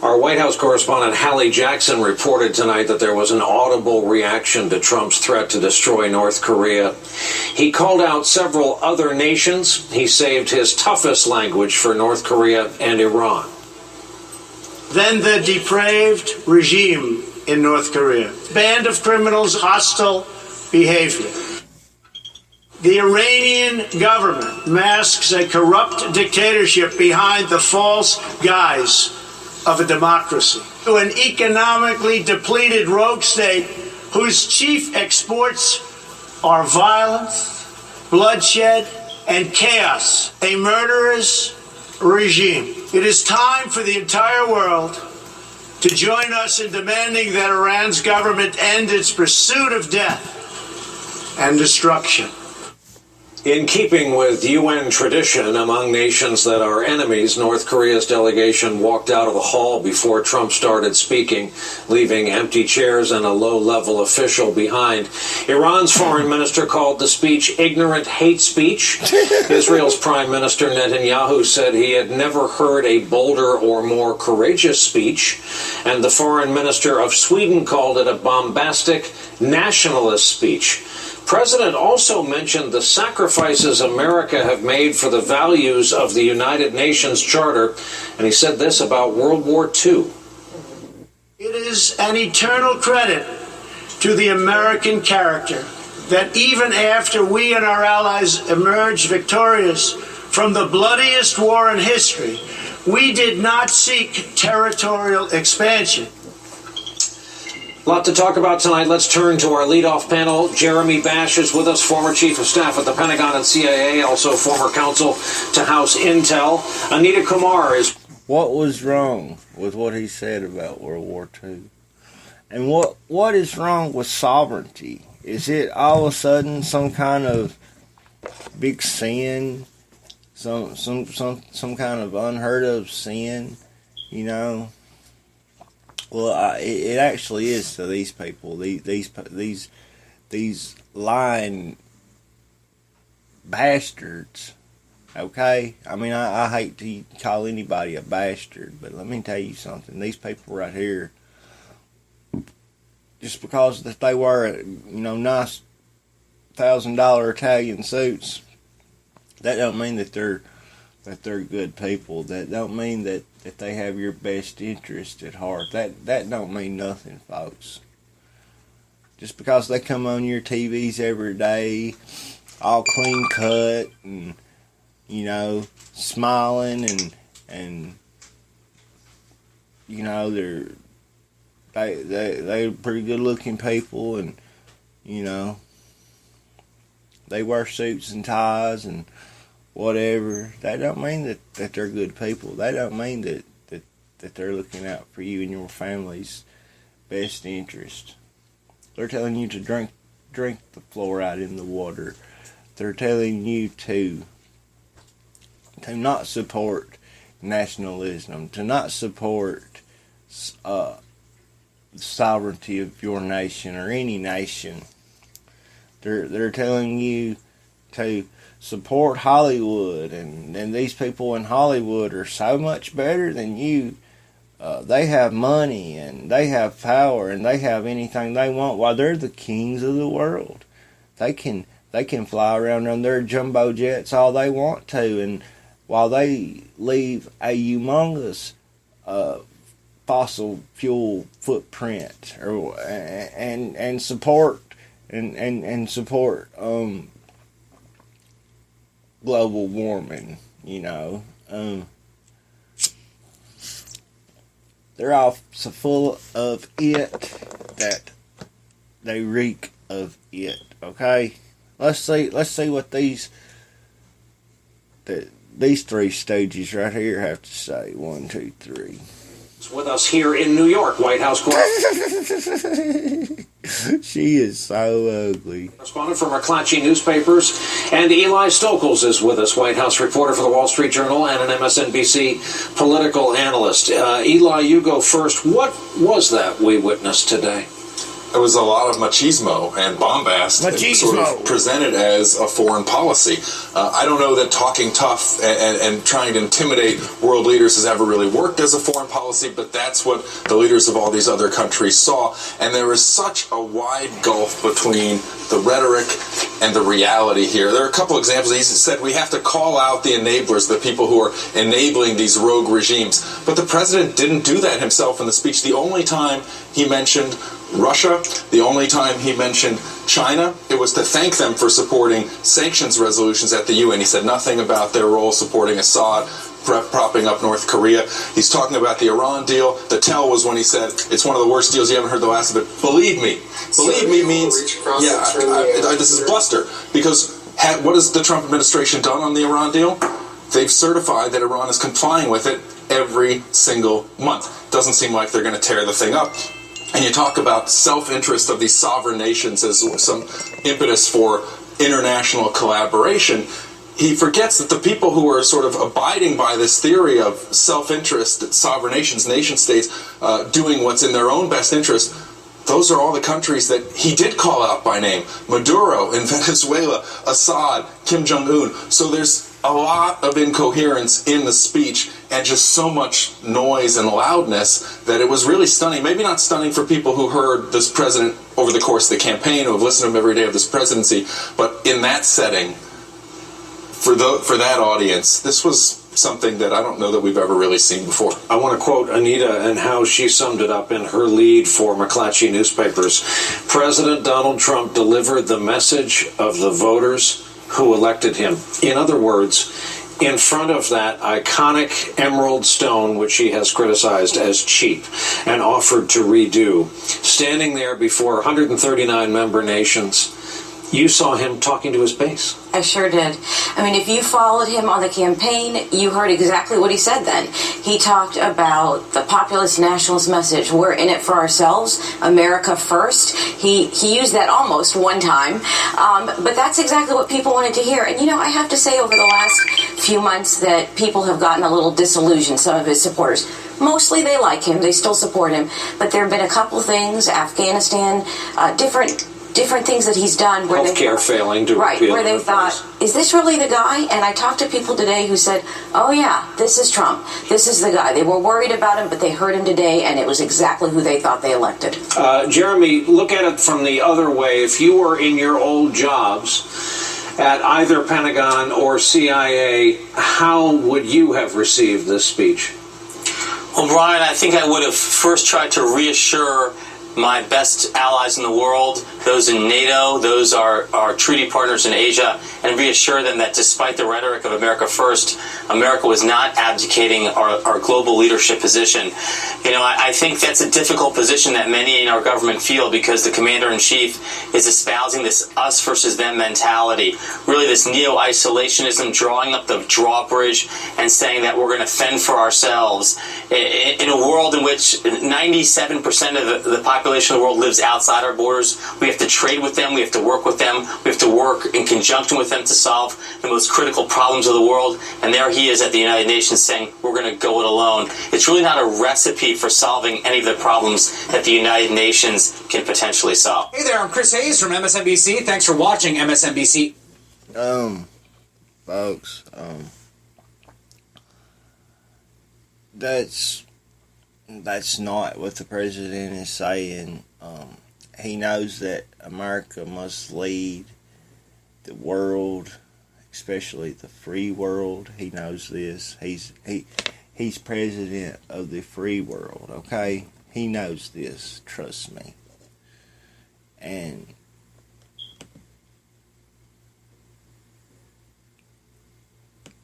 Our White House correspondent Hallie Jackson reported tonight that there was an audible reaction to Trump's threat to destroy North Korea. He called out several other nations. He saved his toughest language for North Korea and Iran. Then the depraved regime in North Korea. Band of criminals, hostile behavior. The Iranian government masks a corrupt dictatorship behind the false guise of a democracy, to an economically depleted rogue state whose chief exports are violence, bloodshed, and chaos, a murderous regime. It is time for the entire world to join us in demanding that Iran's government end its pursuit of death and destruction. In keeping with UN tradition among nations that are enemies, North Korea's delegation walked out of the hall before Trump started speaking, leaving empty chairs and a low-level official behind. Iran's foreign minister called the speech ignorant hate speech. Israel's Prime Minister Netanyahu said he had never heard a bolder or more courageous speech. And the foreign minister of Sweden called it a bombastic nationalist speech. President also mentioned the sacrifices America have made for the values of the United Nations Charter, and he said this about World War II. It is an eternal credit to the American character that even after we and our allies emerged victorious from the bloodiest war in history, we did not seek territorial expansion. A lot to talk about tonight. Let's turn to our leadoff panel. Jeremy Bash is with us, former chief of staff at the Pentagon and CIA, also former counsel to House Intel. Anita Kumar is... What was wrong with what he said about World War II? And what is wrong with sovereignty? Is it all of a sudden some kind of big sin? Some kind of unheard of sin? You know? Well, it actually is to these people. These lying bastards. Okay? I mean, I hate to call anybody a bastard, but let me tell you something. These people right here, just because that they wear, nice $1,000 Italian suits, that don't mean that they're good people. That don't mean that they have your best interest at heart. That don't mean nothing, folks. Just because they come on your TVs every day, all clean cut and smiling and they're pretty good looking people, and they wear suits and ties and whatever. That don't mean that they're good people. That don't mean that they're looking out for you and your family's best interest. They're telling you to drink the fluoride in the water. They're telling you to not support nationalism, to not support the sovereignty of your nation or any nation. They're telling you to support Hollywood, and these people in Hollywood are so much better than you. They have money and they have power and they have anything they want. While they're the kings of the world, they can fly around on their jumbo jets all they want to, and while they leave a humongous fossil fuel footprint, and support global warming, they're all so full of it that they reek of it. Okay, let's see what these three stooges right here have to say. 1, 2, 3. With us here in New York, White House correspondent. She is so ugly. Correspondent from McClatchy newspapers, and Eli Stokols is with us, White House reporter for the Wall Street Journal and an MSNBC political analyst. Eli, you go first. What was that we witnessed today? It was a lot of machismo and bombast, sort of presented as a foreign policy. I don't know that talking tough and trying to intimidate world leaders has ever really worked as a foreign policy, but that's what the leaders of all these other countries saw. And there is such a wide gulf between the rhetoric and the reality here. There are a couple examples. He said we have to call out the enablers, the people who are enabling these rogue regimes. But the president didn't do that himself in the speech. The only time he mentioned Russia, the only time he mentioned China, it was to thank them for supporting sanctions resolutions at the UN. He said nothing about their role supporting Assad, propping up North Korea. He's talking about the Iran deal. The tell was when he said, it's one of the worst deals. You haven't heard the last of it. Believe me. Believe me means, this is bluster. Because what has the Trump administration done on the Iran deal? They've certified that Iran is complying with it every single month. Doesn't seem like they're going to tear the thing up. And you talk about self-interest of these sovereign nations as some impetus for international collaboration. He forgets that the people who are sort of abiding by this theory of self-interest, sovereign nations, nation-states, doing what's in their own best interest, those are all the countries that he did call out by name. Maduro in Venezuela, Assad, Kim Jong-un. So there's a lot of incoherence in the speech and just so much noise and loudness that it was really stunning. Maybe not stunning for people who heard this president over the course of the campaign, who have listened to him every day of this presidency, but in that setting, for that audience, this was something that I don't know that we've ever really seen before. I want to quote Anita and how she summed it up in her lead for McClatchy newspapers. President Donald Trump delivered the message of the voters who elected him. In other words, in front of that iconic emerald stone, which he has criticized as cheap, and offered to redo. Standing there before 139 member nations, you saw him talking to his base. I sure did. I mean, if you followed him on the campaign, you heard exactly what he said then. He talked about the populist nationalist message. We're in it for ourselves. America first. He used that almost one time. But that's exactly what people wanted to hear. And, you know, I have to say over the last few months that people have gotten a little disillusioned, some of his supporters. Mostly they like him. They still support him. But there have been a couple things, Afghanistan, different things that he's done where healthcare failing to right where they thought, is this really the guy? And I talked to people today who said, oh yeah, this is Trump, this is the guy. They were worried about him, but they heard him today, and it was exactly who they thought they elected. Jeremy, look at it from the other way. If you were in your old jobs at either Pentagon or CIA, how would you have received this speech? Well, Brian, I think I would have first tried to reassure my best allies in the world, those in NATO, those are our treaty partners in Asia, and reassure them that despite the rhetoric of America First, America was not abdicating our global leadership position. You know, I think that's a difficult position that many in our government feel because the commander-in-chief is espousing this us versus them mentality, really this neo-isolationism, drawing up the drawbridge and saying that we're going to fend for ourselves in a world in which 97% of the population of the world lives outside our borders. We have to trade with them. We have to work with them. We have to work in conjunction with them to solve the most critical problems of the world. And there he is at the United Nations saying, we're going to go it alone. It's really not a recipe for solving any of the problems that the United Nations can potentially solve. Hey there, I'm Chris Hayes from MSNBC. Thanks for watching MSNBC. Folks, that's not what the president is saying. He knows that America must lead the world, especially the free world. He knows this. He's president of the free world, okay? He knows this, trust me. And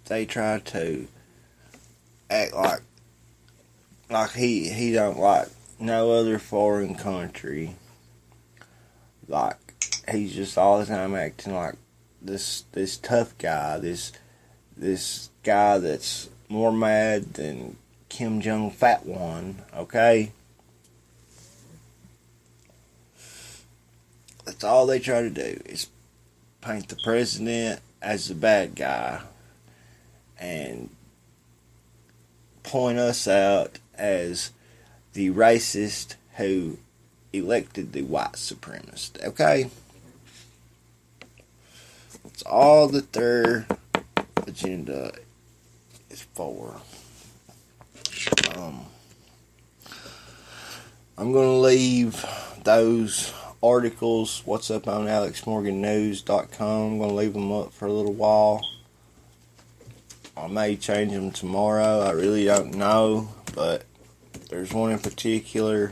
they try to act like he don't like no other foreign country. Like he's just all the time acting like this tough guy, this guy that's more mad than Kim Jong Fat One, okay? That's all they try to do is paint the president as the bad guy and point us out as the racist who elected the white supremacist, okay? That's all that their agenda is for. I'm going to leave those articles, what's up on alexmorgannews.com, I'm going to leave them up for a little while. I may change them tomorrow, I really don't know, but there's one in particular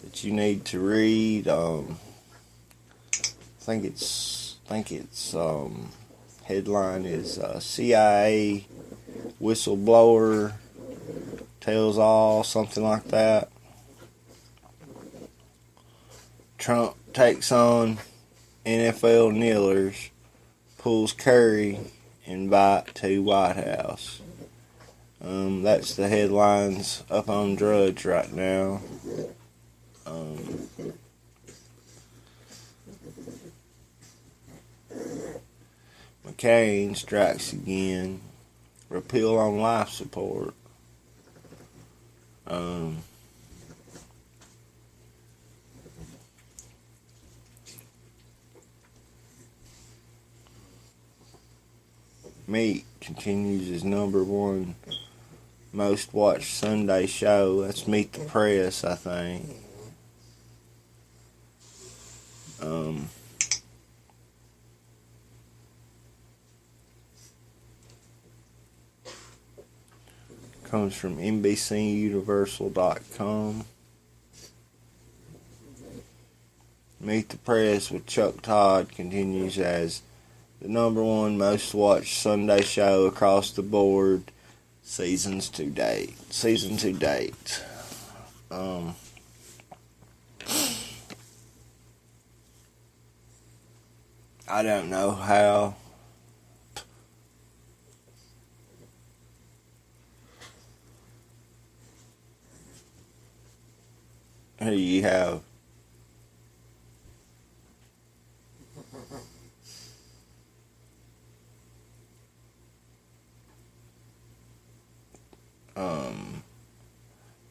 that you need to read. I think its headline is CIA whistleblower tells all, something like that. Trump takes on NFL kneelers, pulls Curry invite to White House. That's the headlines up on Drudge right now. McCain strikes again. Repeal on life support. Meat continues his #1 most watched Sunday show. That's Meet the Press, I think. Comes from NBCUniversal.com. Meet the Press with Chuck Todd continues as the number one most watched Sunday show across the board, season to date. I don't know how. Here you have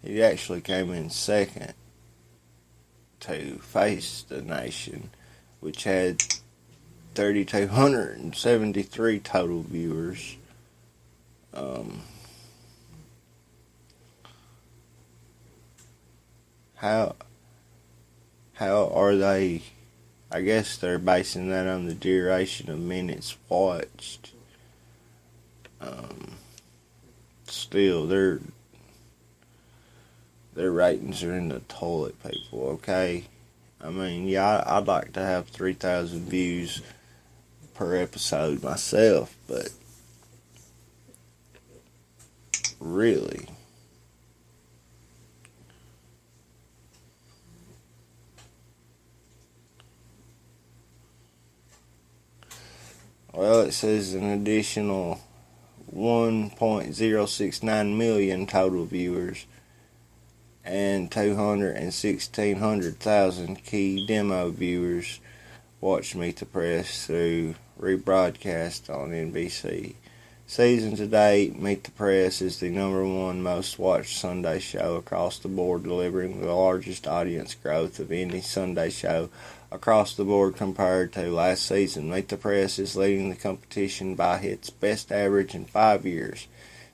he actually came in second to Face the Nation, which had 3,273 total viewers. How are they? I guess they're basing that on the duration of minutes watched. Still, their ratings are in the toilet, people. Okay, I mean, yeah, I'd like to have 3,000 views per episode myself, but really. Well, it says an additional 1.069 million total viewers and 1,600,000 key demo viewers watched Meet the Press through rebroadcast on NBC. Season to date, Meet the Press is the number one most watched Sunday show across the board, delivering the largest audience growth of any Sunday show across the board compared to last season. Meet the Press is leading the competition by its best average in 5 years.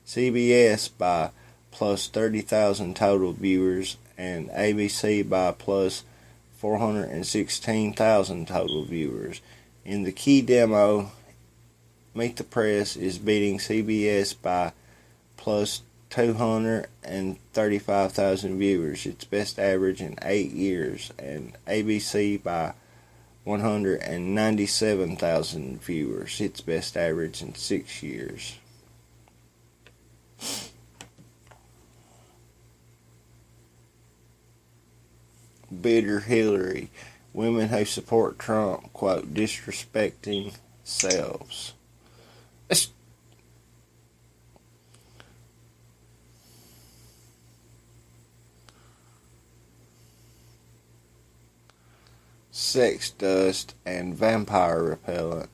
CBS by plus 30,000 total viewers and ABC by plus 416,000 total viewers. In the key demo, Meet the Press is beating CBS by plus 235,000 viewers, its best average in 8 years, and ABC by 197,000 viewers, its best average in 6 years. Bitter Hillary. Women who support Trump, quote, disrespecting selves. Sex dust and vampire repellent.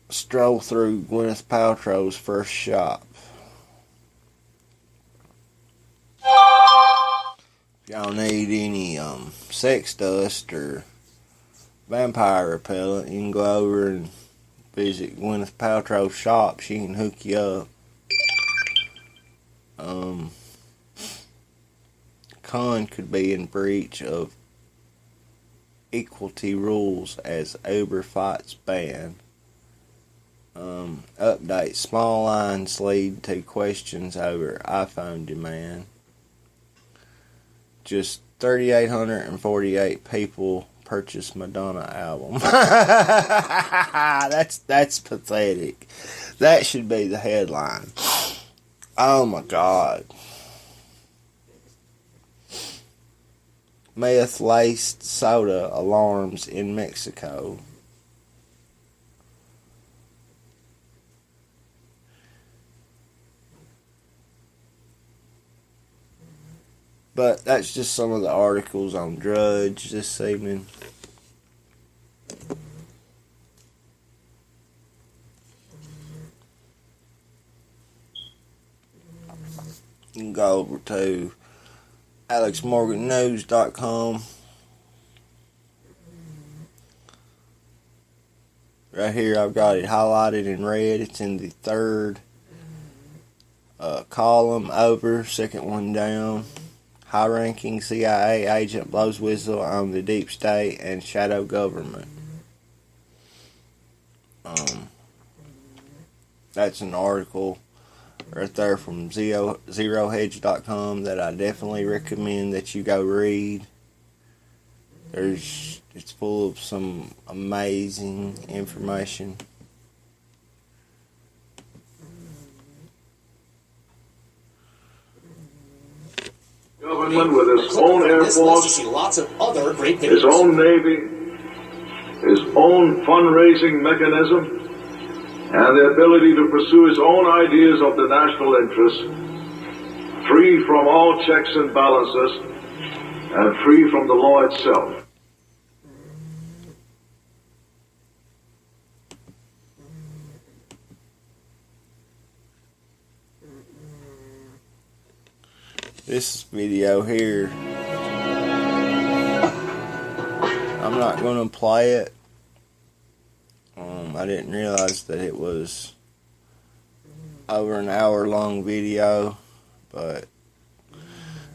Stroll through Gwyneth Paltrow's first shop. If y'all need any sex dust or vampire repellent, you can go over and visit Gwyneth Paltrow's shop. She can hook you up. Con could be in breach of equality rules as Uber fights ban. Update. Small lines lead to questions over iPhone demand. Just 3,848 people purchased Madonna album. That's pathetic. That should be the headline. Oh my God. Meth-laced soda alarms in Mexico. But that's just some of the articles on Drudge this evening. You can go over to alexmorgannews.com. Right here I've got it highlighted in red. It's in the third column over, second one down. High-ranking CIA agent blows whistle on the deep state and shadow government. That's an article right there from zerohedge.com that I definitely recommend that you go read. It's full of some amazing information. Government with its own Air Force, lots of other great his own Navy, his own fundraising mechanism, and the ability to pursue his own ideas of the national interest, free from all checks and balances, and free from the law itself. This video here, I'm not going to play it. I didn't realize that it was over an hour long video, but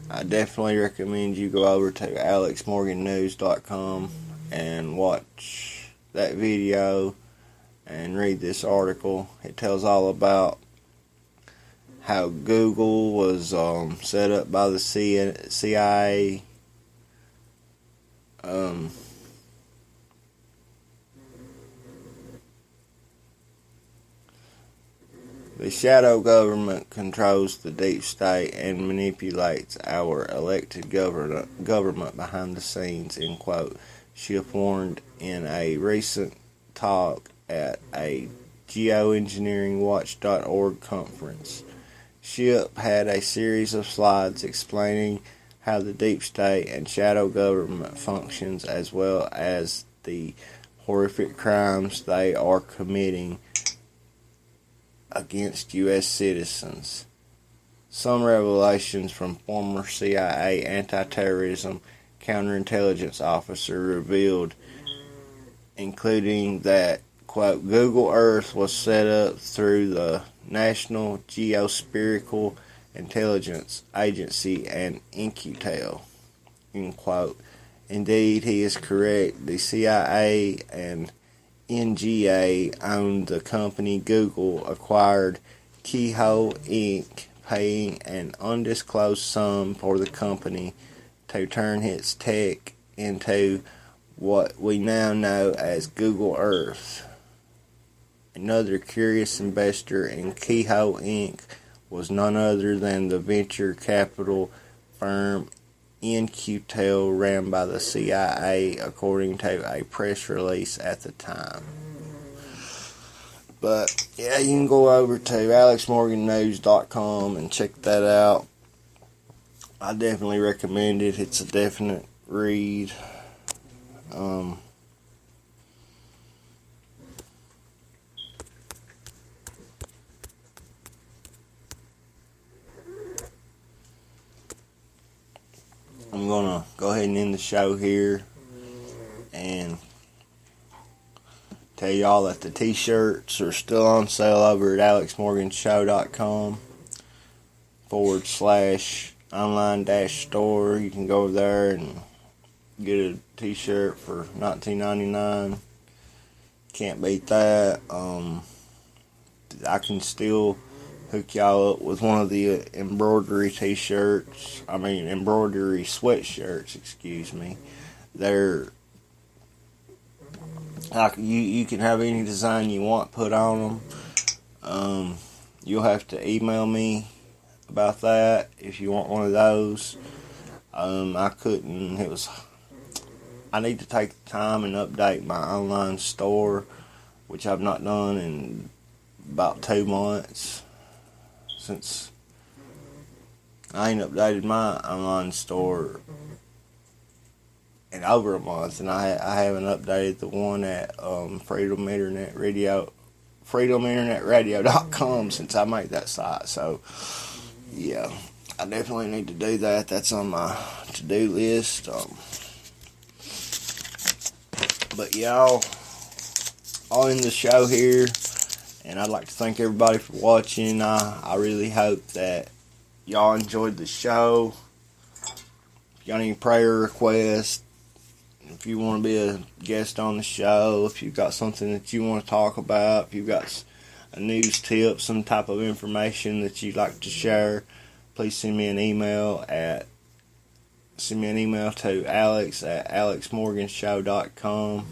I definitely recommend you go over to alexmorgannews.com and watch that video and read this article. It tells all about how Google was set up by the CIA. The shadow government controls the deep state and manipulates our elected government behind the scenes, end quote. Schiff warned in a recent talk at a geoengineeringwatch.org conference. Schiff had a series of slides explaining how the deep state and shadow government functions, as well as the horrific crimes they are committing against U.S. citizens. Some revelations from former CIA anti-terrorism counterintelligence officer revealed, including that, quote, Google Earth was set up through the National Geospatial Intelligence Agency and In-Q-Tel, end quote. Indeed, he is correct. The CIA and NGA owned the company Google acquired Keyhole Inc., paying an undisclosed sum for the company to turn its tech into what we now know as Google Earth. Another curious investor in Keyhole Inc. was none other than the venture capital firm In-Q-Tel, ran by the CIA, according to a press release at the time. But yeah, you can go over to alexmorgannews.com and check that out. I definitely recommend it. It's a definite read. I'm gonna go ahead and end the show here and tell y'all that the t-shirts are still on sale over at alexmorganshow.com/online-store. You can go over there and get a t-shirt for $19.99. Can't beat that. I can still hook y'all up with one of the embroidery sweatshirts, excuse me. They're like, you can have any design you want put on them. You'll have to email me about that if you want one of those. I need to take the time and update my online store, which I've not done in about 2 months. Since I ain't updated my online store in over a month, and I haven't updated the one at freedominternetradio.com since I made that site. So yeah, I definitely need to do that. That's on my to-do list. But y'all, I'll end the show here. And I'd like to thank everybody for watching. I really hope that y'all enjoyed the show. If you got any prayer requests, if you want to be a guest on the show, if you've got something that you want to talk about, if you've got a news tip, some type of information that you'd like to share, please send me an email at send me an email to alex@alexmorganshow.com,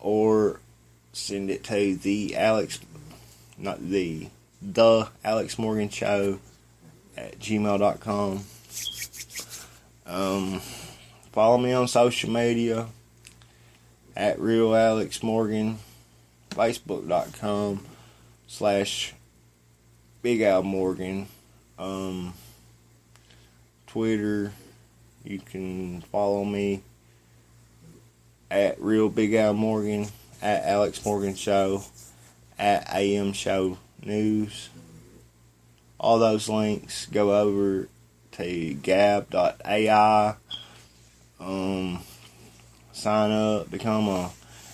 or send it to the Alex Morgan Show at gmail.com. Follow me on social media at Real Alex Morgan, Facebook.com/Big Al Morgan, Twitter, you can follow me at Real Big Al Morgan, at Alex Morgan Show, at AM Show News. All those links go over to gab.ai. Sign up, become a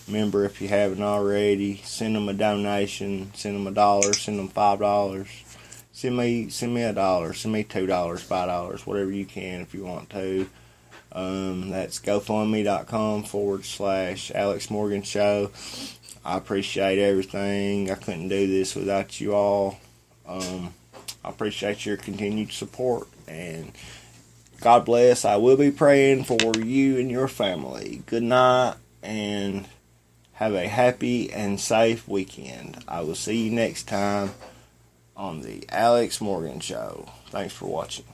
member if you haven't already. Send them a donation, send them $1, send them $5. Send me $1, send me $2, $5, whatever you can if you want to. That's GoFundMe.com/Alex Morgan Show. I appreciate everything. I couldn't do this without you all. I appreciate your continued support, and God bless. I will be praying for you and your family. Good night, and have a happy and safe weekend. I will see you next time on the Alex Morgan Show. Thanks for watching.